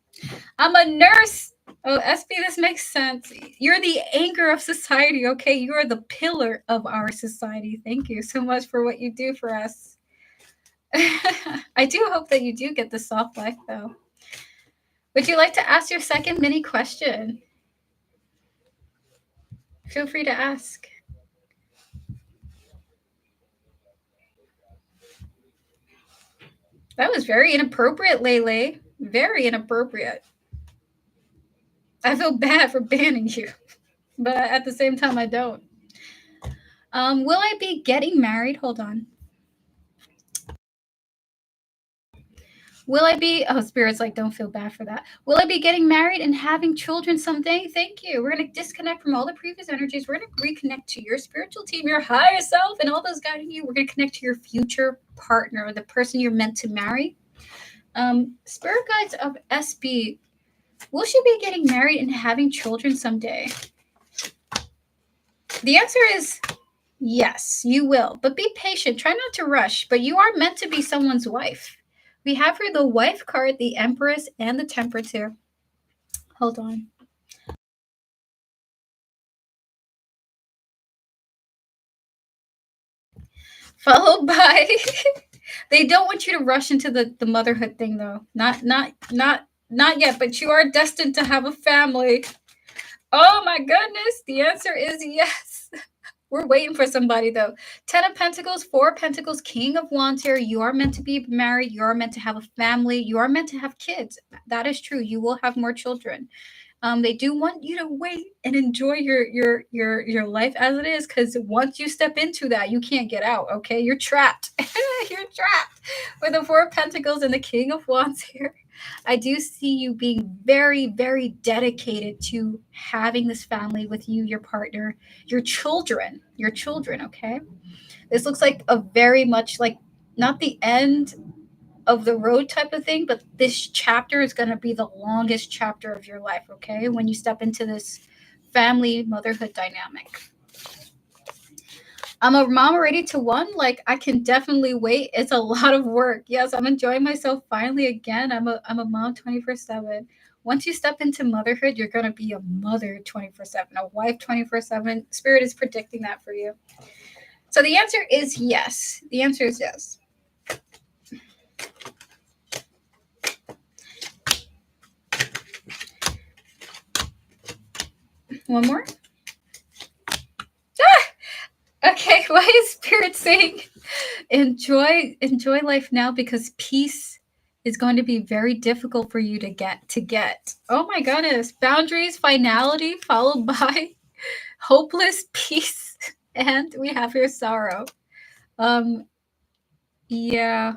I'm a nurse. Oh, SB, this makes sense. You're the anchor of society, okay? You are the pillar of our society. Thank you so much for what you do for us. I do hope that you do get the soft life, though. Would you like to ask your second mini question? Feel free to ask. That was very inappropriate, Lele. Very inappropriate. I feel bad for banning you, but at the same time, I don't. Will I be getting married? Hold on. Will I be, oh, Spirit's like, don't feel bad for that. Will I be getting married and having children someday? Thank you. We're going to disconnect from all the previous energies. We're going to reconnect to your spiritual team, your higher self, and all those guiding you. We're going to connect to your future partner, the person you're meant to marry. Spirit guides of SB, will she be getting married and having children someday? The answer is yes, you will. But be patient. Try not to rush. But you are meant to be someone's wife. We have here the wife card, the Empress, and the Temperance here. Hold on. Followed by, they don't want you to rush into the motherhood thing, though. Not yet, but you are destined to have a family. Oh my goodness, the answer is yes. We're waiting for somebody though. 10 of Pentacles, 4 of Pentacles, King of Wands here. You are meant to be married. You are meant to have a family. You are meant to have kids. That is true. You will have more children. They do want you to wait and enjoy your life as it is, because once you step into that, you can't get out. Okay, you're trapped. You're trapped with the 4 of Pentacles and the King of Wands here. I do see you being very, very dedicated to having this family with you, your partner, your children. Okay, this looks like a very much like not the end of the road type of thing, but this chapter is going to be the longest chapter of your life, okay? When you step into this family motherhood dynamic. I'm a mom already to one. Like, I can definitely wait. It's a lot of work. Yes, I'm enjoying myself finally again. I'm a mom 24/7. Once you step into motherhood, you're going to be a mother 24/7, a wife 24/7. Spirit is predicting that for you. So the answer is yes. The answer is yes. One more. Okay, why is Spirit saying enjoy life now, because peace is going to be very difficult for you to get. Oh my goodness. Boundaries, finality, followed by hopeless peace, and we have here sorrow. Yeah.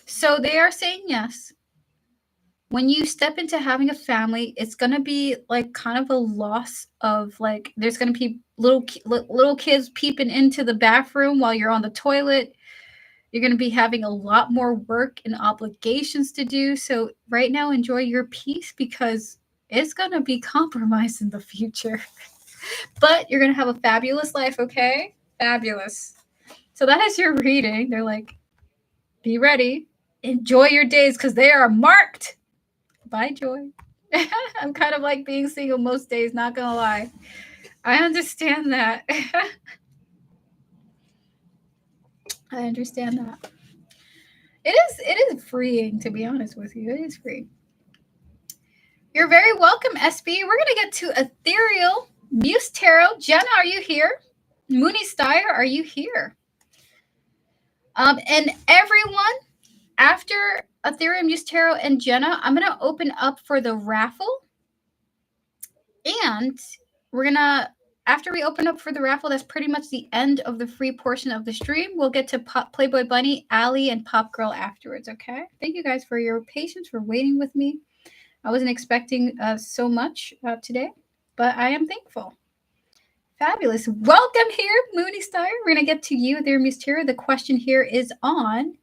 So they are saying yes. When you step into having a family, it's going to be like kind of a loss of, like, there's going to be little kids peeping into the bathroom while you're on the toilet. You're going to be having a lot more work and obligations to do. So right now, enjoy your peace, because it's going to be compromised in the future. But you're going to have a fabulous life, okay? Fabulous. So that is your reading. They're like, be ready. Enjoy your days, because they are marked. Bye, Joy. I'm kind of like being single most days, not gonna lie. I understand that. I understand that. It is freeing, to be honest with you. It is free. You're very welcome, SB. We're gonna get to Ethereal, Muse Tarot. Jenna, are you here? Mooney Steyer, are you here? And everyone, after Ethereum, Muse Tarot, and Jenna, I'm gonna open up for the raffle. And we're gonna, after we open up for the raffle, that's pretty much the end of the free portion of the stream. We'll get to Playboy Bunny, Allie, and Pop Girl afterwards, okay? Thank you guys for your patience, for waiting with me. I wasn't expecting so much today, but I am thankful. Fabulous. Welcome here, Mooney Star. We're going to get to you there, Miss Tara. The question here is on,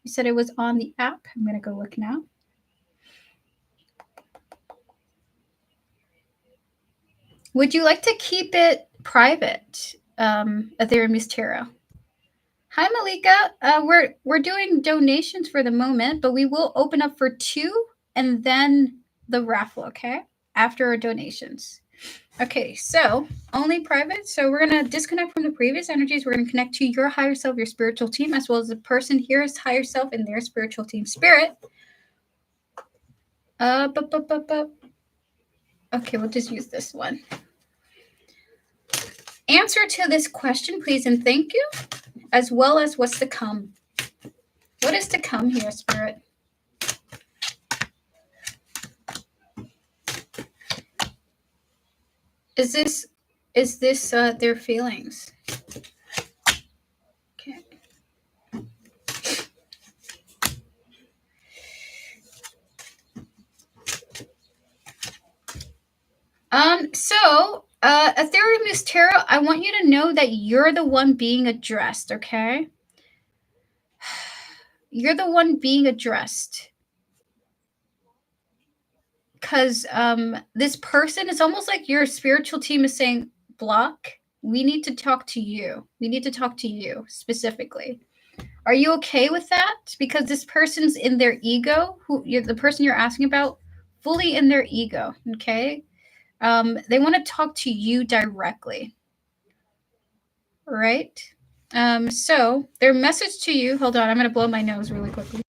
you said it was on the app. I'm going to go look now. Would you like to keep it private, Ethereum Miss Tara? Hi, Malika. We're doing donations for the moment, but we will open up for 2 and then the raffle, okay? After our donations. Okay, so only private. So we're going to disconnect from the previous energies. We're going to connect to your higher self, your spiritual team, as well as the person here's higher self and their spiritual team spirit. Okay, we'll just use this one. Answer to this question, please, and thank you, as well as what's to come. What is to come here, Spirit? Is this their feelings? Okay. So Ethereum is Tarot. I want you to know that you're the one being addressed, okay? You're the one being addressed. Because this person, it's almost like your spiritual team is saying, block, we need to talk to you. We need to talk to you specifically. Are you okay with that? Because this person's in their ego, the person you're asking about, fully in their ego, okay? They want to talk to you directly, right? So their message to you, hold on, I'm going to blow my nose really quickly.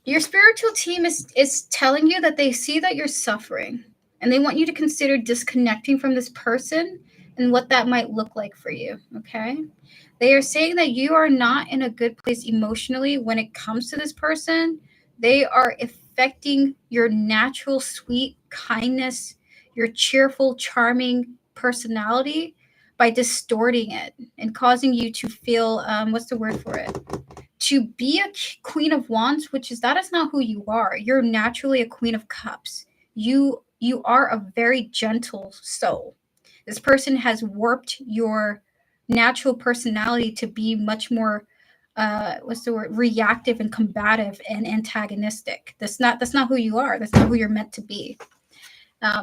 Your spiritual team is telling you that they see that you're suffering, and they want you to consider disconnecting from this person and what that might look like for you, okay? They are saying that you are not in a good place emotionally when it comes to this person. They are affecting your natural, sweet kindness, your cheerful, charming personality by distorting it and causing you to feel, what's the word for it? To be a queen of wands, which is that is not who you are. You're naturally a queen of cups. You are a very gentle soul. This person has warped your natural personality to be much more what's the word, reactive and combative and antagonistic. That's not who you are. That's not who you're meant to be.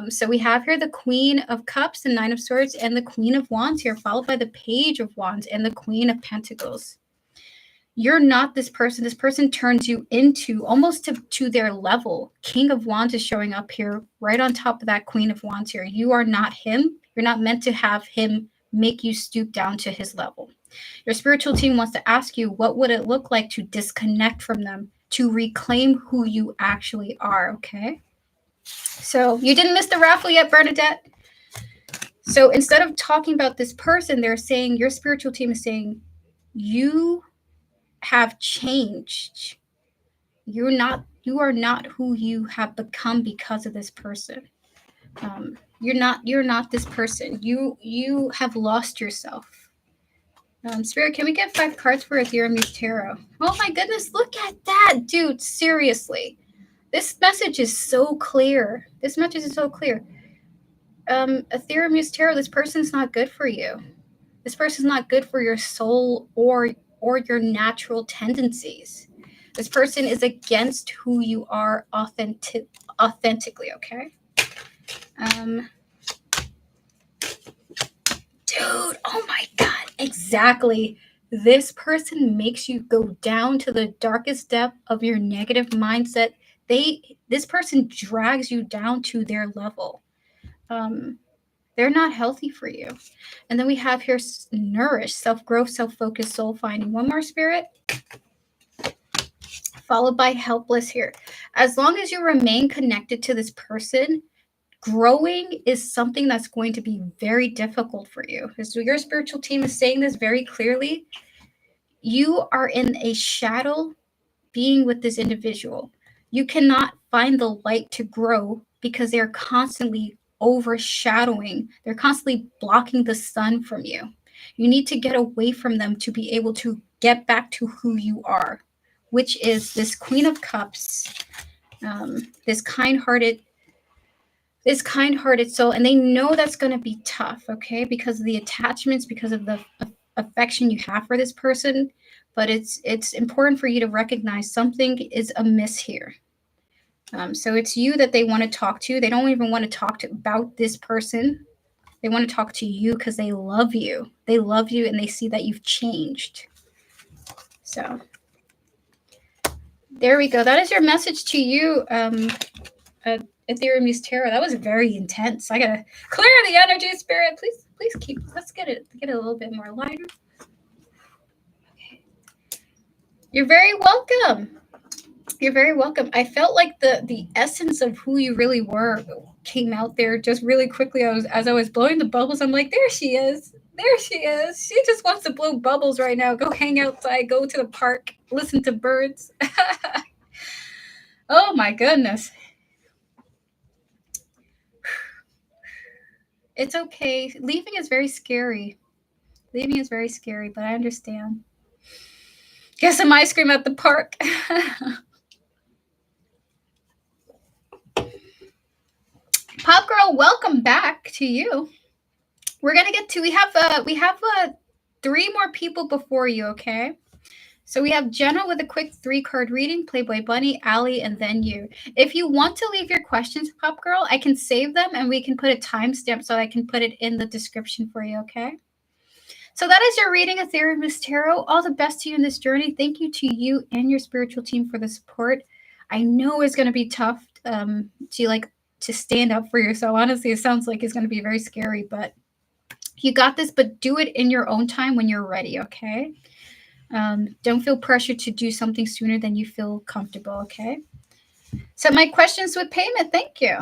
So we have here the Queen of Cups, the Nine of Swords, and the Queen of Wands here, followed by the Page of Wands and the Queen of Pentacles. You're not this person. This person turns you into almost to their level. King of Wands is showing up here right on top of that Queen of Wands here. You are not him. You're not meant to have him make you stoop down to his level. Your spiritual team wants to ask you, what would it look like to disconnect from them, to reclaim who you actually are, okay? So you didn't miss the raffle yet, Bernadette? So instead of talking about this person, they're saying, your spiritual team is saying, you have changed. You are not who you have become because of this person. You're not this person. You have lost yourself. Spirit, can we get 5 cards for Ethereum Tarot? Oh my goodness, look at that, dude. Seriously. This message is so clear. This message is so clear. Ethereum Tarot, this person's not good for you. This person's not good for your soul or your natural tendencies. This person is against who you are authentically, okay? Dude, oh my God, exactly. This person makes you go down to the darkest depth of your negative mindset. This person drags you down to their level. They're not healthy for you. And then we have here nourish, self-growth, self-focused, soul-finding. One more, Spirit. Followed by helpless here. As long as you remain connected to this person, growing is something that's going to be very difficult for you. So your spiritual team is saying this very clearly. You are in a shadow being with this individual. You cannot find the light to grow because they're constantly overshadowing. They're constantly blocking the sun from you. You need to get away from them to be able to get back to who you are, which is this Queen of Cups, this kind-hearted soul. And they know that's going to be tough, okay, because of the attachments, because of the affection you have for this person. But it's important for you to recognize something is amiss here. So it's you that they want to talk to. They don't even want to talk about this person. They want to talk to you because they love you. They love you and they see that you've changed. So there we go. That is your message to you, Ethereum Tarot. That was very intense. I gotta clear the energy, Spirit. Please keep. Let's get it a little bit more lighter. Okay. You're very welcome. You're very welcome. I felt like the essence of who you really were came out there just really quickly. As I was blowing the bubbles, I'm like, there she is. There she is. She just wants to blow bubbles right now. Go hang outside, go to the park, listen to birds. Oh my goodness. It's okay. Leaving is very scary. Leaving is very scary, but I understand. Get some ice cream at the park. Pop Girl, welcome back to you. We're gonna get to we have 3 more people before you, okay? So we have Jenna with a quick 3-card reading, Playboy Bunny, Allie, and then you. If you want to leave your questions, Pop Girl, I can save them and we can put a timestamp so I can put it in the description for you, okay? So that is your reading, Ethereum Tarot. All the best to you in this journey. Thank you to you and your spiritual team for the support. I know it's going to be tough to stand up for yourself. Honestly, it sounds like it's going to be very scary, but you got this. But do it in your own time when you're ready, okay? Don't feel pressured to do something sooner than you feel comfortable, okay? So my questions with payment, thank you.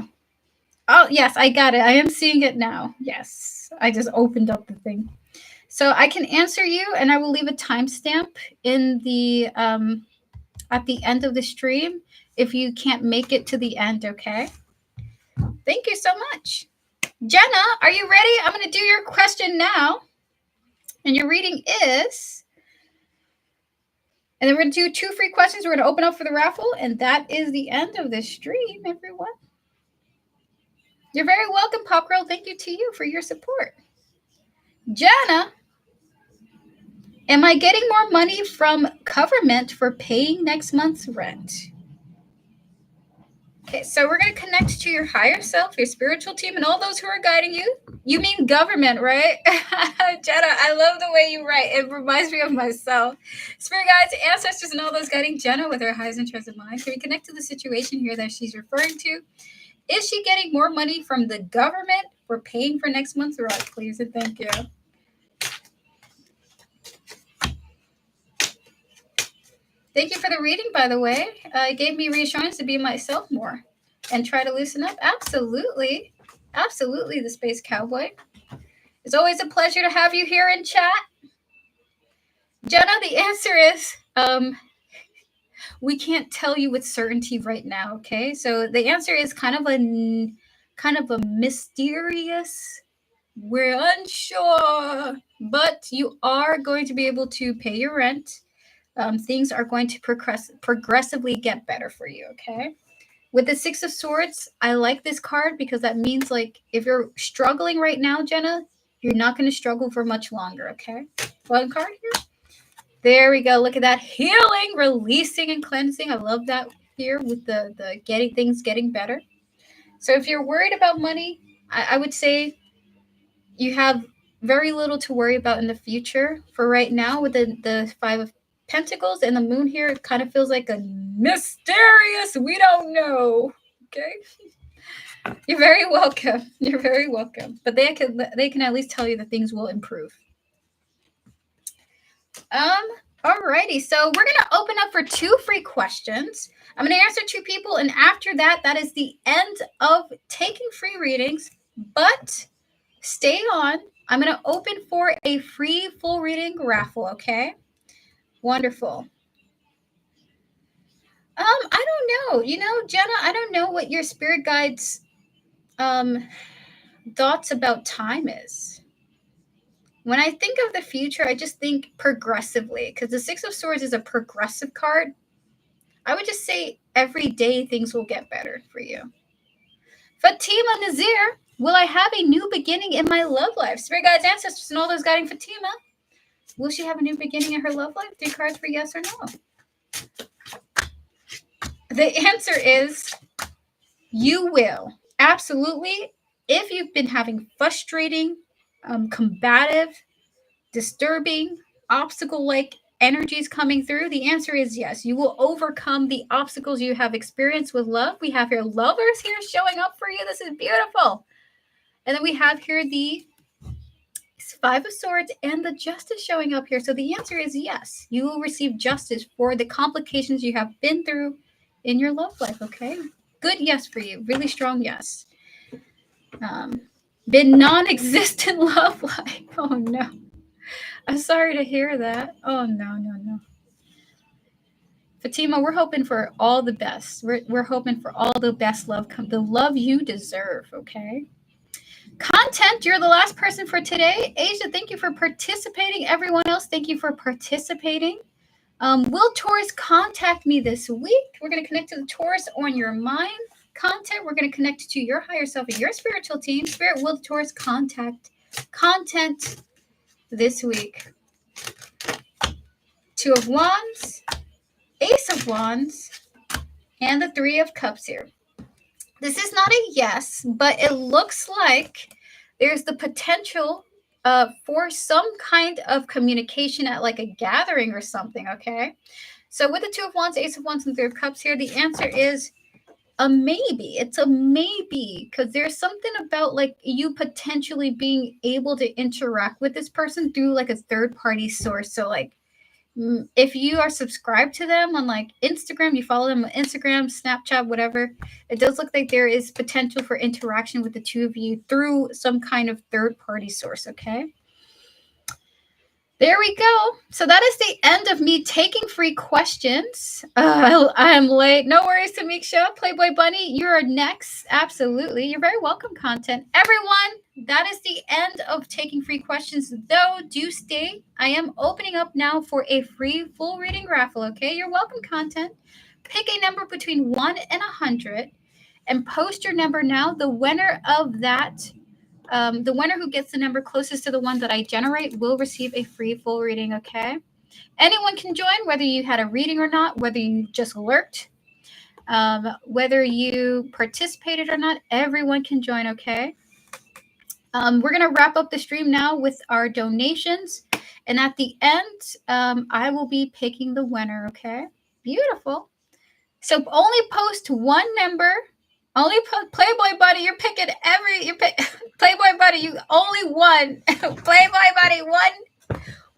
Oh, yes, I got it. I am seeing it now. Yes, I just opened up the thing. So I can answer you, and I will leave a timestamp in the at the end of the stream if you can't make it to the end, okay? Thank you so much. Jenna, are you ready? I'm going to do your question now. And your reading is, and then we're going to do 2 free questions. We're going to open up for the raffle, and that is the end of this stream, everyone. You're very welcome, Pop Girl. Thank you to you for your support. Jenna, am I getting more money from government for paying next month's rent? Okay, so we're going to connect to your higher self, your spiritual team, and all those who are guiding you. You mean government, right? Jenna, I love the way you write. It reminds me of myself. Spirit guides, ancestors, and all those guiding Jenna with her highest interest in mind. Can we connect to the situation here that she's referring to? Is she getting more money from the government for paying for next month's rent, please? And thank you. Thank you for the reading, by the way. It gave me reassurance to be myself more and try to loosen up. Absolutely. Absolutely, the Space Cowboy. It's always a pleasure to have you here in chat. Jenna, the answer is we can't tell you with certainty right now, okay? So the answer is kind of a mysterious, we're unsure, but you are going to be able to pay your rent. Things are going to progressively get better for you, okay? With the 6 of Swords, I like this card because that means, like, if you're struggling right now, Jenna, you're not going to struggle for much longer, okay? One card here. There we go. Look at that. Healing, releasing, and cleansing. I love that here with the getting better. So if you're worried about money, I would say you have very little to worry about in the future. For right now, with the 5 of Pentacles and the moon here, it kind of feels like a mysterious, we don't know. Okay? You're very welcome. You're very welcome. But they can at least tell you that things will improve. Alrighty. So we're gonna open up for 2 free questions. I'm gonna answer 2 people, and after that, that is the end of taking free readings. But stay on. I'm going to open for a free full reading raffle, okay? Wonderful. I don't know. You know, Jenna, I don't know what your spirit guide's thoughts about time is. When I think of the future, I just think progressively, because the 6 of Swords is a progressive card. I would just say every day things will get better for you. Fatima Nazir, will I have a new beginning in my love life? Spirit guides, ancestors, and all those guiding Fatima. Will she have a new beginning in her love life? 3 cards for yes or no. The answer is you will. Absolutely. If you've been having frustrating, combative, disturbing, obstacle-like energies coming through, the answer is yes. You will overcome the obstacles you have experienced with love. We have here lovers here showing up for you. This is beautiful. And then we have here the 5 of Swords and the Justice showing up here. So the answer is yes. You will receive justice for the complications you have been through in your love life, okay? Good yes for you. Really strong yes. Been non-existent love life. Oh, no. I'm sorry to hear that. Oh, no. Fatima, we're hoping for all the best. We're hoping for all the best love, the love you deserve, okay? Content, you're the last person for today. Asia, thank you for participating. Everyone else, thank you for participating. Will Taurus contact me this week? We're going to connect to the Taurus on your mind content. We're going to connect to your higher self and your spiritual team. Spirit, will the Taurus contact content this week? 2 of Wands, Ace of Wands, and the 3 of Cups here. This is not a yes, but it looks like there's the potential for some kind of communication at like a gathering or something, okay? So with the 2 of Wands, Ace of Wands, and 3 of Cups here, the answer is a maybe. It's a maybe, because there's something about like you potentially being able to interact with this person through like a third-party source. So like If you are subscribed to them on like Instagram, you follow them on Instagram, Snapchat, whatever, it does look like there is potential for interaction with the two of you through some kind of third-party source, okay? There we go. So that is the end of me taking free questions. I am late. No worries, Tamiksha. Playboy Bunny, you're next. Absolutely. You're very welcome, content. Everyone, that is the end of taking free questions. Though, do stay. I am opening up now for a free full reading raffle, okay? You're welcome, content. Pick a number between 1 and 100 and post your number now. The winner of that the winner who gets the number closest to the one that I generate will receive a free full reading, okay? Anyone can join, whether you had a reading or not, whether you just lurked, whether you participated or not, everyone can join, okay? We're going to wrap up the stream now with our donations. And at the end, I will be picking the winner, okay? Beautiful. So only post one number. Only Playboy Buddy, you're picking Playboy Buddy, you only one. Playboy Buddy,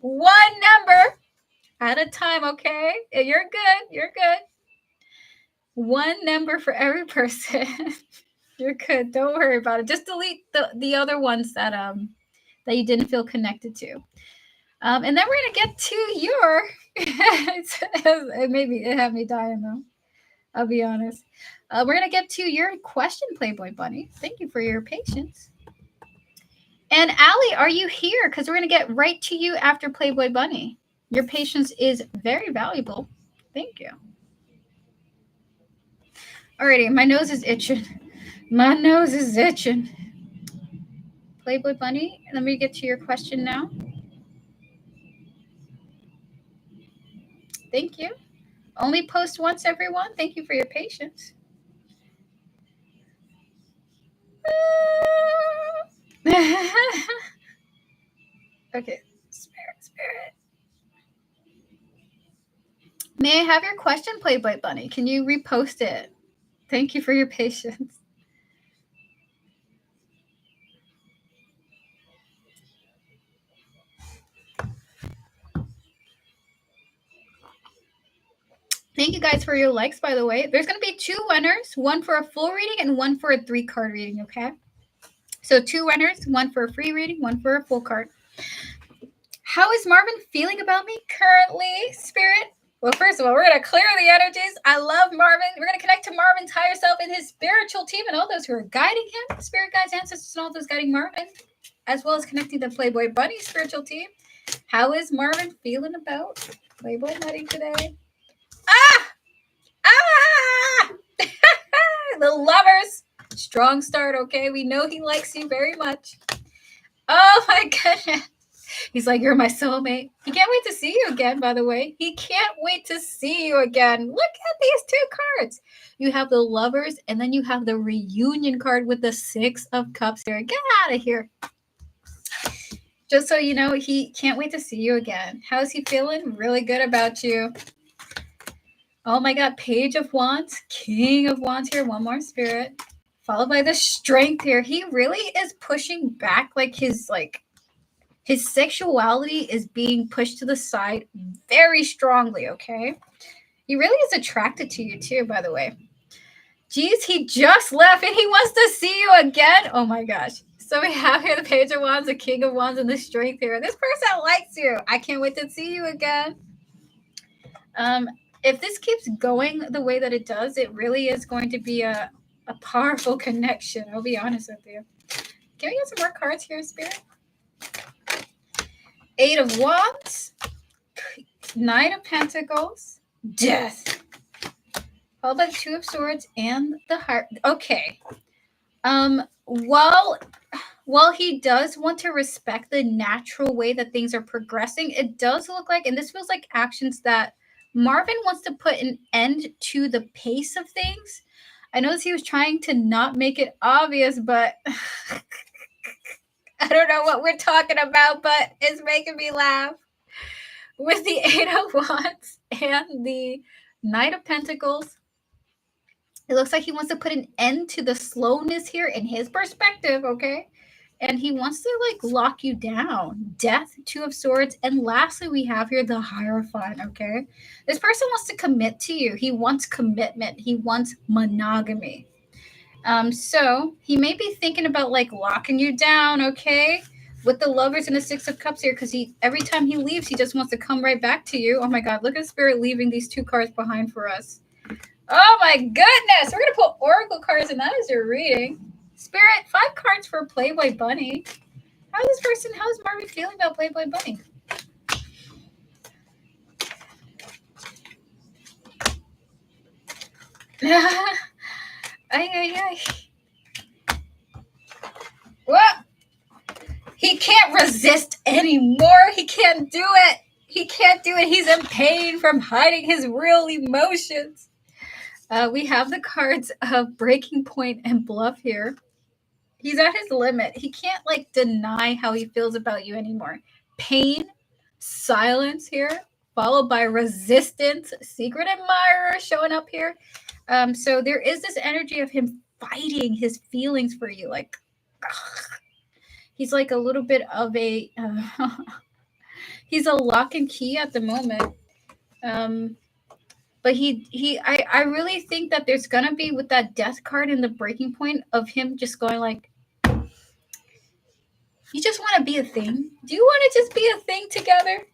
one number at a time, okay? You're good. You're good. One number for every person. You're good. Don't worry about it. Just delete the other ones that you didn't feel connected to. And then we're gonna get to your maybe it had me dying though. I'll be honest. We're going to get to your question, Playboy Bunny. Thank you for your patience. And Allie, are you here? Because we're going to get right to you after Playboy Bunny. Your patience is very valuable. Thank you. Alrighty, my nose is itching. My nose is itching. Playboy Bunny, let me get to your question now. Thank you. Only post once, everyone. Thank you for your patience. Okay, spirit. May I have your question, Playboy Bunny? Can you repost it? Thank you for your patience. Thank you guys for your likes, by the way. There's going to be two winners, one for a full reading and one for a 3-card reading, okay? So 2 winners, one for a free reading, one for a full card. How is Marvin feeling about me currently, Spirit? Well, first of all, we're going to clear the energies. I love Marvin. We're going to connect to Marvin's higher self and his spiritual team and all those who are guiding him, spirit guides, ancestors, and all those guiding Marvin, as well as connecting the Playboy Bunny spiritual team. How is Marvin feeling about Playboy Bunny today? The lovers. Strong start, okay? We know he likes you very much. Oh my goodness. He's like, you're my soulmate. He can't wait to see you again, by the way. He can't wait to see you again. Look at these 2 cards. You have the lovers, and then you have the reunion card with the 6 of cups here. Get out of here. Just so you know, he can't wait to see you again. How's he feeling? Really good about you. Oh my God, Page of Wands, King of Wands here. One more spirit. Followed by the Strength here. He really is pushing back, like his sexuality is being pushed to the side very strongly, okay? He really is attracted to you too, by the way. Geez, he just left and he wants to see you again. Oh my gosh. So we have here the Page of Wands, the King of Wands, and the Strength here. This person likes you. I can't wait to see you again. If this keeps going the way that it does, it really is going to be a powerful connection. I'll be honest with you. Can we get some more cards here, Spirit? 8 of Wands, Knight of Pentacles, Death, followed by the 2 of Swords and the Heart. Okay. While he does want to respect the natural way that things are progressing, it does look like, and this feels like actions that Marvin wants to put an end to the pace of things. I noticed he was trying to not make it obvious, but I don't know what we're talking about, but it's making me laugh. With the 8 of Wands and the Knight of Pentacles, it looks like he wants to put an end to the slowness here in his perspective, okay? and he wants to like lock you down. Death, Two of Swords, and lastly we have here the Hierophant. Okay, this person wants to commit to you. He wants commitment. He wants monogamy. So he may be thinking about like locking you down, okay? With the Lovers and the Six of Cups here, because he every time he leaves, he just wants to come right back to you. Oh my God, look at Spirit leaving these two cards behind for us. Oh my goodness, we're gonna put Oracle cards, and that is your reading. Spirit, 5 cards for Playboy Bunny. How is Marvin feeling about Playboy Bunny? Ay, ay, ay. What? He can't resist anymore. He can't do it. He can't do it. He's in pain from hiding his real emotions. We have the cards of Breaking Point and Bluff here. He's at his limit. He can't like deny how he feels about you anymore. Pain, silence here, followed by resistance, secret admirer showing up here. So there is this energy of him fighting his feelings for you. Like, he's like a little bit of a, he's a lock and key at the moment. But I really think that there's gonna be, with that Death card in the Breaking Point, of him just going like, you just want to be a thing? Do you want to just be a thing together?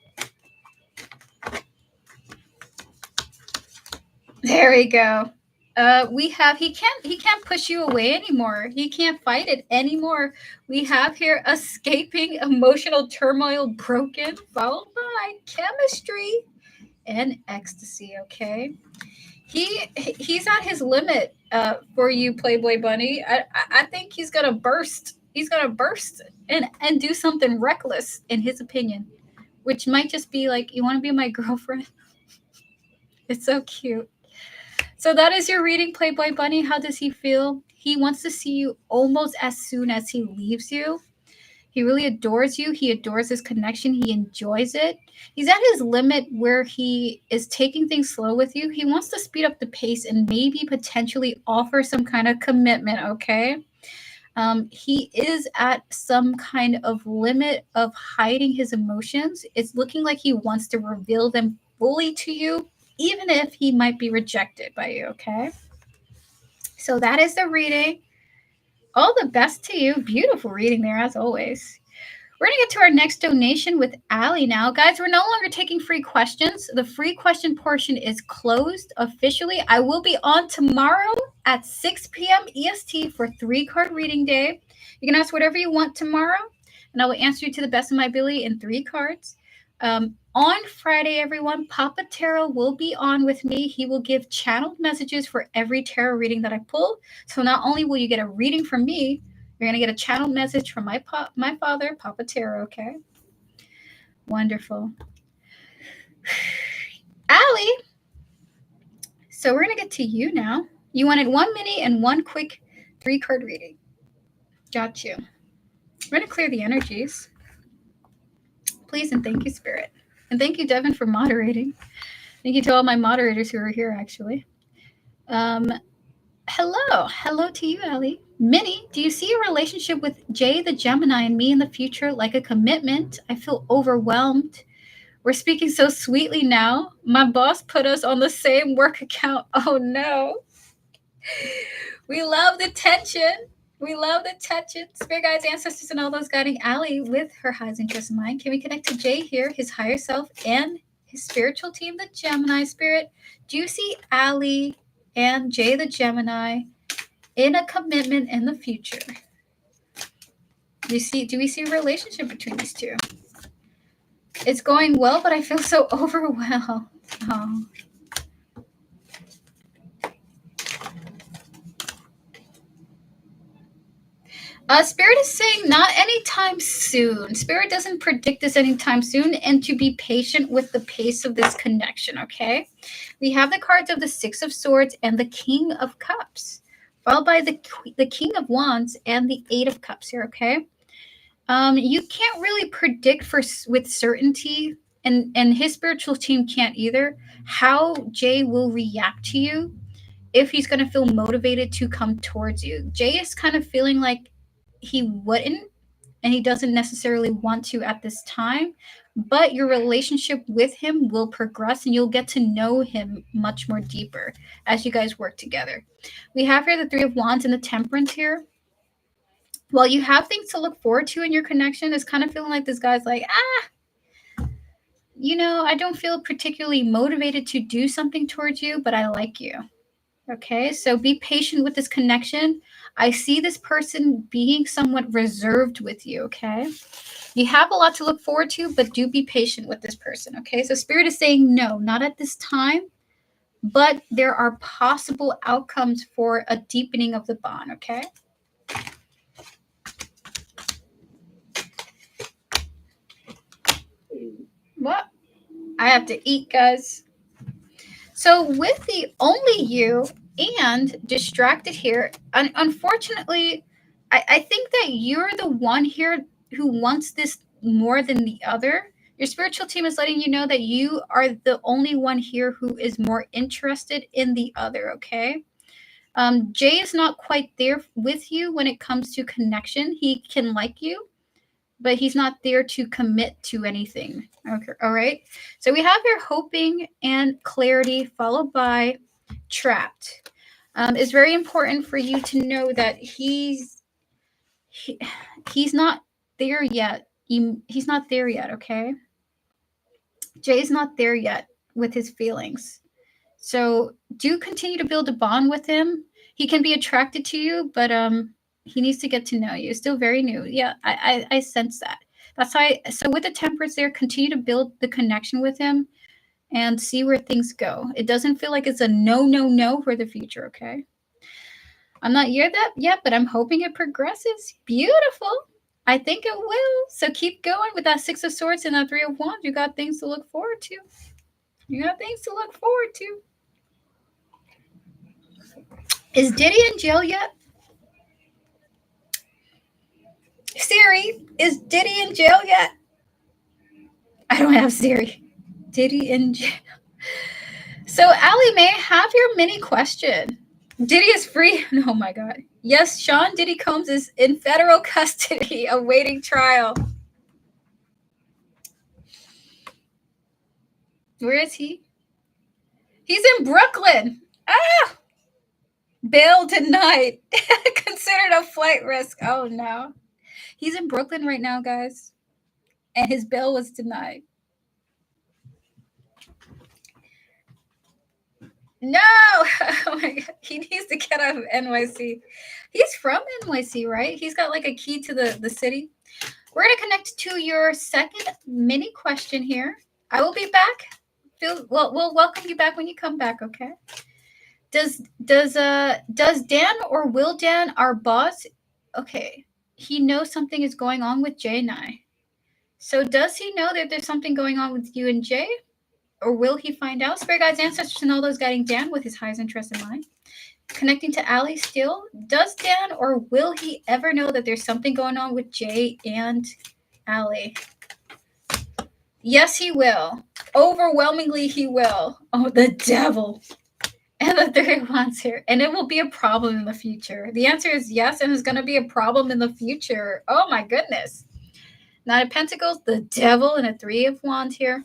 There we go. We have he can't push you away anymore. He can't fight it anymore. We have here escaping emotional turmoil broken, followed by chemistry and ecstasy. Okay, he's at his limit for you, Playboy Bunny. I think he's gonna burst. He's gonna burst and do something reckless, in his opinion, which might just be like, you want to be my girlfriend? It's so cute. So that is your reading, Playboy Bunny. How does he feel? He wants to see you almost as soon as he leaves you. He really adores you. He adores this connection. He enjoys it. He's at his limit where he is taking things slow with you. He wants to speed up the pace and maybe potentially offer some kind of commitment, okay? He is at some kind of limit of hiding his emotions. It's looking like he wants to reveal them fully to you, even if he might be rejected by you, okay? So that is the reading. All the best to you. Beautiful reading there, as always. We're going to get to our next donation with Allie now. Guys, we're no longer taking free questions. The free question portion is closed officially. I will be on tomorrow at 6 p.m. EST for 3-card reading day. You can ask whatever you want tomorrow, and I will answer you to the best of my ability in 3 cards. On Friday, everyone, Papa Tarot will be on with me. He will give channeled messages for every tarot reading that I pull. So not only will you get a reading from me, you're going to get a channeled message from my father, Papa Tarot, okay? Wonderful. Allie, so we're going to get to you now. You wanted 1 mini and 1 quick 3-card reading. Got you. We're going to clear the energies. Please and thank you, Spirit. And thank you, Devin, for moderating. Thank you to all my moderators who are here, actually. Hello to you, Allie. Minnie, do you see a relationship with Jay the Gemini and me in the future, like a commitment? I feel overwhelmed. We're speaking so sweetly now. My boss put us on the same work account. Oh no. We love the tension. We love the tension. Spirit guides, ancestors, and all those guiding Allie with her highest interest in mind. Can we connect to Jay here, his higher self, and his spiritual team, the Gemini Spirit? Do you see Allie and Jay the Gemini in a commitment in the future? Do we see a relationship between these two? It's going well, but I feel so overwhelmed. Oh. Spirit is saying not anytime soon. Spirit doesn't predict this anytime soon, and to be patient with the pace of this connection, okay? We have the cards of the 6 of Swords and the King of Cups, followed by the King of Wands and the 8 of Cups here, okay? You can't really predict with certainty, and his spiritual team can't either, how Jay will react to you, if he's going to feel motivated to come towards you. Jay is kind of feeling like he wouldn't and he doesn't necessarily want to at this time, but your relationship with him will progress and you'll get to know him much more deeper as you guys work together. We have here the Three of Wands and the Temperance here. While you have things to look forward to in your connection, it's kind of feeling like this guy's like, I don't feel particularly motivated to do something towards you, but I like you. Okay, so be patient with this connection. I see this person being somewhat reserved with you, okay? You have a lot to look forward to, but do be patient with this person, okay? So Spirit is saying no, not at this time, but there are possible outcomes for a deepening of the bond, okay? What? I have to eat, guys. So with the only you and distracted here, unfortunately, I think that you're the one here who wants this more than the other. Your spiritual team is letting you know that you are the only one here who is more interested in the other, okay? Jay is not quite there with you when it comes to connection. He can like you, but he's not there to commit to anything. Okay, all right. So we have here hoping and clarity, followed by trapped. It's very important for you to know that he's not there yet. He's not there yet. Okay, Jay's not there yet with his feelings. So do continue to build a bond with him. He can be attracted to you, but he needs to get to know you. Still very new. Yeah, I sense that. That's why. So with the Temperance there, continue to build the connection with him and see where things go. It doesn't feel like it's a no for the future, okay? I'm not here that yet, but I'm hoping it progresses. Beautiful. I think it will. So keep going with that Six of Swords and that Three of Wands. You got things to look forward to. You got things to look forward to. Is Diddy in jail yet? Siri, is Diddy in jail yet? I don't have Siri. Diddy in jail. So, Allie Mae, have your mini question. Diddy is free. Oh my God. Yes, Sean Diddy Combs is in federal custody awaiting trial. Where is he? He's in Brooklyn. Bail denied. Considered a flight risk. Oh no. He's in Brooklyn right now, guys. And his bail was denied. No! Oh my God. He needs to get out of NYC. He's from NYC, right? He's got like a key to the city. We're going to connect to your second mini question here. I will be back. We'll welcome you back when you come back, okay? Does Dan or will Dan, our boss, okay, he knows something is going on with Jay and I. So does he know that there's something going on with you and Jay? Or will he find out? Spirit guides, ancestors, and all those guiding Dan with his highest interest in mind. Connecting to Allie still. Does Dan or will he ever know that there's something going on with Jay and Allie? Yes, he will. Overwhelmingly, he will. Oh, the devil. And the Three of Wands here. And it will be a problem in the future. The answer is yes, and it's going to be a problem in the future. Oh, my goodness. Nine of Pentacles, the devil, and a Three of Wands here.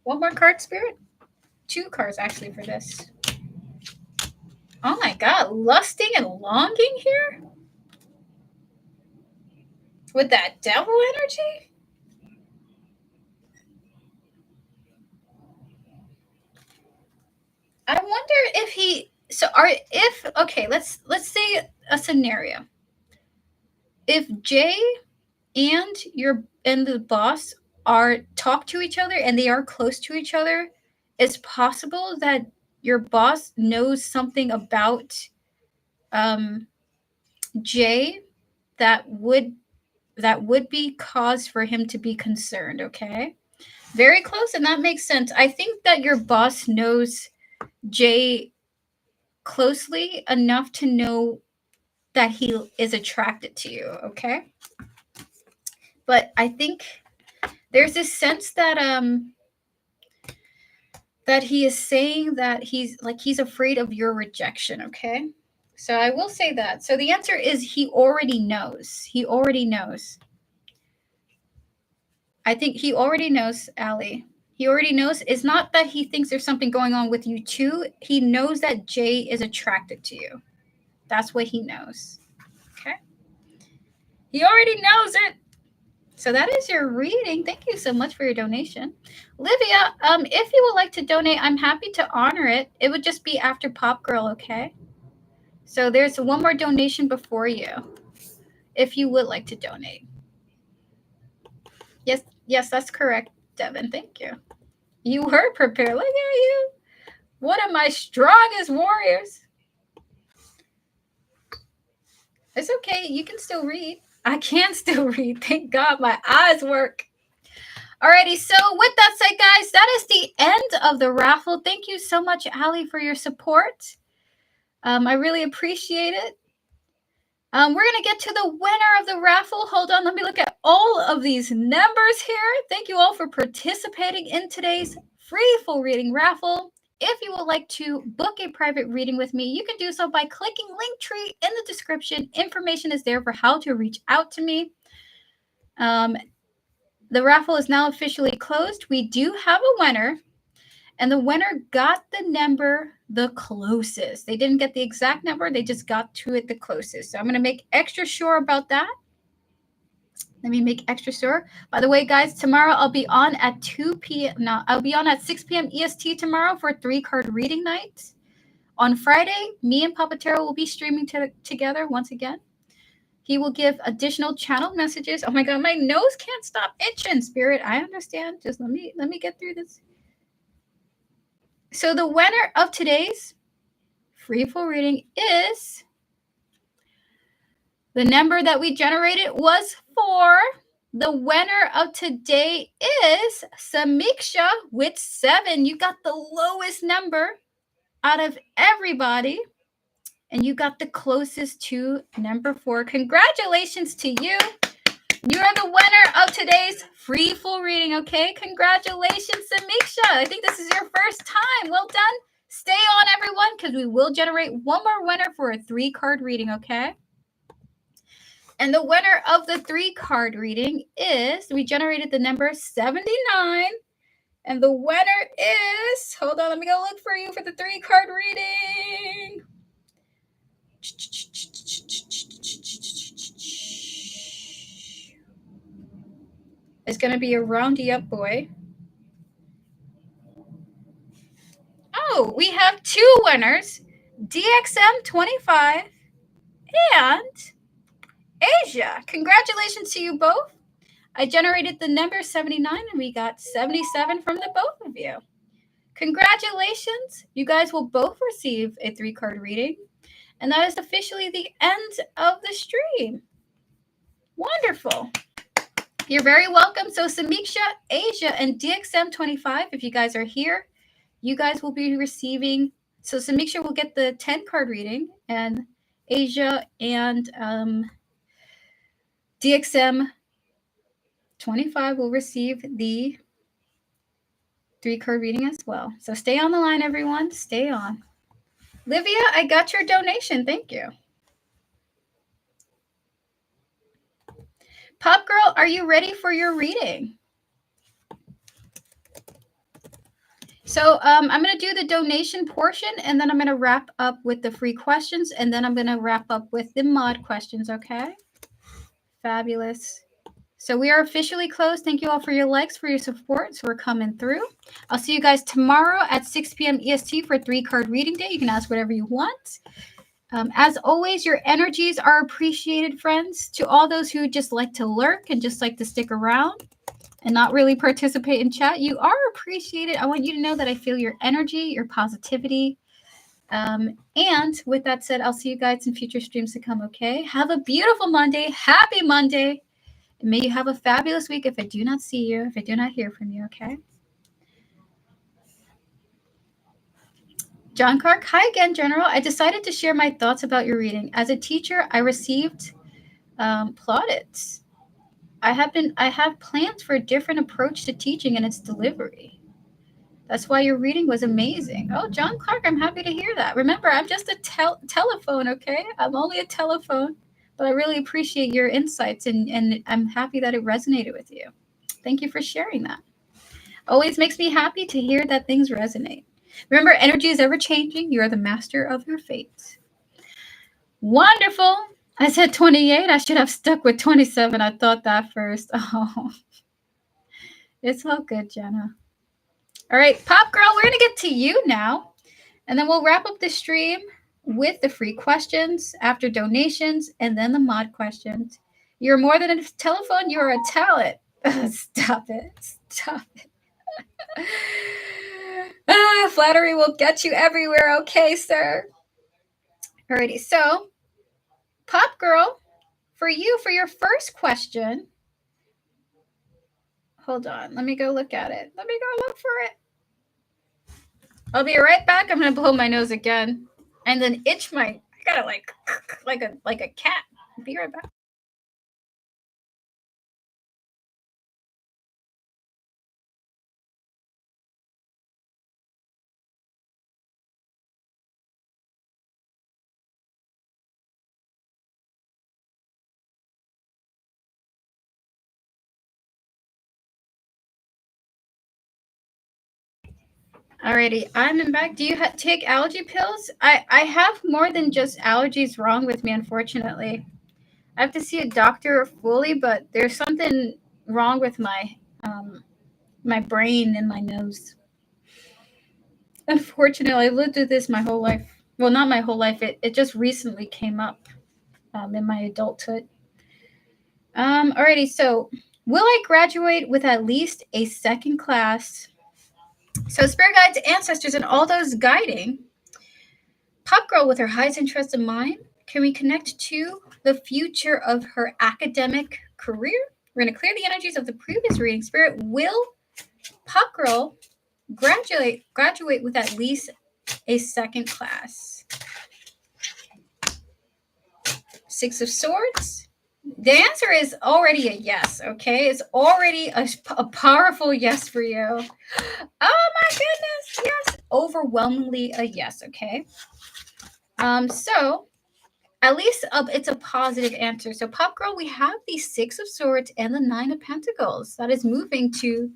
One more card, Spirit? Two cards, actually, for this. Oh, my God. Lusting and longing here? With that devil energy? I wonder if he... Okay, let's say a scenario. If Jay and the boss talk to each other and they are close to each other, it's possible that your boss knows something about Jay that would be cause for him to be concerned, okay? Very close, and that makes sense. I think that your boss knows Jay closely enough to know that he is attracted to you, okay? But I think there's this sense that that he is saying that he's afraid of your rejection, okay? So I will say that. So the answer is he already knows. He already knows. I think he already knows, Allie. He already knows. It's not that he thinks there's something going on with you too. He knows that Jay is attracted to you. That's what he knows. Okay? He already knows it. So that is your reading. Thank you so much for your donation. Livia, if you would like to donate, I'm happy to honor it. It would just be after Pop Girl, okay? So there's one more donation before you, if you would like to donate. Yes, that's correct, Devin. Thank you. You were prepared. Look at you. One of my strongest warriors. It's okay. You can still read. I can still read. Thank God my eyes work. Alrighty, so with that said, guys, that is the end of the raffle. Thank you so much, Allie, for your support. I really appreciate it. We're going to get to the winner of the raffle. Hold on, let me look at all of these numbers here. Thank you all for participating in today's free full reading raffle. If you would like to book a private reading with me, you can do so by clicking Linktree in the description. Information is there for how to reach out to me. The raffle is now officially closed. We do have a winner, and the winner got the number the closest. They didn't get the exact number. They just got to it the closest. So I'm going to make extra sure about that. Let me make extra sure. By the way, guys, tomorrow I'll be on at 2 p.m. No, I'll be on at 6 p.m. EST tomorrow for 3-card reading night. On Friday, me and Papa Taro will be streaming together once again. He will give additional channel messages. Oh my God, my nose can't stop itching, Spirit. I understand. Just let me get through this. So the winner of today's free full reading is, the number that we generated was 4. The winner of today is Samiksha with 7. You got the lowest number out of everybody, and you got the closest to number 4. Congratulations to you. You are the winner of today's free full reading, okay? Congratulations, Samiksha. I think this is your first time. Well done. Stay on, everyone, because we will generate one more winner for a 3-card reading, okay? And the winner of the 3-card reading is, we generated the number 79. And the winner is, hold on, let me go look for you for the 3-card reading. It's going to be a roundy up boy. Oh, we have 2 winners, DXM25 and Asia. Congratulations to you both. I generated the number 79 and we got 77 from the both of you. Congratulations. You guys will both receive a 3-card reading. And that is officially the end of the stream. Wonderful. You're very welcome. So Samiksha, Asia, and DXM25, if you guys are here, you guys will be receiving, so Samiksha will get the 10-card reading, and Asia and DXM25 will receive the 3-card reading as well. So stay on the line, everyone. Stay on. Livia, I got your donation. Thank you. Pop Girl, are you ready for your reading? So I'm going to do the donation portion, and then I'm going to wrap up with the free questions, and then I'm going to wrap up with the mod questions, okay? Fabulous. So we are officially closed. Thank you all for your likes, for your support. So we're coming through. I'll see you guys tomorrow at 6 p.m. EST for 3-card reading day. You can ask whatever you want. As always, your energies are appreciated, friends. To all those who just like to lurk and just like to stick around and not really participate in chat, you are appreciated. I want you to know that I feel your energy, your positivity. And with that said, I'll see you guys in future streams to come, okay? Have a beautiful Monday. Happy Monday. And may you have a fabulous week if I do not see you, if I do not hear from you, okay? John Clark, hi again, General. I decided to share my thoughts about your reading. As a teacher, I received plaudits. I have plans for a different approach to teaching and its delivery. That's why your reading was amazing. Oh, John Clark, I'm happy to hear that. Remember, I'm just a telephone, okay? I'm only a telephone, but I really appreciate your insights, and I'm happy that it resonated with you. Thank you for sharing that. Always makes me happy to hear that things resonate. Remember, energy is ever changing. You are the master of your fate. Wonderful. I said 28. I should have stuck with 27. I thought that first. Oh, it's all good, Jenna. All right, Pop Girl, we're going to get to you now. And then we'll wrap up the stream with the free questions after donations and then the mod questions. You're more than a telephone, you're a talent. Stop it. Stop it. Flattery will get you everywhere, okay, sir? Alrighty, so Pop Girl, for you, for your first question, hold on, let me go look at it. Let me go look for it. I'll be right back. I'm gonna blow my nose again, and then itch my. I gotta like a cat. Be right back. Alrighty, I'm back. Do you take allergy pills? I have more than just allergies wrong with me, unfortunately. I have to see a doctor fully, but there's something wrong with my brain and my nose. Unfortunately, I lived with this my whole life. Well, not my whole life. It just recently came up in my adulthood. Alrighty, so will I graduate with at least a second class? So spirit guides, ancestors, and all those guiding Pop Girl with her highest interest in mind. Can we connect to the future of her academic career? We're going to clear the energies of the previous reading. Spirit, will Pop Girl graduate with at least a second class? Six of Swords. The answer is already a yes, okay? It's already a powerful yes for you. Oh my goodness, yes. Overwhelmingly a yes, okay? So at least it's a positive answer. So Pop Girl, we have the Six of Swords and the Nine of Pentacles. That is moving to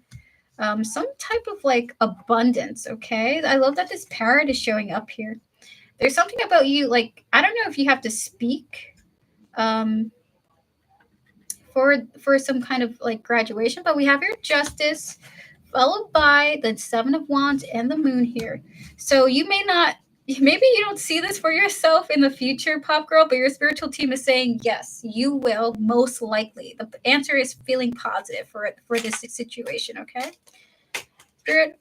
some type of like abundance, okay? I love that this parrot is showing up here. There's something about you, like, I don't know if you have to speak for some kind of like graduation, but we have your Justice followed by the Seven of Wands and the Moon here. So you may not, maybe you don't see this for yourself in the future, Pop Girl, but your spiritual team is saying yes, you will most likely. The answer is feeling positive for this situation, okay? Spirit,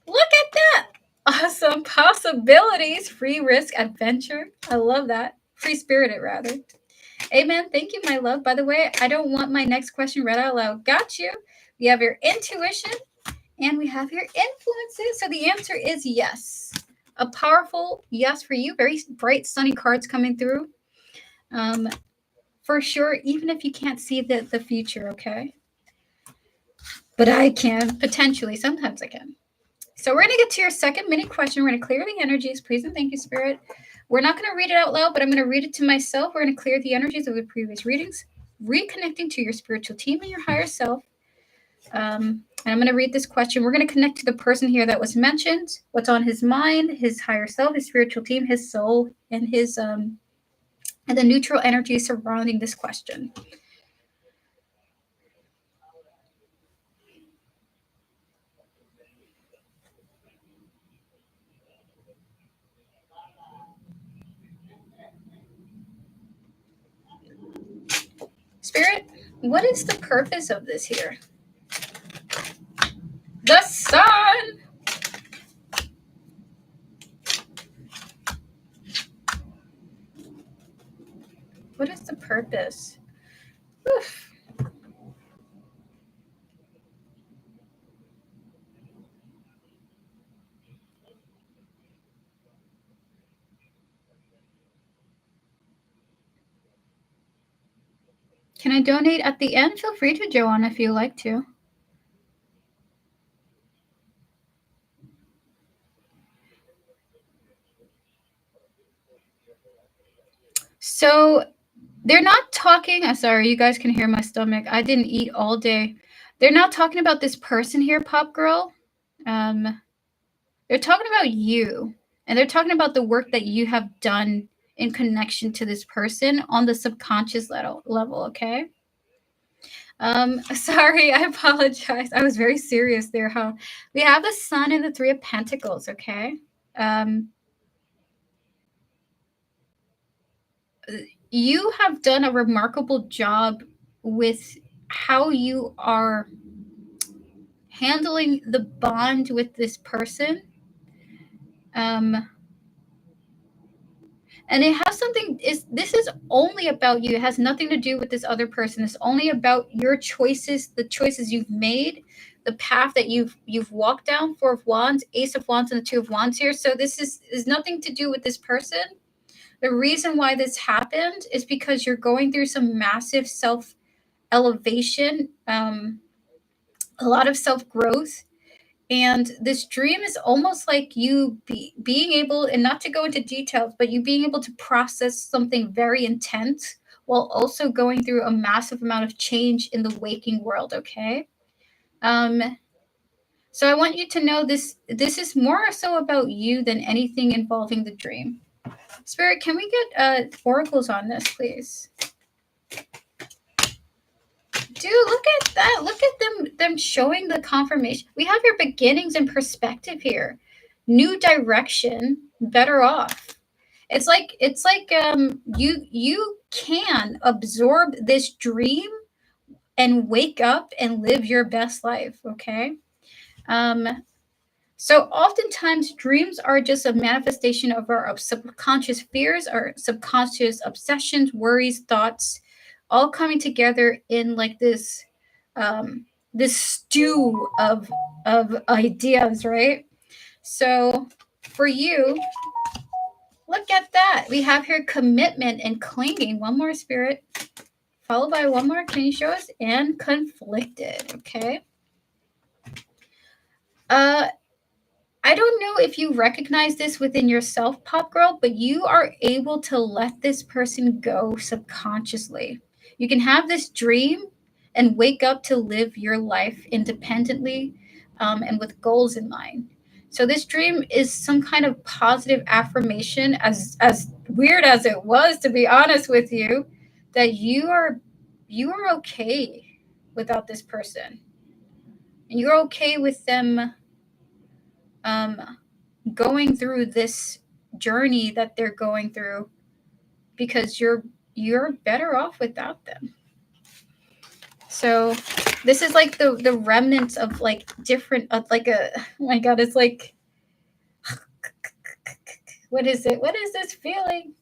look at that. Awesome possibilities, free risk, adventure. I love that. Free spirited, rather. Amen. Thank you, my love. By the way, I don't want my next question read out loud. Got you. We have your intuition and we have your influences. So the answer is yes. A powerful yes for you. Very bright, sunny cards coming through. For sure, even if you can't see the future, okay? But I can, potentially. Sometimes I can. So we're going to get to your second mini question. We're going to clear the energies. Please and thank you, Spirit. We're not going to read it out loud, but I'm going to read it to myself. We're going to clear the energies of the previous readings, reconnecting to your spiritual team and your higher self. And I'm going to read this question. We're going to connect to the person here that was mentioned, what's on his mind, his higher self, his spiritual team, his soul, and his and the neutral energy surrounding this question. Spirit, what is the purpose of this here? The sun. What is the purpose? Oof. Can I donate at the end? Feel free to, Joanna, if you like to. So they're not talking. I'm sorry, you guys can hear my stomach. I didn't eat all day. They're not talking about this person here, Pop Girl. They're talking about you, and they're talking about the work that you have done in connection to this person on the subconscious level, okay? Sorry, I apologize. I was very serious there, huh? We have the Sun and the Three of Pentacles, okay? You have done a remarkable job with how you are handling the bond with this person. And it has something this is only about you. It has nothing to do with this other person. It's only about your choices, the choices you've made, the path that you've walked down. Four of Wands, Ace of Wands, and the Two of Wands here. So this is nothing to do with this person. The reason why this happened is because you're going through some massive self elevation, a lot of self growth. And this dream is almost like you being able, and not to go into details, but you being able to process something very intense while also going through a massive amount of change in the waking world, okay? So I want you to know this is more so about you than anything involving the dream. Spirit, can we get oracles on this, please? Dude, look at that. Look at them showing the confirmation. We have your beginnings and perspective here. New direction, better off. It's like you can absorb this dream and wake up and live your best life, okay? So oftentimes dreams are just a manifestation of our subconscious fears, our subconscious obsessions, worries, thoughts, all coming together in like this this stew of ideas, right? So for you, look at that. We have here commitment and clinging. One more, Spirit. Followed by one more. Can you show us? And conflicted. Okay. I don't know if you recognize this within yourself, Pop Girl, but you are able to let this person go subconsciously. You can have this dream and wake up to live your life independently, and with goals in mind. So this dream is some kind of positive affirmation, as weird as it was, to be honest with you, that you are okay without this person. You're okay with them going through this journey that they're going through, because you're better off without them. So this is like the remnants of like different like a oh my god, it's like what is it? What is this feeling?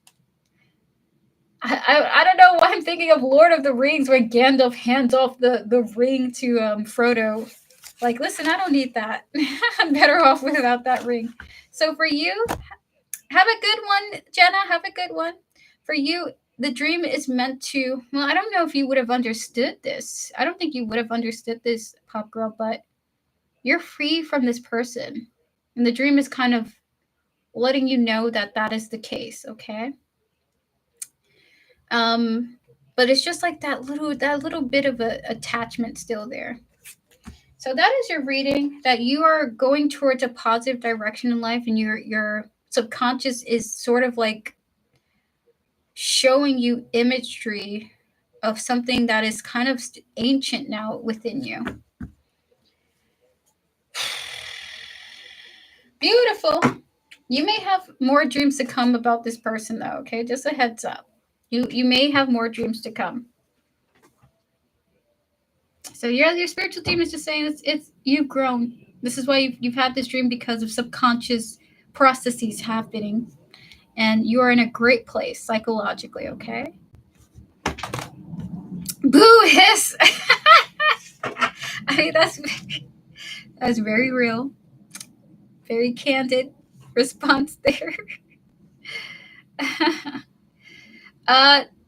I don't know why I'm thinking of Lord of the Rings, where Gandalf hands off the ring to Frodo. Like, listen, I don't need that. I'm better off without that ring. So for you, have a good one, Jenna. Have a good one. For you, the dream is meant to, well, I don't know if you would have understood this. I don't think you would have understood this, Pop Girl, but you're free from this person. And the dream is kind of letting you know that that is the case, okay? But it's just like that little bit of a attachment still there. So that is your reading, that you are going towards a positive direction in life, and your subconscious is sort of like showing you imagery of something that is kind of ancient now within you. Beautiful. You may have more dreams to come about this person, though, okay? Just a heads up. You may have more dreams to come. So your spiritual team is just saying it's you've grown. This is why you've had this dream, because of subconscious processes happening, and you are in a great place psychologically, okay? Boo hiss. I mean, that's very real, very candid response there.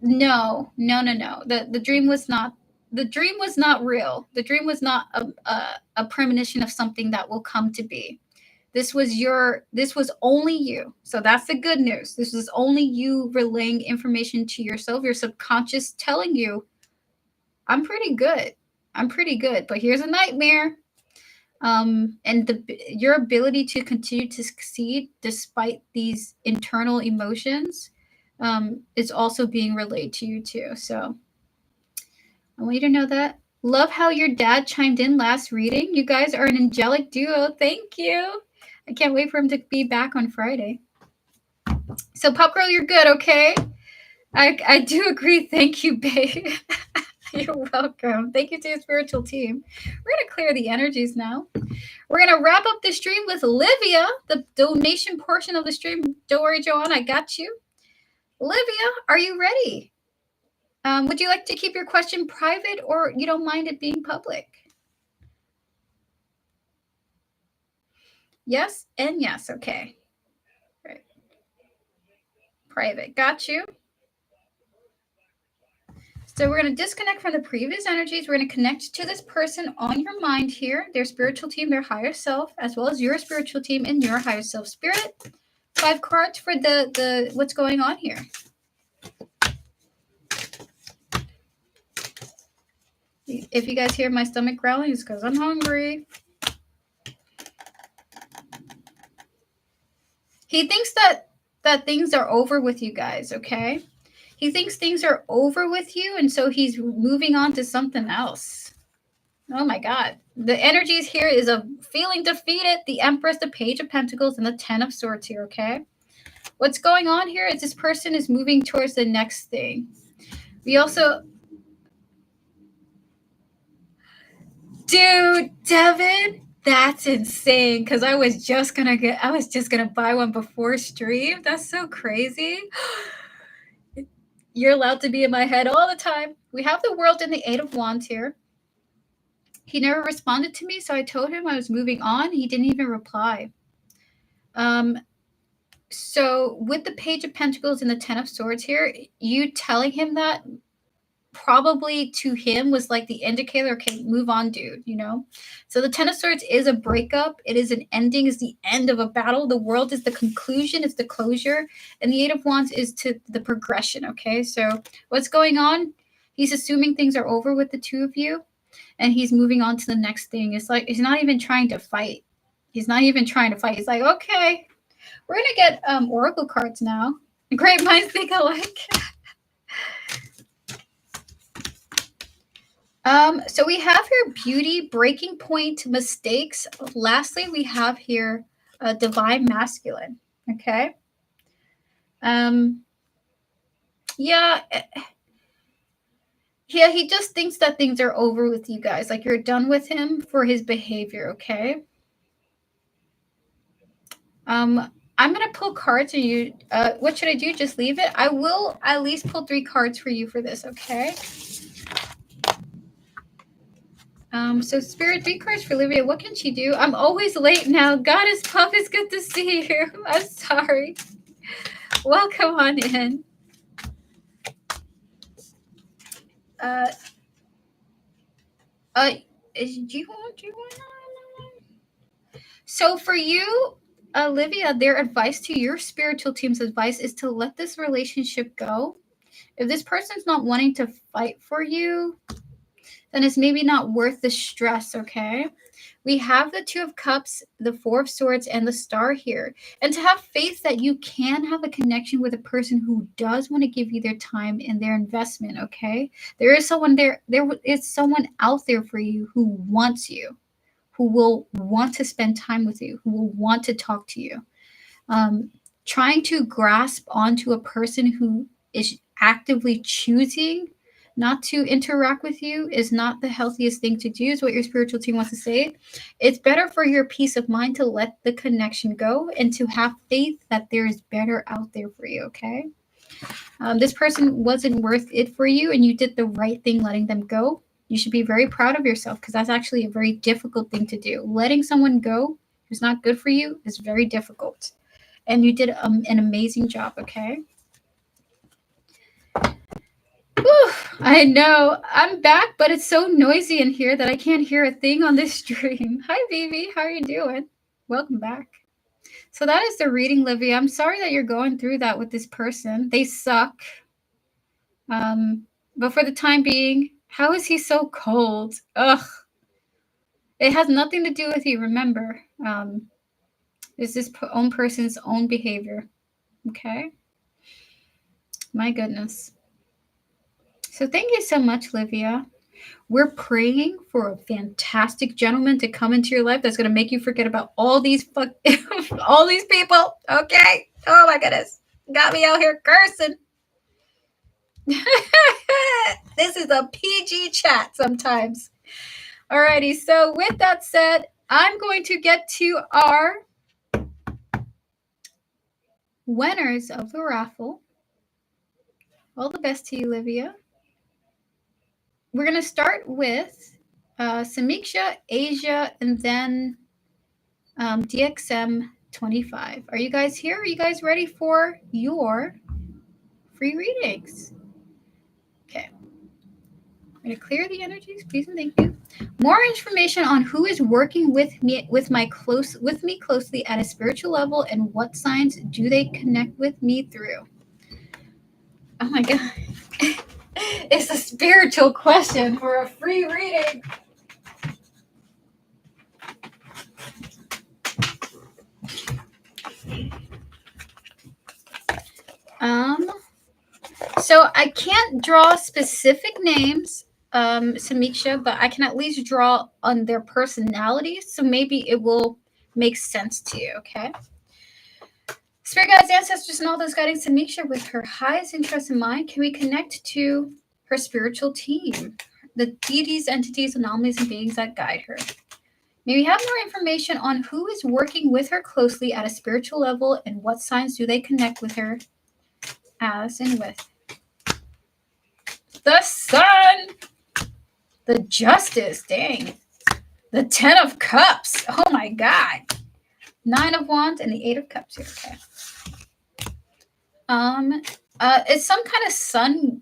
No. The dream was not. The dream was not real. The dream was not a premonition of something that will come to be. This was only you. So that's the good news. This was only you relaying information to yourself, your subconscious telling you, I'm pretty good. I'm pretty good, but here's a nightmare. And your ability to continue to succeed despite these internal emotions is also being relayed to you too. So I want you to know that. Love how your dad chimed in last reading. You guys are an angelic duo. Thank you. I can't wait for him to be back on Friday. So, Pop Girl, you're good, okay? I do agree. Thank you, babe. You're welcome. Thank you to your spiritual team. We're going to clear the energies now. We're going to wrap up the stream with Olivia, the donation portion of the stream. Don't worry, Joanne, I got you. Olivia, are you ready? Would you like to keep your question private, or you don't mind it being public? Yes and yes. Okay. Right. Private. Got you. So we're going to disconnect from the previous energies. We're going to connect to this person on your mind here, their spiritual team, their higher self, as well as your spiritual team and your higher self spirit. 5 cards for the what's going on here. If you guys hear my stomach growling, it's because I'm hungry. He thinks that things are over with you guys, okay? He thinks things are over with you, and so he's moving on to something else. Oh my God. The energies here is of feeling defeated, the Empress, the Page of Pentacles, and the 10 of Swords here, okay? What's going on here is this person is moving towards the next thing. We also... Dude, Devin, that's insane, because I was just gonna buy one before stream. That's so crazy. You're allowed to be in my head all the time. We have the World and the 8 of Wands here. He never responded to me, so I told him I was moving on. He didn't even reply. So with the Page of Pentacles and the 10 of Swords here, you telling him that probably to him was like the indicator, okay, move on, dude, you know? So the 10 of Swords is a breakup. It is an ending, is the end of a battle. The World is the conclusion, it's the closure. And the 8 of Wands is to the progression, okay? So what's going on? He's assuming things are over with the two of you, and he's moving on to the next thing. It's like he's not even trying to fight. He's not even trying to fight. He's like, okay, we're going to get oracle cards now. Great minds think alike. So we have here beauty, breaking point, mistakes. Lastly, we have here divine masculine. Okay. Yeah. Yeah, he just thinks that things are over with you guys. Like you're done with him for his behavior, okay? I'm going to pull cards. And you, what should I do? Just leave it? I will at least pull 3 cards for you for this, okay? So Spirit, 3 cards for Olivia. What can she do? I'm always late now. Goddess Puff, it's good to see you. I'm sorry. Welcome on in. Do you want? So for you, Olivia, their advice to your spiritual team's advice is to let this relationship go. If this person's not wanting to fight for you, then it's maybe not worth the stress, okay? We have the 2 of Cups, the 4 of Swords, and the Star here. And to have faith that you can have a connection with a person who does want to give you their time and their investment, okay? There is someone there is someone out there for you who wants you, who will want to spend time with you, who will want to talk to you. Trying to grasp onto a person who is actively choosing not to interact with you is not the healthiest thing to do, is what your spiritual team wants to say. It's better for your peace of mind to let the connection go and to have faith that there is better out there for you, okay? This person wasn't worth it for you, and you did the right thing letting them go. You should be very proud of yourself, because that's actually a very difficult thing to do. Letting someone go who's not good for you is very difficult. And you did an amazing job, okay? Whew, I know. I'm back, but it's so noisy in here that I can't hear a thing on this stream. Hi, Vivi. How are you doing? Welcome back. So that is the reading, Livia. I'm sorry that you're going through that with this person. They suck. But for the time being, How is he so cold? Ugh. It has nothing to do with you, remember. It's this own person's own behavior. Okay? My goodness. So thank you so much, Livia. We're praying for a fantastic gentleman to come into your life that's going to make you forget about all these all these people. Okay? Oh my goodness. Got me out here cursing. This is a PG chat sometimes. Alrighty, so with that said, I'm going to get to our winners of the raffle. All the best to you, Livia. We're going to start with Samiksha, Asia, and then DXM 25. Are you guys here? Are you guys ready for your free readings? Okay. I'm going to clear the energies, please and thank you. More information on who is working with me closely at a spiritual level and what signs do they connect with me through? Oh my god. It's a spiritual question for a free reading. So I can't draw specific names, Samiksha, but I can at least draw on their personalities, so maybe it will make sense to you, okay? Spirit guides, ancestors, and all those guiding Samiksha with her highest interest in mind. Can we connect to her spiritual team, the deities, entities, anomalies, and beings that guide her? May we have more information on who is working with her closely at a spiritual level and what signs do they connect with her as and with? The Sun, the Justice, dang, the 10 of Cups, oh my god, 9 of Wands, and the 8 of Cups here, okay. It's some kind of sun,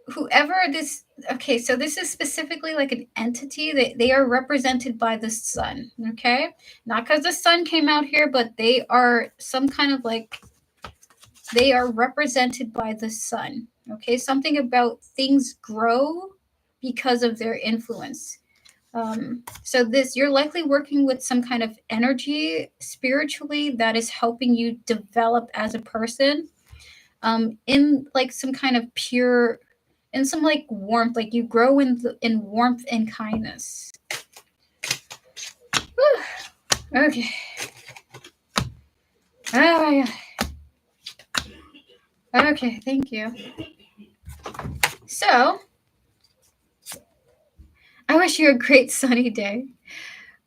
whoever this, okay, so this is specifically like an entity. They are represented by the sun, okay? Not because the sun came out here, but they are some kind of like, they are represented by the sun, okay? Something about things grow because of their influence. So this, you're likely working with some kind of energy spiritually that is helping you develop as a person, in like some kind of pure, in some like warmth, like you grow in warmth and kindness. Whew. Okay. Oh my god. Okay, thank you. So, I wish you a great sunny day.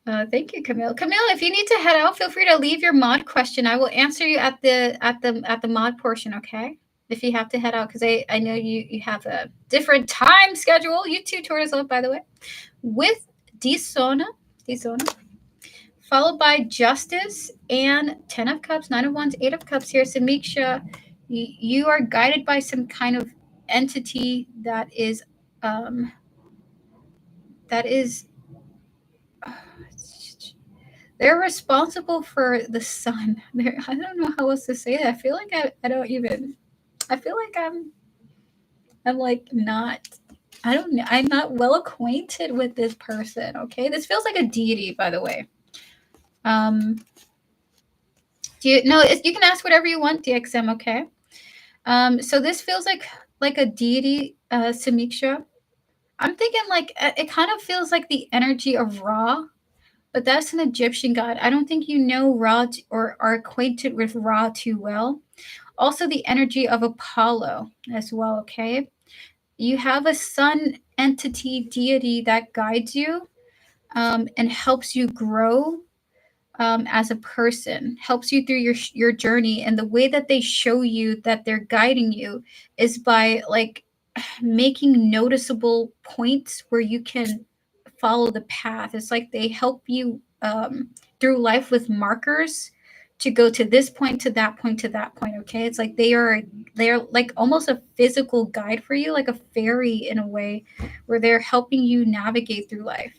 Thank you, Camille. Camille, if you need to head out, feel free to leave your mod question. I will answer you at the mod portion, okay? If you have to head out, because I know you have a different time schedule. You too, Tortoise, by the way. With Disona, followed by Justice and 10 of Cups, 9 of Wands, 8 of Cups here. Samiksha, you are guided by some kind of entity that is they're responsible for the sun. I don't know how else to say that. I feel like I feel like I'm like not, I don't know. I'm not well acquainted with this person. Okay. This feels like a deity, by the way. Do you know, you can ask whatever you want, DXM. Okay. So this feels like a deity, Samiksha. I'm thinking like, it kind of feels like the energy of Ra, but that's an Egyptian god. I don't think you know Ra or are acquainted with Ra too well. Also, the energy of Apollo as well, okay? You have a sun entity deity that guides you, and helps you grow, as a person, helps you through your journey. And the way that they show you that they're guiding you is by like making noticeable points where you can follow the path. It's like they help you through life with markers to go to this point, to that point, to that point. Okay, it's like they're like almost a physical guide for you, like a fairy in a way, where they're helping you navigate through life.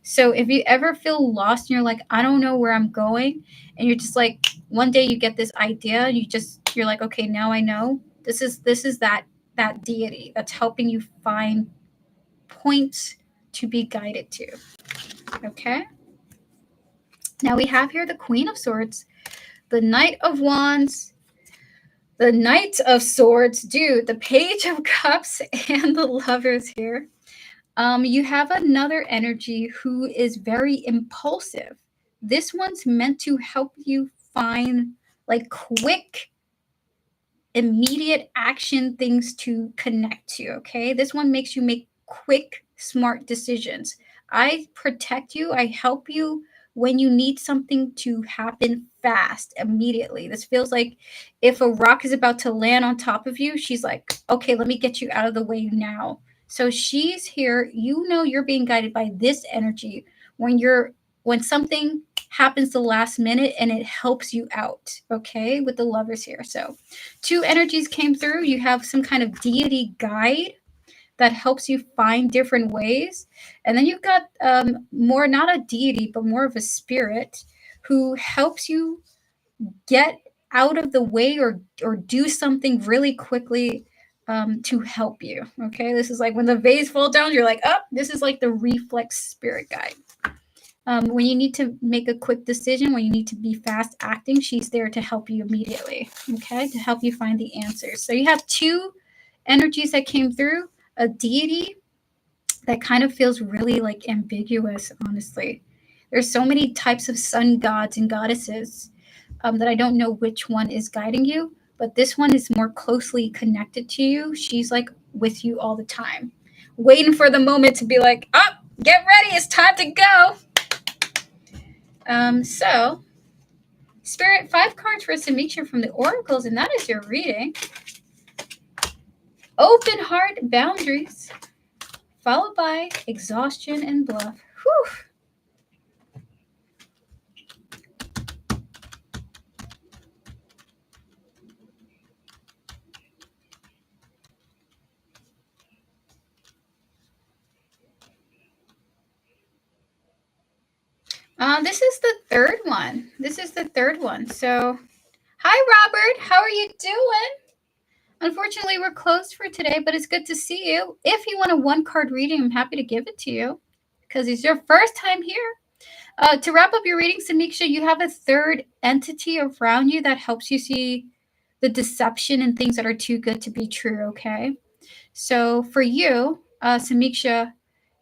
So if you ever feel lost and you're like, I don't know where I'm going, and you're just like, one day you get this idea, you're like, okay, now I know. This is that that deity that's helping you find points to be guided to. Okay? Now we have here the Queen of Swords, the Knight of Wands, the Knight of Swords, dude, the Page of Cups, and the Lovers here. You have another energy who is very impulsive. This one's meant to help you find like quick, immediate action things to connect to. Okay. This one makes you make quick, smart decisions. I protect you, I help you when you need something to happen fast, immediately. This feels like if a rock is about to land on top of you, she's like, okay, let me get you out of the way now. So she's here. You know you're being guided by this energy when something happens the last minute and it helps you out, okay, with the Lovers here. So two energies came through. You have some kind of deity guide that helps you find different ways. And then you've got more, not a deity, but more of a spirit who helps you get out of the way or do something really quickly to help you. Okay, this is like when the vase falls down, you're like, oh, this is like the reflex spirit guide. When you need to make a quick decision, when you need to be fast acting, she's there to help you immediately, okay, to help you find the answers. So you have two energies that came through, a deity that kind of feels really like ambiguous, honestly. There's so many types of sun gods and goddesses that I don't know which one is guiding you, but this one is more closely connected to you. She's like with you all the time, waiting for the moment to be like, oh, get ready, it's time to go. So, Spirit, 5 cards for Samiksha from the Oracles, and that is your reading. Open heart boundaries, followed by exhaustion and bluff. Whew. This is the third one. So, hi, Robert. How are you doing? Unfortunately, we're closed for today, but it's good to see you. If you want a 1-card reading, I'm happy to give it to you because it's your first time here. To wrap up your reading, Samiksha, you have a third entity around you that helps you see the deception and things that are too good to be true, okay? So for you, Samiksha,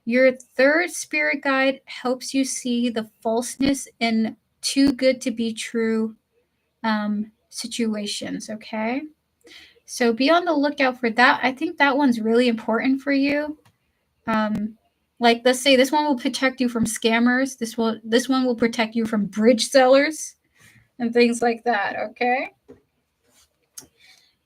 your third spirit guide helps you see the falseness in too good to be true situations, okay? So be on the lookout for that. I think that one's really important for you. Like, let's say this one will protect you from scammers. This one will protect you from bridge sellers and things like that, okay?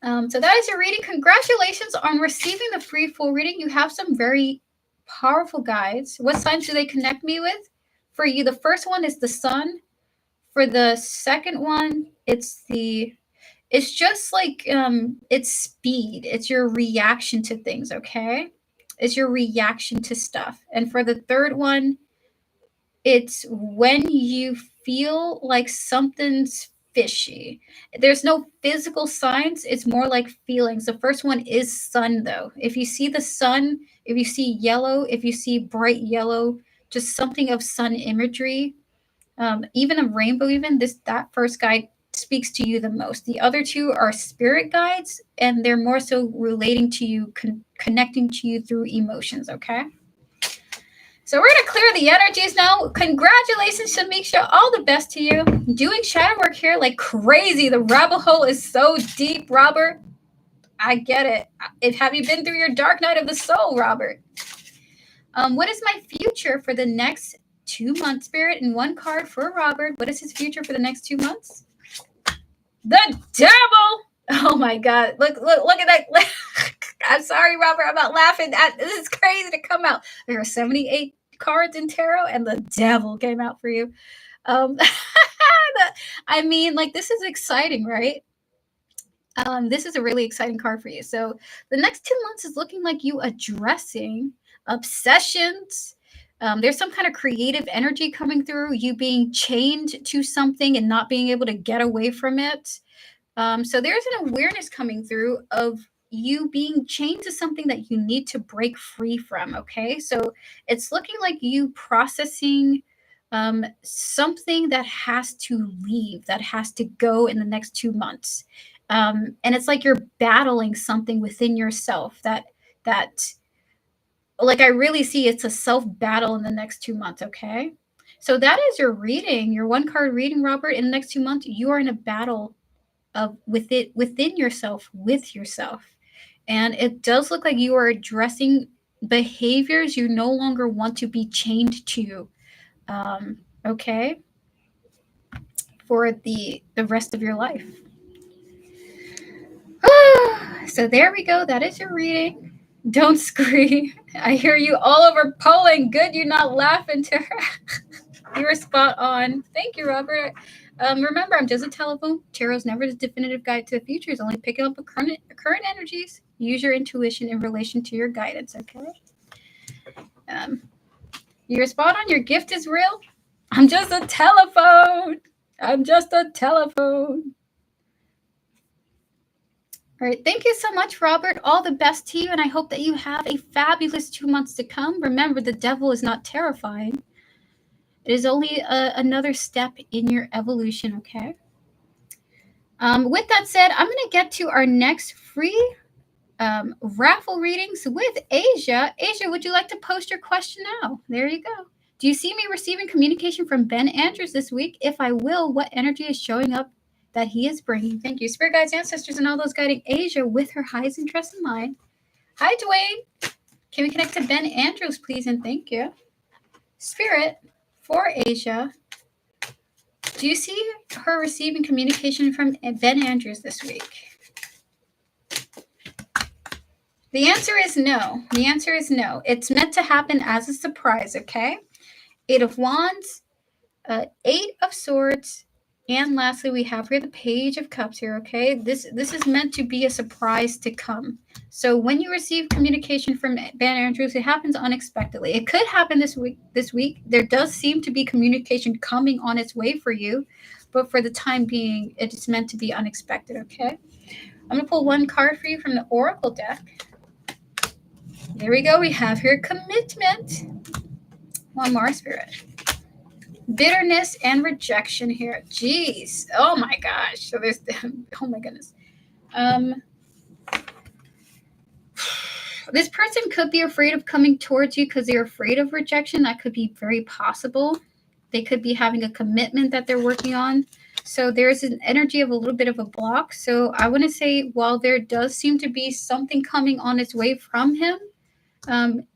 So that is your reading. Congratulations on receiving the free full reading. You have some very powerful guides. What signs do they connect me with? For you, the first one is the sun. For the second one, it's just like it's speed. It's your reaction to things, okay? It's your reaction to stuff. And for the third one, it's when you feel like something's fishy. There's no physical signs, it's more like feelings. The first one is sun, though. If you see the sun, if you see yellow, if you see bright yellow, just something of sun imagery, even a rainbow, even that first guide speaks to you the most. The other two are spirit guides, and they're more so relating to you, connecting to you through emotions, okay? So we're going to clear the energies now. Congratulations, Samiksha. All the best to you. Doing shadow work here like crazy. The rabbit hole is so deep, Robert. I get it. Have you been through your dark night of the soul, Robert? What is my future for the next 2 months, Spirit? And 1 card for Robert. What is his future for the next 2 months? The devil! Oh my God. Look at that. I'm sorry, Robert. I'm not laughing. This is crazy to come out. There are 78 cards in tarot, and the devil came out for you. I mean, like, this is exciting, right? This is a really exciting card for you. So the next 2 months is looking like you addressing obsessions. There's some kind of creative energy coming through, you being chained to something and not being able to get away from it. So there's an awareness coming through of you being chained to something that you need to break free from, okay? So it's looking like you processing something that has to leave, that has to go in the next 2 months. And it's like you're battling something within yourself that like I really see it's a self battle in the next 2 months, okay? So that is your reading, your one card reading, Robert. In the next 2 months, you are in a battle of within yourself, with yourself. And it does look like you are addressing behaviors you no longer want to be chained to. Okay, for the rest of your life. So there we go. That is your reading. Don't scream. I hear you all over polling. Good, you're not laughing to her. You were spot on. Thank you, Robert. Remember, I'm just a telephone. Tarot's never the definitive guide to the future. It's only picking up current energies. Use your intuition in relation to your guidance, okay? You're spot on. Your gift is real. I'm just a telephone. I'm just a telephone. All right. Thank you so much, Robert. All the best to you, and I hope that you have a fabulous 2 months to come. Remember, the devil is not terrifying. It is only another step in your evolution, okay? With that said, I'm going to get to our next free raffle readings with Asia. Asia, would you like to post your question now? There you go. Do you see me receiving communication from Ben Andrews this week? If I will, what energy is showing up that he is bringing? Thank you. Spirit guides, ancestors, and all those guiding Asia with her highest interest in mind. Hi, Dwayne. Can we connect to Ben Andrews, please? And thank you. Spirit, for Asia, do you see her receiving communication from Ben Andrews this week? The answer is no. The answer is no. It's meant to happen as a surprise, okay? 8 of Wands, 8 of Swords, and lastly, we have here the Page of Cups here, okay? This is meant to be a surprise to come. So when you receive communication from Ben Andrews, it happens unexpectedly. It could happen this week. There does seem to be communication coming on its way for you, but for the time being, it is meant to be unexpected, okay? I'm going to pull one card for you from the Oracle deck. There we go. We have here commitment. One more, Spirit. Bitterness and rejection here. Jeez. Oh my gosh. So there's, oh my goodness. This person could be afraid of coming towards you because they're afraid of rejection. That could be very possible. They could be having a commitment that they're working on. So there's an energy of a little bit of a block. So I want to say, while there does seem to be something coming on its way from him,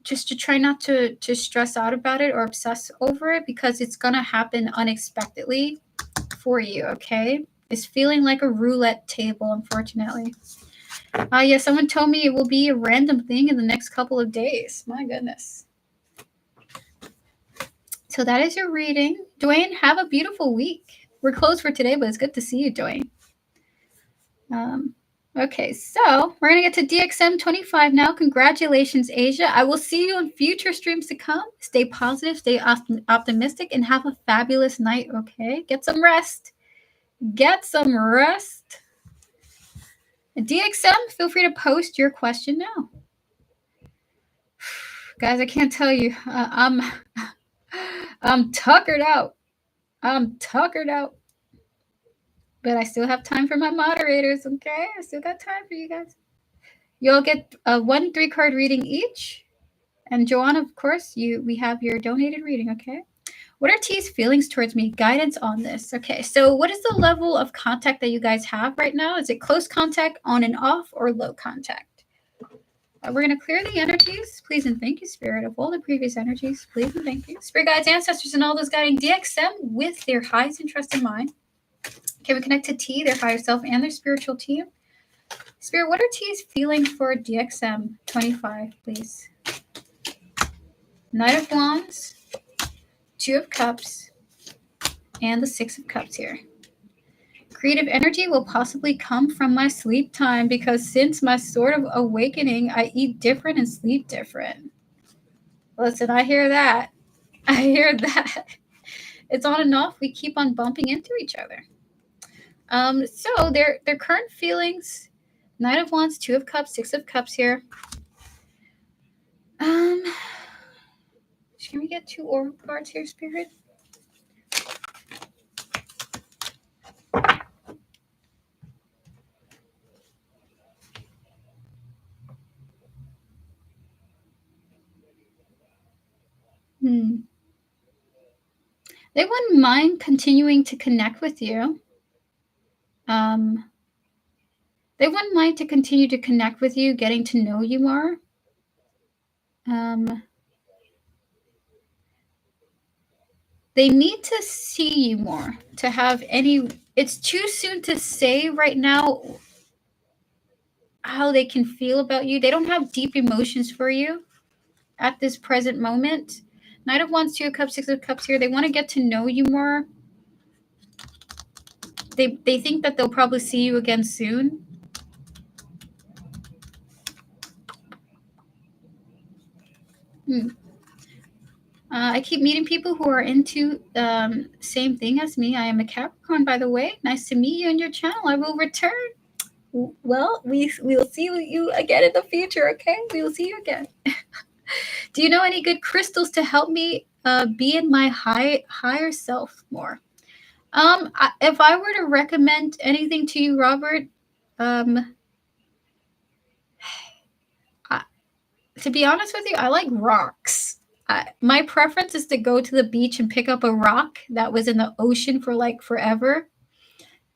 just to try not to stress out about it or obsess over it, because it's going to happen unexpectedly for you, okay? It's feeling like a roulette table, unfortunately. Yeah, someone told me it will be a random thing in the next couple of days. My goodness. So that is your reading. Dwayne, have a beautiful week. We're closed for today, but it's good to see you, Dwayne. Okay, so we're going to get to DXM 25 now. Congratulations, Asia. I will see you in future streams to come. Stay positive, stay optimistic, and have a fabulous night, okay? Get some rest. Get some rest. DXM, feel free to post your question now. Guys, I can't tell you. I'm tuckered out. I'm tuckered out. But I still have time for my moderators, okay? I still got time for you guys. You'll get a 1 3-card reading each. And Joanna, of course, we have your donated reading, okay? What are T's feelings towards me? Guidance on this. Okay, so what is the level of contact that you guys have right now? Is it close contact, on and off, or low contact? We're going to clear the energies. Please and thank you, Spirit, of all the previous energies. Please and thank you. Spirit guides, ancestors, and all those guiding DXM with their highest interest in mind. Can we connect to T, their higher self, and their spiritual team? Spirit, what are T's feelings for DXM 25, please? Knight of Wands, 2 of Cups, and the 6 of Cups here. Creative energy will possibly come from my sleep time, because since my sort of awakening, I eat different and sleep different. Listen, I hear that. I hear that. It's on and off. We keep on bumping into each other. So their current feelings Knight of Wands, Two of Cups, Six of Cups here. Can we get 2 oracle cards here, Spirit? They wouldn't mind continuing to connect with you. They wouldn't mind to continue to connect with you, getting to know you more. They need to see you more to have any. It's too soon to say right now how they can feel about you. They don't have deep emotions for you at this present moment. Knight of Wands, Two of Cups, Six of Cups here. They want to get to know you more. They think that they'll probably see you again soon. I keep meeting people who are into same thing as me. I am a Capricorn, by the way. Nice to meet you on your channel. I will return. Well, we will see you again in the future, okay? We will see you again. Do you know any good crystals to help me be in my higher self more? If I were to recommend anything to you, Robert, to be honest with you, I like rocks. My preference is to go to the beach and pick up a rock that was in the ocean for like forever.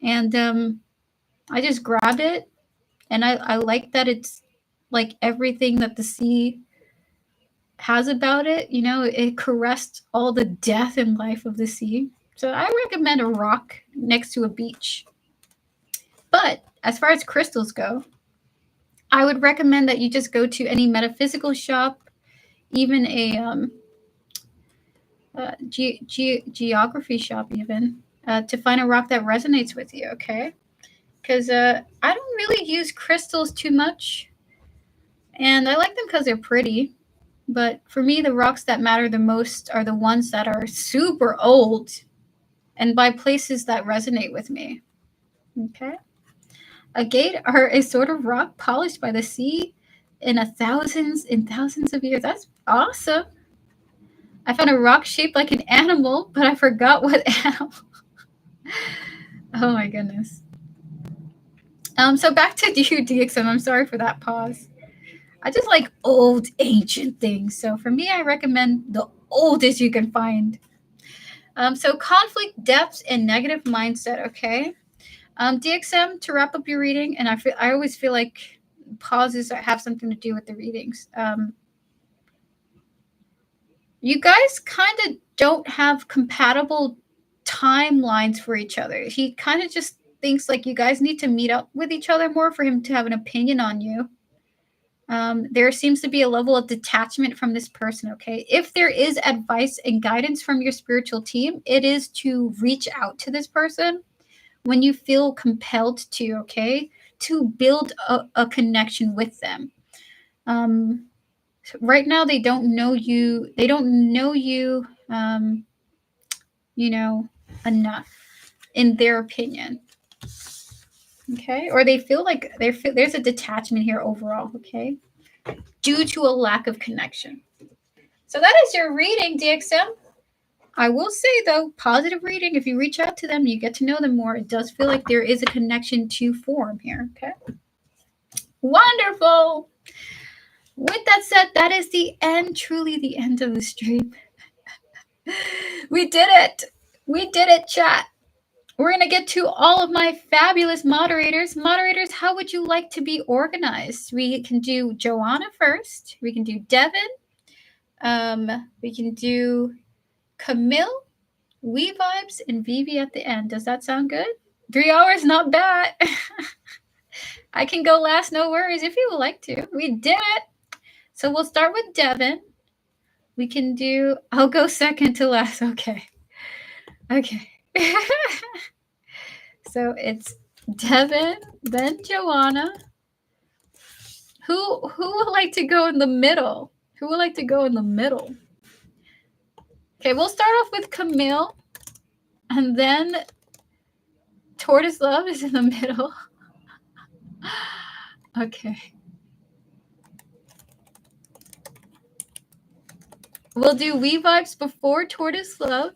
And I just grab it. And I like that it's like everything that the sea has about it. You know, it caressed all the death in life of the sea. So I recommend a rock next to a beach. But as far as crystals go, I would recommend that you just go to any metaphysical shop, even a geography shop even, to find a rock that resonates with you, okay? Because I don't really use crystals too much, and I like them because they're pretty. But for me, the rocks that matter the most are the ones that are super old and by places that resonate with me, okay? Agate are a sort of rock polished by the sea in thousands of years. That's awesome. I found a rock shaped like an animal, but I forgot what animal. Oh my goodness. So back to you, DXM. I'm sorry for that pause. I just like old, ancient things. So for me, I recommend the oldest you can find. So conflict, depth, and negative mindset. Okay. DXM, to wrap up your reading, and I always feel like pauses have something to do with the readings. You guys kind of don't have compatible timelines for each other. He kind of just thinks like you guys need to meet up with each other more for him to have an opinion on you. There seems to be a level of detachment from this person, okay? If there is advice and guidance from your spiritual team, it is to reach out to this person when you feel compelled to, okay? To build a connection with them. Right now, they don't know you. They don't know you, enough, in their opinion. Okay? Or they feel like there's a detachment here overall, okay? Due to a lack of connection. So that is your reading, DXM. I will say, though, positive reading. If you reach out to them, you get to know them more. It does feel like there is a connection to form here, okay? Wonderful. With that said, that is the end, truly the end of the stream. We did it. We did it, chat. We're going to get to all of my fabulous moderators. Moderators, how would you like to be organized? We can do Joanna first. We can do Devin. We can do Camille, We Vibes, and Vivi at the end. Does that sound good? 3 hours, not bad. I can go last, no worries, if you would like to. We did it. So we'll start with Devin. We can do, I'll go second to last. Okay. So it's Devin, then Joanna. Who would like to go in the middle? Who would like to go in the middle? Okay, we'll start off with Camille, and then Tortoise Love is in the middle. Okay. We'll do We Vibes before Tortoise Love.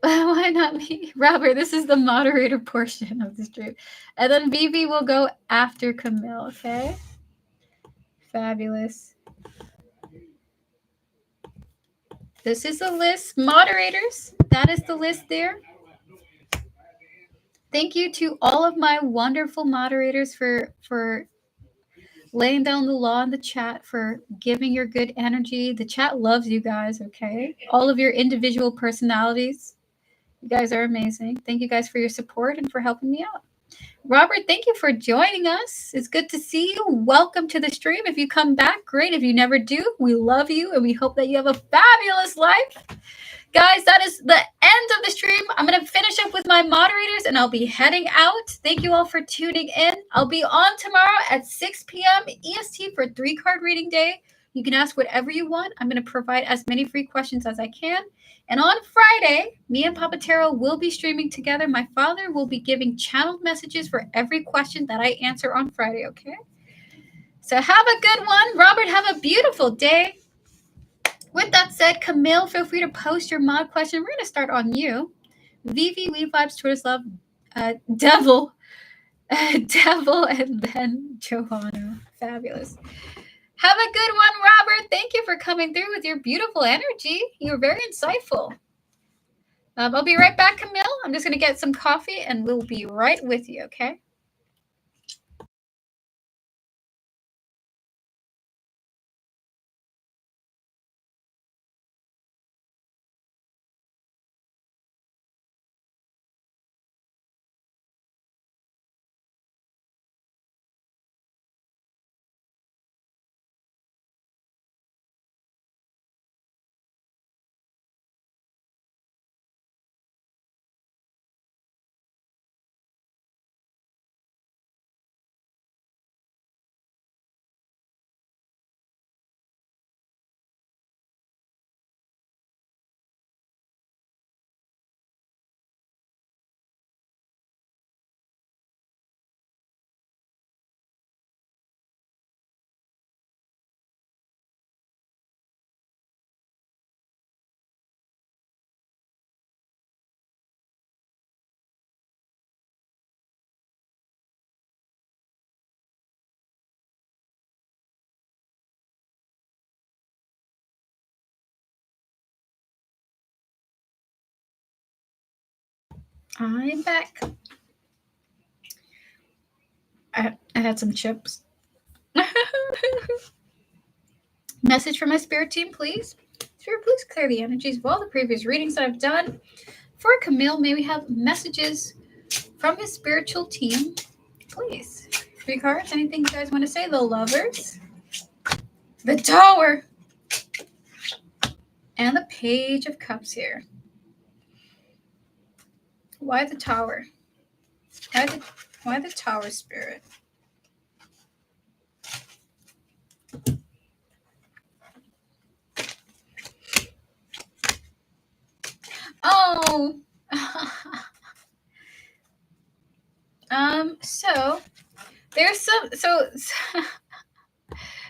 Why not me? Robert, this is the moderator portion of the stream. And then Vivi will go after Camille, okay? Fabulous. This is the list. Moderators, that is the list there. Thank you to all of my wonderful moderators for laying down the law in the chat, for giving your good energy. The chat loves you guys, okay? All of your individual personalities. You guys are amazing. Thank you guys for your support and for helping me out. Robert, thank you for joining us. It's good to see you. Welcome to the stream. If you come back, great. If you never do, we love you and we hope that you have a fabulous life. Guys, that is the end of the stream. I'm going to finish up with my moderators and I'll be heading out. Thank you all for tuning in. I'll be on tomorrow at 6 p.m. EST for 3-card reading day. You can ask whatever you want. I'm going to provide as many free questions as I can. And on Friday, me and Papa Taro will be streaming together. My father will be giving channeled messages for every question that I answer on Friday, okay? So have a good one. Robert, have a beautiful day. With that said, Camille, feel free to post your mod question. We're going to start on you. Vivi, We Vibes, Tourist Love, Devil, Devil, and then Johanna. Fabulous. Have a good one, Robert. Thank you for coming through with your beautiful energy. You were very insightful. I'll be right back, Camille. I'm just going to get some coffee, and we'll be right with you, okay? I'm back. I had some chips. Message from my spirit team, please. Spirit, please clear the energies of all the previous readings that I've done. For Camille, may we have messages from his spiritual team, please. 3 cards. Anything you guys want to say? The Lovers, the Tower, and the Page of Cups here. Why the Tower? Why the Tower, Spirit? Oh. So there's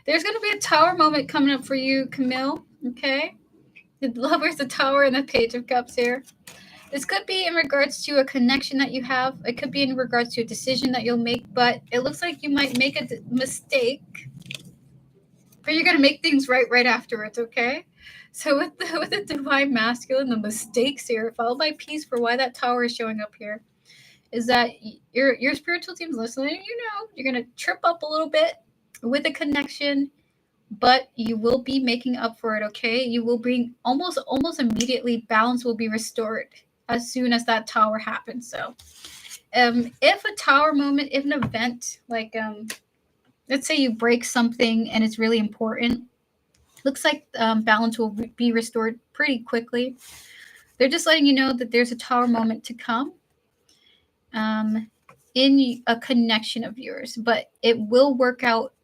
there's going to be a Tower moment coming up for you, Camille, okay? The Lovers, the Tower, and the Page of Cups here. This could be in regards to a connection that you have. It could be in regards to a decision that you'll make, but it looks like you might make a mistake, but you're going to make things right afterwards, okay? So with the Divine Masculine, the mistakes here, followed by peace for why that Tower is showing up here, is that your spiritual team's listening. You know, you're going to trip up a little bit with a connection, but you will be making up for it, okay? You will bring almost immediately, balance will be restored as soon as that Tower happens. So if a Tower moment, if an event, like let's say you break something and it's really important, looks like balance will be restored pretty quickly. They're just letting you know that there's a Tower moment to come in a connection of yours, but it will work out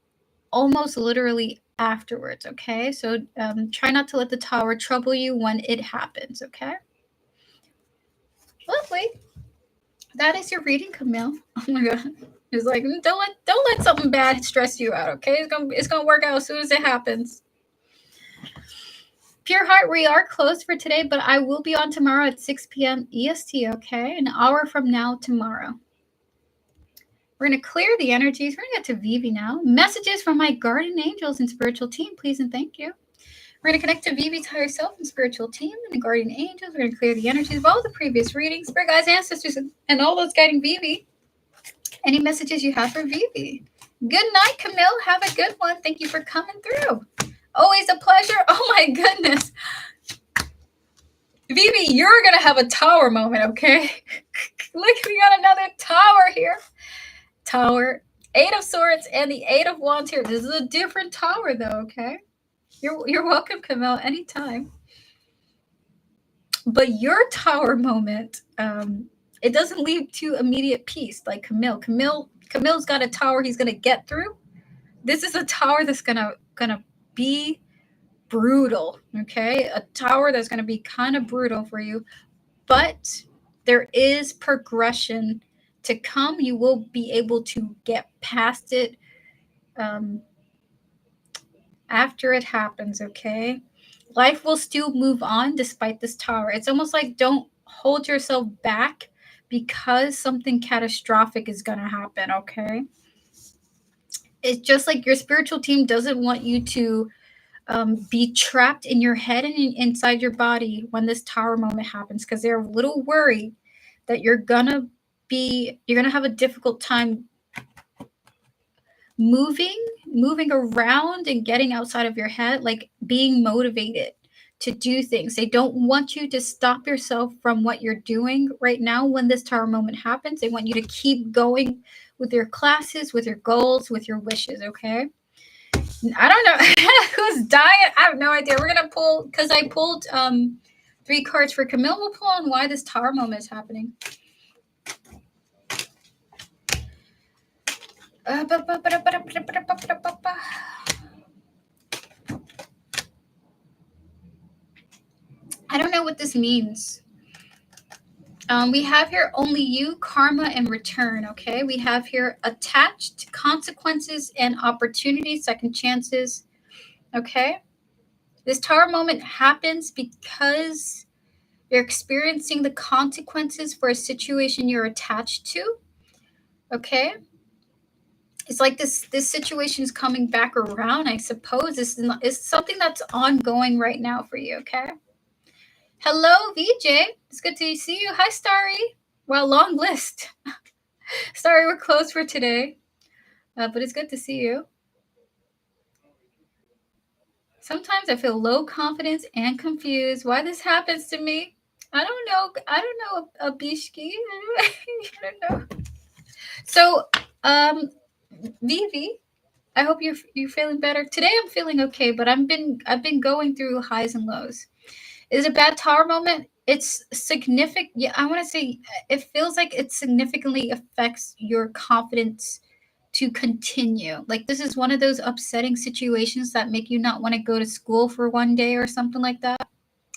almost literally afterwards, okay? So try not to let the Tower trouble you when it happens, okay? Lovely. That is your reading, Camille. Oh my god. It's like don't let something bad stress you out, okay? It's gonna work out as soon as it happens. Pure Heart, we are closed for today, but I will be on tomorrow at 6 p.m. EST, okay? An hour from now tomorrow. We're going to clear the energies. We're going to get to Vivi now. Messages from my guardian angels and spiritual team, please and thank you. We're going to connect to Vivi's higher self and spiritual team and the guardian angels. We're going to clear the energies of all the previous readings, spirit guides, ancestors, and all those guiding Vivi. Any messages you have for Vivi? Good night, Camille. Have a good one. Thank you for coming through. Always a pleasure. Oh my goodness. Vivi, you're going to have a tower moment, okay? Look, we got another tower here. Tower, 8 of Swords, and the 8 of Wands here. This is a different tower, though, okay? You're welcome, Camille, anytime. But your tower moment, it doesn't lead to immediate peace like Camille. Camille's got a tower he's going to get through. This is a tower that's gonna be brutal, okay? A tower that's going to be kind of brutal for you, but there is progression to come. You will be able to get past it after it happens, okay? Life will still move on despite this tower. It's almost like don't hold yourself back because something catastrophic is going to happen, okay? It's just like your spiritual team doesn't want you to be trapped in your head and inside your body when this tower moment happens, because they're a little worried that you're gonna have a difficult time moving around and getting outside of your head, like being motivated to do things. They don't want you to stop yourself from what you're doing right now when this tower moment happens. They want you to keep going with your classes, with your goals, with your wishes, okay? I don't know who's dying. I have no idea. We're gonna pull, because I pulled 3 cards for Camille. We'll pull on why this tower moment is happening. I don't know what this means. We have here only you, karma, and return, okay? We have here attached, consequences, and opportunities, second chances, okay? This tower moment happens because you're experiencing the consequences for a situation you're attached to, okay? It's like this situation is coming back around, I suppose. This is something that's ongoing right now for you, okay? Hello, VJ. It's good to see you. Hi, Starry. Well, long list. Starry, we're closed for today, but it's good to see you. Sometimes I feel low confidence and confused. Why this happens to me? I don't know, Abishki. I don't know. So, Vivi, I hope you're feeling better. Today I'm feeling okay, but I've been going through highs and lows. Is it a bad tower moment? It's significant. Yeah, I want to say it feels like it significantly affects your confidence to continue. Like this is one of those upsetting situations that make you not want to go to school for one day or something like that.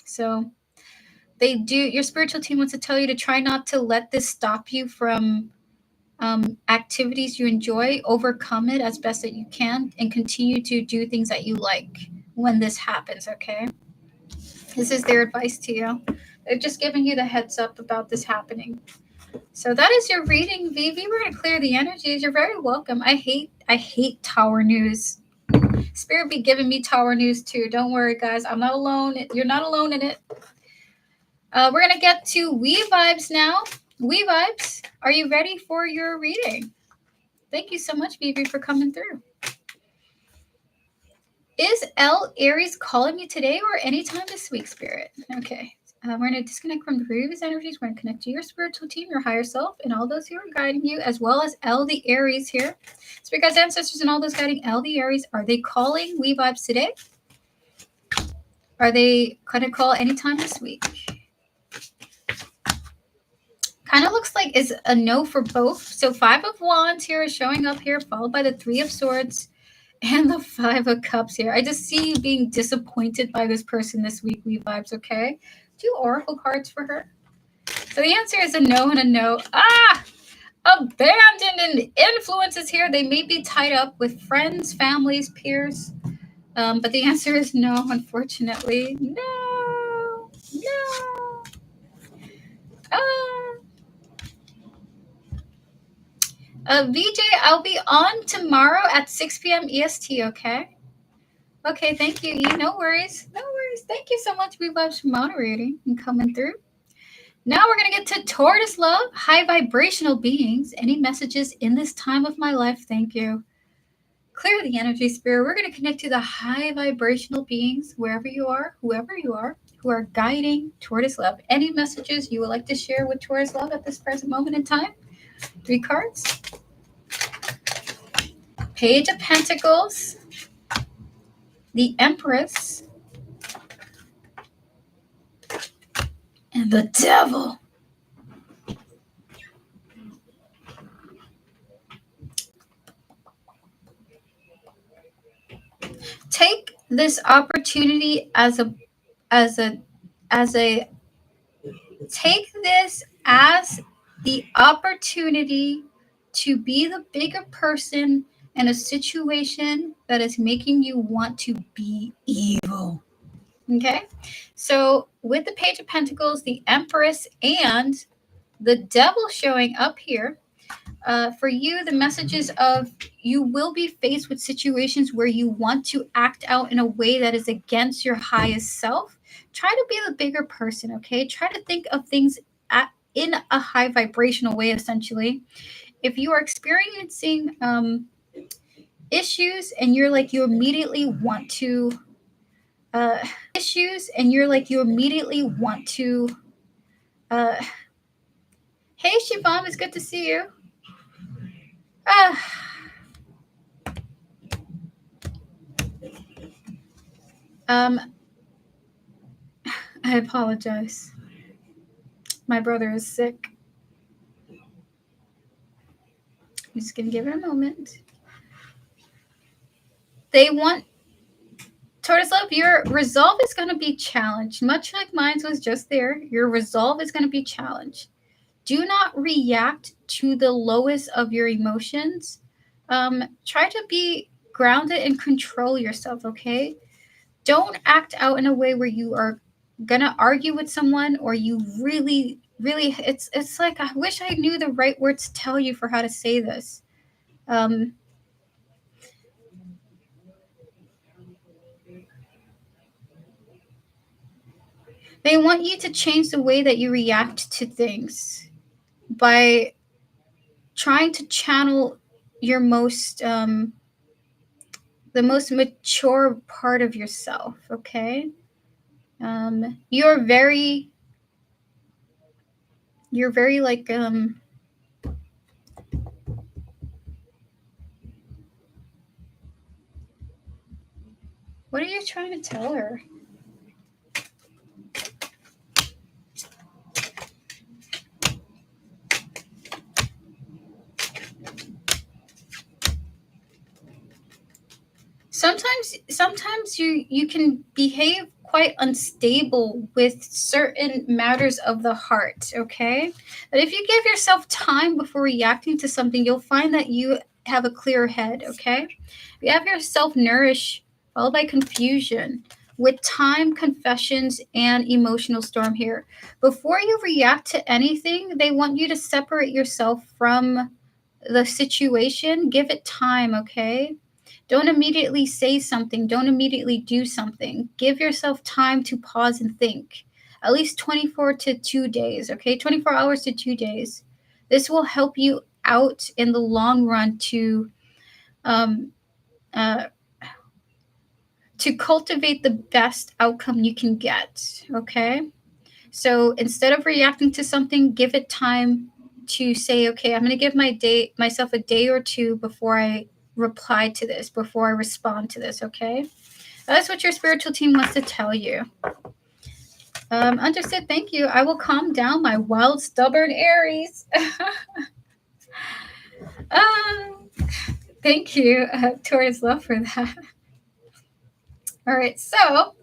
So your spiritual team wants to tell you to try not to let this stop you from activities you enjoy. Overcome it as best that you can and continue to do things that you like when this happens, okay? This is their advice to you. They're just giving you the heads up about this happening. So that is your reading, Vivi. We're going to clear the energies. You're very welcome. I hate tower news. Spirit be giving me tower news too. Don't worry, guys. I'm not alone. You're not alone in it. We're going to get to We Vibes now. We Vibes, are you ready for your reading? Thank you so much, Vivi, for coming through. Is L Aries calling me today or anytime this week, Spirit? Okay. We're going to disconnect from the previous energies. We're going to connect to your spiritual team, your higher self, and all those who are guiding you, as well as L the Aries here. Spirit guides, ancestors, and all those guiding L the Aries, are they calling We Vibes today? Are they going to call anytime this week? Kind of looks like it's a no for both. So 5 of Wands here is showing up here, followed by the 3 of Swords and the 5 of Cups here. I just see you being disappointed by this person this week, We Vibes, okay? 2 oracle cards for her. So the answer is a no and a no. Abandoned and influences here. They may be tied up with friends, families, peers. But the answer is no, unfortunately. No. VJ, I'll be on tomorrow at 6 p.m. EST, okay? Okay, thank you, E. No worries. Thank you so much, Bebop, for moderating and coming through. Now we're going to get to Tortoise Love, high vibrational beings. Any messages in this time of my life? Thank you. Clear the energy, spirit. We're going to connect to the high vibrational beings, wherever you are, whoever you are, who are guiding Tortoise Love. Any messages you would like to share with Tortoise Love at this present moment in time? 3 cards. Page of Pentacles, the Empress, and the Devil. Take this opportunity take this as the opportunity to be the bigger person in a situation that is making you want to be evil. Okay? So with the Page of Pentacles, the Empress, and the Devil showing up here, for you, the messages of you will be faced with situations where you want to act out in a way that is against your highest self. Try to be the bigger person, okay? Try to think of things in a high vibrational way, essentially. If you are experiencing issues and you immediately want to hey Shivam, it's good to see you. I apologize. My brother is sick. I'm just going to give it a moment. They want Tortoise Love, your resolve is going to be challenged. Much like mine was just there, your resolve is going to be challenged. Do not react to the lowest of your emotions. Try to be grounded and control yourself, okay? Don't act out in a way where you are going to argue with someone or you really, it's like I wish I knew the right words to tell you for how to say this. They want you to change the way that you react to things by trying to channel your the most mature part of yourself, okay? You're very like what are you trying to tell her? Sometimes you can behave quite unstable with certain matters of the heart, okay? But if you give yourself time before reacting to something, you'll find that you have a clear head, okay? You have yourself nourished, followed by confusion, with time, confessions, and emotional storm here. Before you react to anything, they want you to separate yourself from the situation. Give it time, okay? Don't immediately say something. Don't immediately do something. Give yourself time to pause and think. At least 24 to 2 days, okay? 24 hours to 2 days. This will help you out in the long run to cultivate the best outcome you can get, okay? So instead of reacting to something, give it time to say, okay, I'm going to give myself a day or two before I reply to this, before I respond to this, okay? That's what your spiritual team wants to tell you. Understood. Thank you. I will calm down my wild, stubborn Aries. Thank you, Taurus Love, for that. All right, so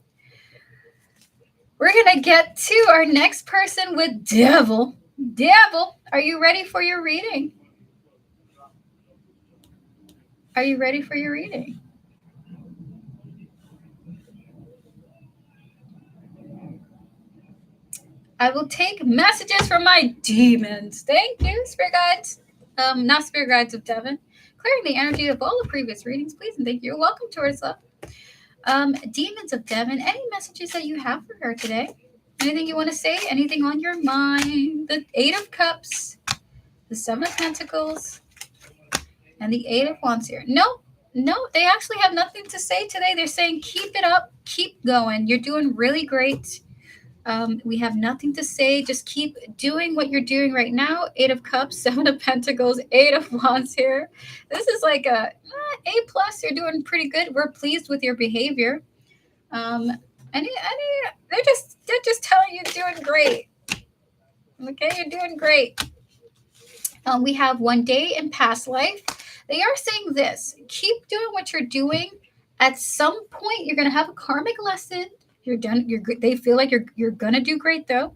we're going to get to our next person with Devil. Devil, are you ready for your reading? Are you ready for your reading? I will take messages from my demons. Thank you, spirit guides. Not spirit guides of Devon. Clearing the energy of all the previous readings, please and thank you. Welcome, towards love. Demons of Devon, any messages that you have for her today? Anything you want to say? Anything on your mind? The Eight of Cups, the Seven of Pentacles, and the Eight of Wands here. No, they actually have nothing to say today. They're saying keep it up, keep going. You're doing really great. We have nothing to say. Just keep doing what you're doing right now. Eight of Cups, Seven of Pentacles, Eight of Wands here. This is like a A plus. You're doing pretty good. We're pleased with your behavior. They're just telling you doing great. Okay, you're doing great. We have one day in past life. They are saying this: keep doing what you're doing. At some point, you're gonna have a karmic lesson. You're done. They feel like you're gonna do great though.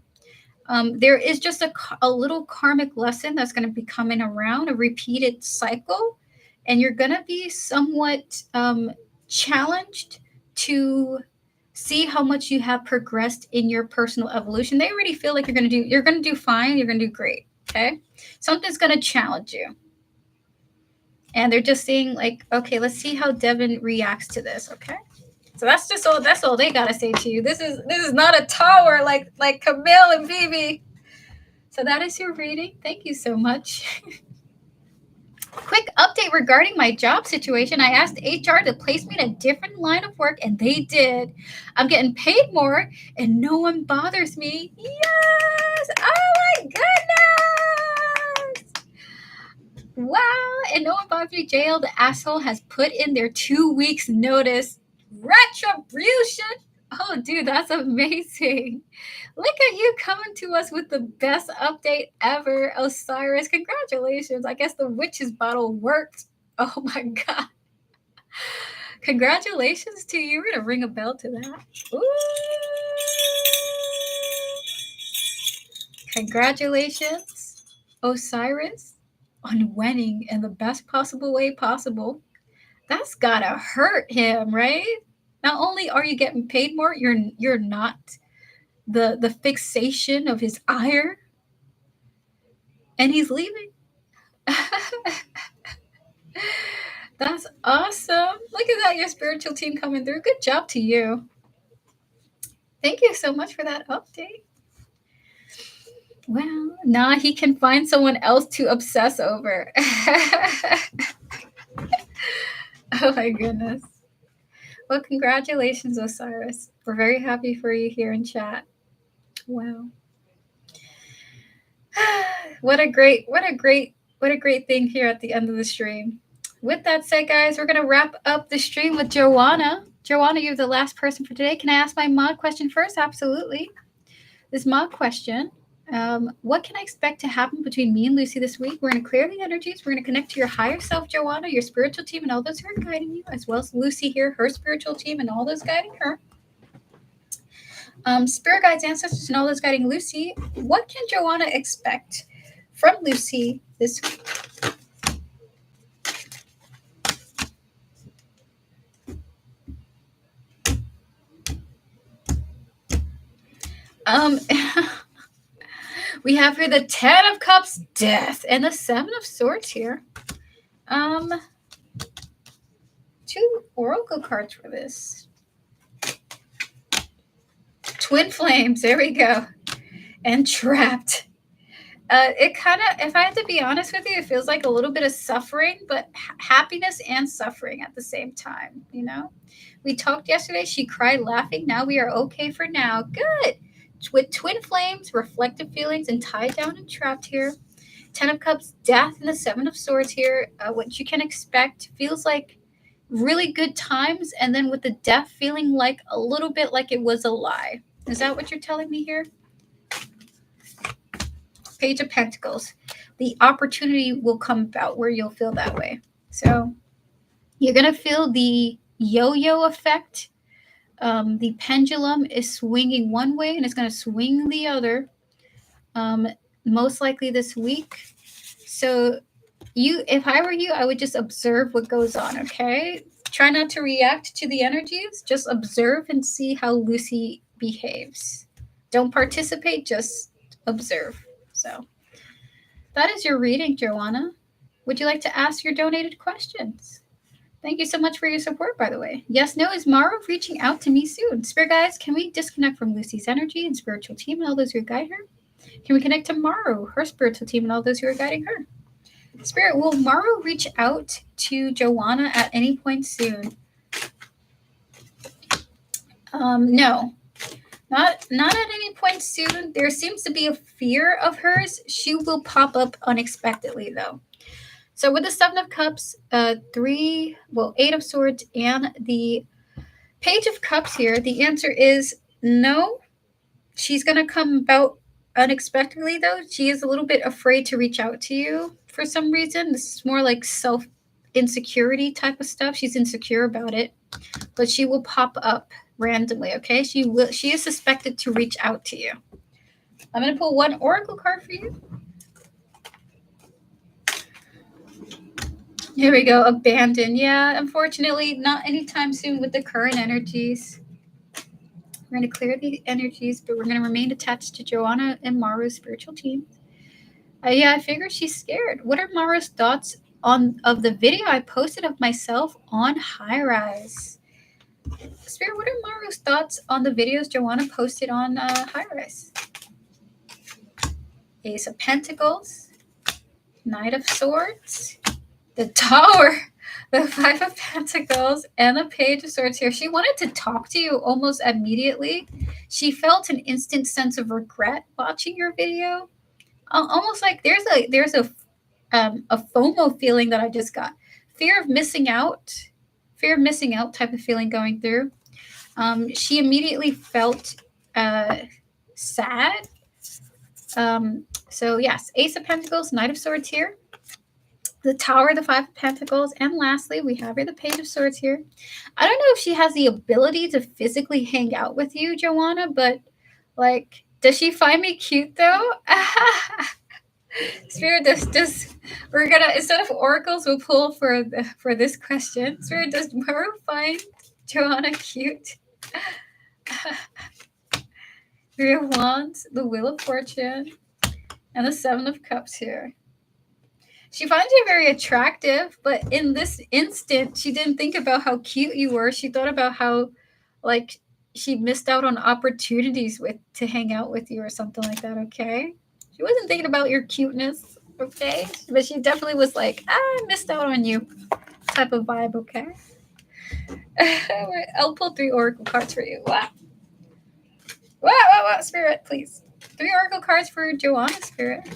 There is just a little karmic lesson that's going to be coming around, a repeated cycle, and you're going to be somewhat challenged to see how much you have progressed in your personal evolution. They already feel like you're going to do fine, you're going to do great. Okay, something's going to challenge you, and they're just saying like, okay, let's see how Devin reacts to this. Okay. So that's all they gotta say to you. This is not a tower like Camille and Vivi. So that is your reading. Thank you so much. Quick update regarding my job situation. I asked HR to place me in a different line of work, and they did. I'm getting paid more, and no one bothers me. Yes! Oh my goodness! Wow! And no one bothers me. JL, the asshole, has put in their 2 weeks notice. Retribution! Oh, dude, that's amazing. Look at you coming to us with the best update ever, Osiris. Congratulations. I guess the witch's bottle worked. Oh my God. Congratulations to you. We're going to ring a bell to that. Ooh. Congratulations, Osiris, on winning in the best possible way possible. That's gotta hurt him, right? Not only are you getting paid more, you're not the fixation of his ire, and he's leaving. That's awesome. Look at that, your spiritual team coming through. Good job to you. Thank you so much for that update. Well, now he can find someone else to obsess over. Oh my goodness. Well, congratulations, Osiris. We're very happy for you here in chat. Wow. What a great thing here at the end of the stream. With that said, guys, we're gonna wrap up the stream with Joanna. Joanna, you're the last person for today. Can I ask my mod question first? Absolutely. This mod question: what can I expect to happen between me and Lucy this week? We're going to clear the energies. We're going to connect to your higher self, Joanna, your spiritual team, and all those who are guiding you, as well as Lucy here, her spiritual team, and all those guiding her. Spirit guides, ancestors, and all those guiding Lucy. What can Joanna expect from Lucy this week? We have here the 10 of Cups, Death, and the 7 of Swords here. 2 Oracle cards for this. Twin Flames, there we go. And Trapped. It kind of, if I have to be honest with you, it feels like a little bit of suffering, but happiness and suffering at the same time, you know? We talked yesterday, she cried laughing. Now we are okay for now. Good. With Twin Flames, reflective feelings, and tied down and trapped here. 10 of Cups, Death, and the 7 of Swords here. What you can expect feels like really good times, and then with the death feeling like a little bit like it was a lie. Is that what you're telling me here? Page of Pentacles. The opportunity will come about where you'll feel that way. So you're going to feel the yo-yo effect. The pendulum is swinging one way and it's going to swing the other. most likely this week. So if I were you, I would just observe what goes on, okay? Try not to react to the energies. Just observe and see how Lucy behaves. Don't participate, just observe. So that is your reading, Joanna. Would you like to ask your donated questions? Thank you so much for your support, by the way. Yes, no, is Maru reaching out to me soon? Spirit guys, can we disconnect from Lucy's energy and spiritual team and all those who guide her? Can we connect to Maru, her spiritual team, and all those who are guiding her? Spirit, will Maru reach out to Joanna at any point soon? No. Not at any point soon. There seems to be a fear of hers. She will pop up unexpectedly, though. So with the Seven of Cups, 8 of Swords, and the Page of Cups here, the answer is no. She's going to come about unexpectedly, though. She is a little bit afraid to reach out to you for some reason. This is more like self-insecurity type of stuff. She's insecure about it. But she will pop up randomly, okay? She is suspected to reach out to you. I'm going to pull one oracle card for you. Here we go. Abandon. Yeah, unfortunately, not anytime soon with the current energies. We're going to clear the energies, but we're going to remain attached to Joanna and Maru's spiritual team. Yeah, I figure she's scared. What are Maru's thoughts of the video I posted of myself on High Rise? Spirit, what are Maru's thoughts on the videos Joanna posted on High Rise? Ace of Pentacles, Knight of Swords, the Tower, the Five of Pentacles, and the Page of Swords here. She wanted to talk to you almost immediately. She felt an instant sense of regret watching your video. Almost like there's a FOMO feeling that I just got. Fear of missing out type of feeling going through. She immediately felt sad. So yes, Ace of Pentacles, Knight of Swords here. The Tower, the Five of Pentacles, and lastly, we have here the Page of Swords here. I don't know if she has the ability to physically hang out with you, Joanna, but like, does she find me cute though? Spirit, we're gonna, instead of oracles, we'll pull for this question. Spirit, does Maru find Joanna cute? Three of Wands, the Wheel of Fortune, and the Seven of Cups here. She finds you very attractive, but in this instant, she didn't think about how cute you were. She thought about how, like, she missed out on opportunities to hang out with you or something like that, okay? She wasn't thinking about your cuteness, okay? But she definitely was like, I missed out on you type of vibe, okay? I'll pull 3 oracle cards for you. Wow. Wow, Spirit, please. 3 oracle cards for Joanna, Spirit.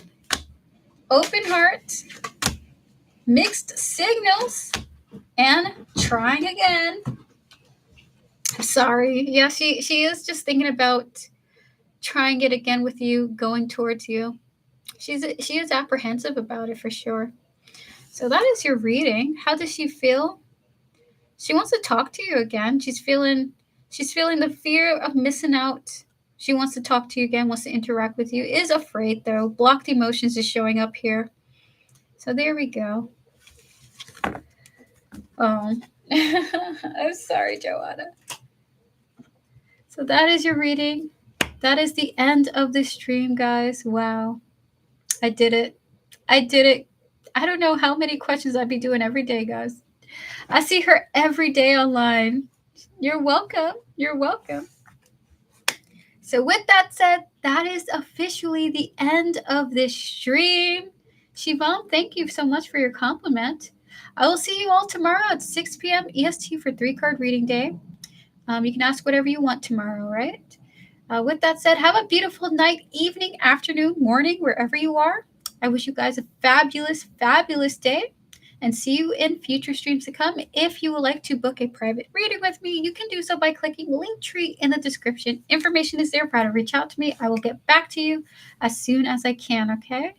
Open heart, mixed signals, and trying again. I'm sorry. Yeah, she is just thinking about trying it again with you, going towards you. She is apprehensive about it for sure. So that is your reading. How does she feel? She wants to talk to you again. She's feeling the fear of missing out. She wants to talk to you again, wants to interact with you, is afraid though. Blocked emotions is showing up here. So there we go. Oh, I'm sorry, Joanna. So that is your reading. That is the end of the stream, guys. Wow. I did it. I don't know how many questions I'd be doing every day, guys. I see her every day online. You're welcome. You're welcome. So with that said, that is officially the end of this stream. Siobhan, thank you so much for your compliment. I will see you all tomorrow at 6 p.m. EST for 3-card reading day. You can ask whatever you want tomorrow, right? With that said, have a beautiful night, evening, afternoon, morning, wherever you are. I wish you guys a fabulous, fabulous day. And see you in future streams to come. If you would like to book a private reading with me, you can do so by clicking Linktree in the description. Information is there for how to reach out to me. I will get back to you as soon as I can, okay?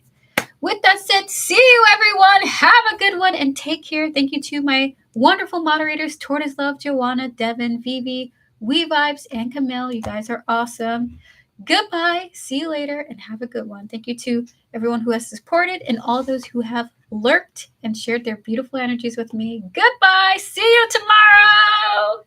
With that said, see you, everyone. Have a good one and take care. Thank you to my wonderful moderators, Tortoise Love, Joanna, Devin, Vivi, We Vibes, and Camille. You guys are awesome. Goodbye. See you later and have a good one. Thank you to everyone who has supported and all those who have lurked and shared their beautiful energies with me. Goodbye. See you tomorrow.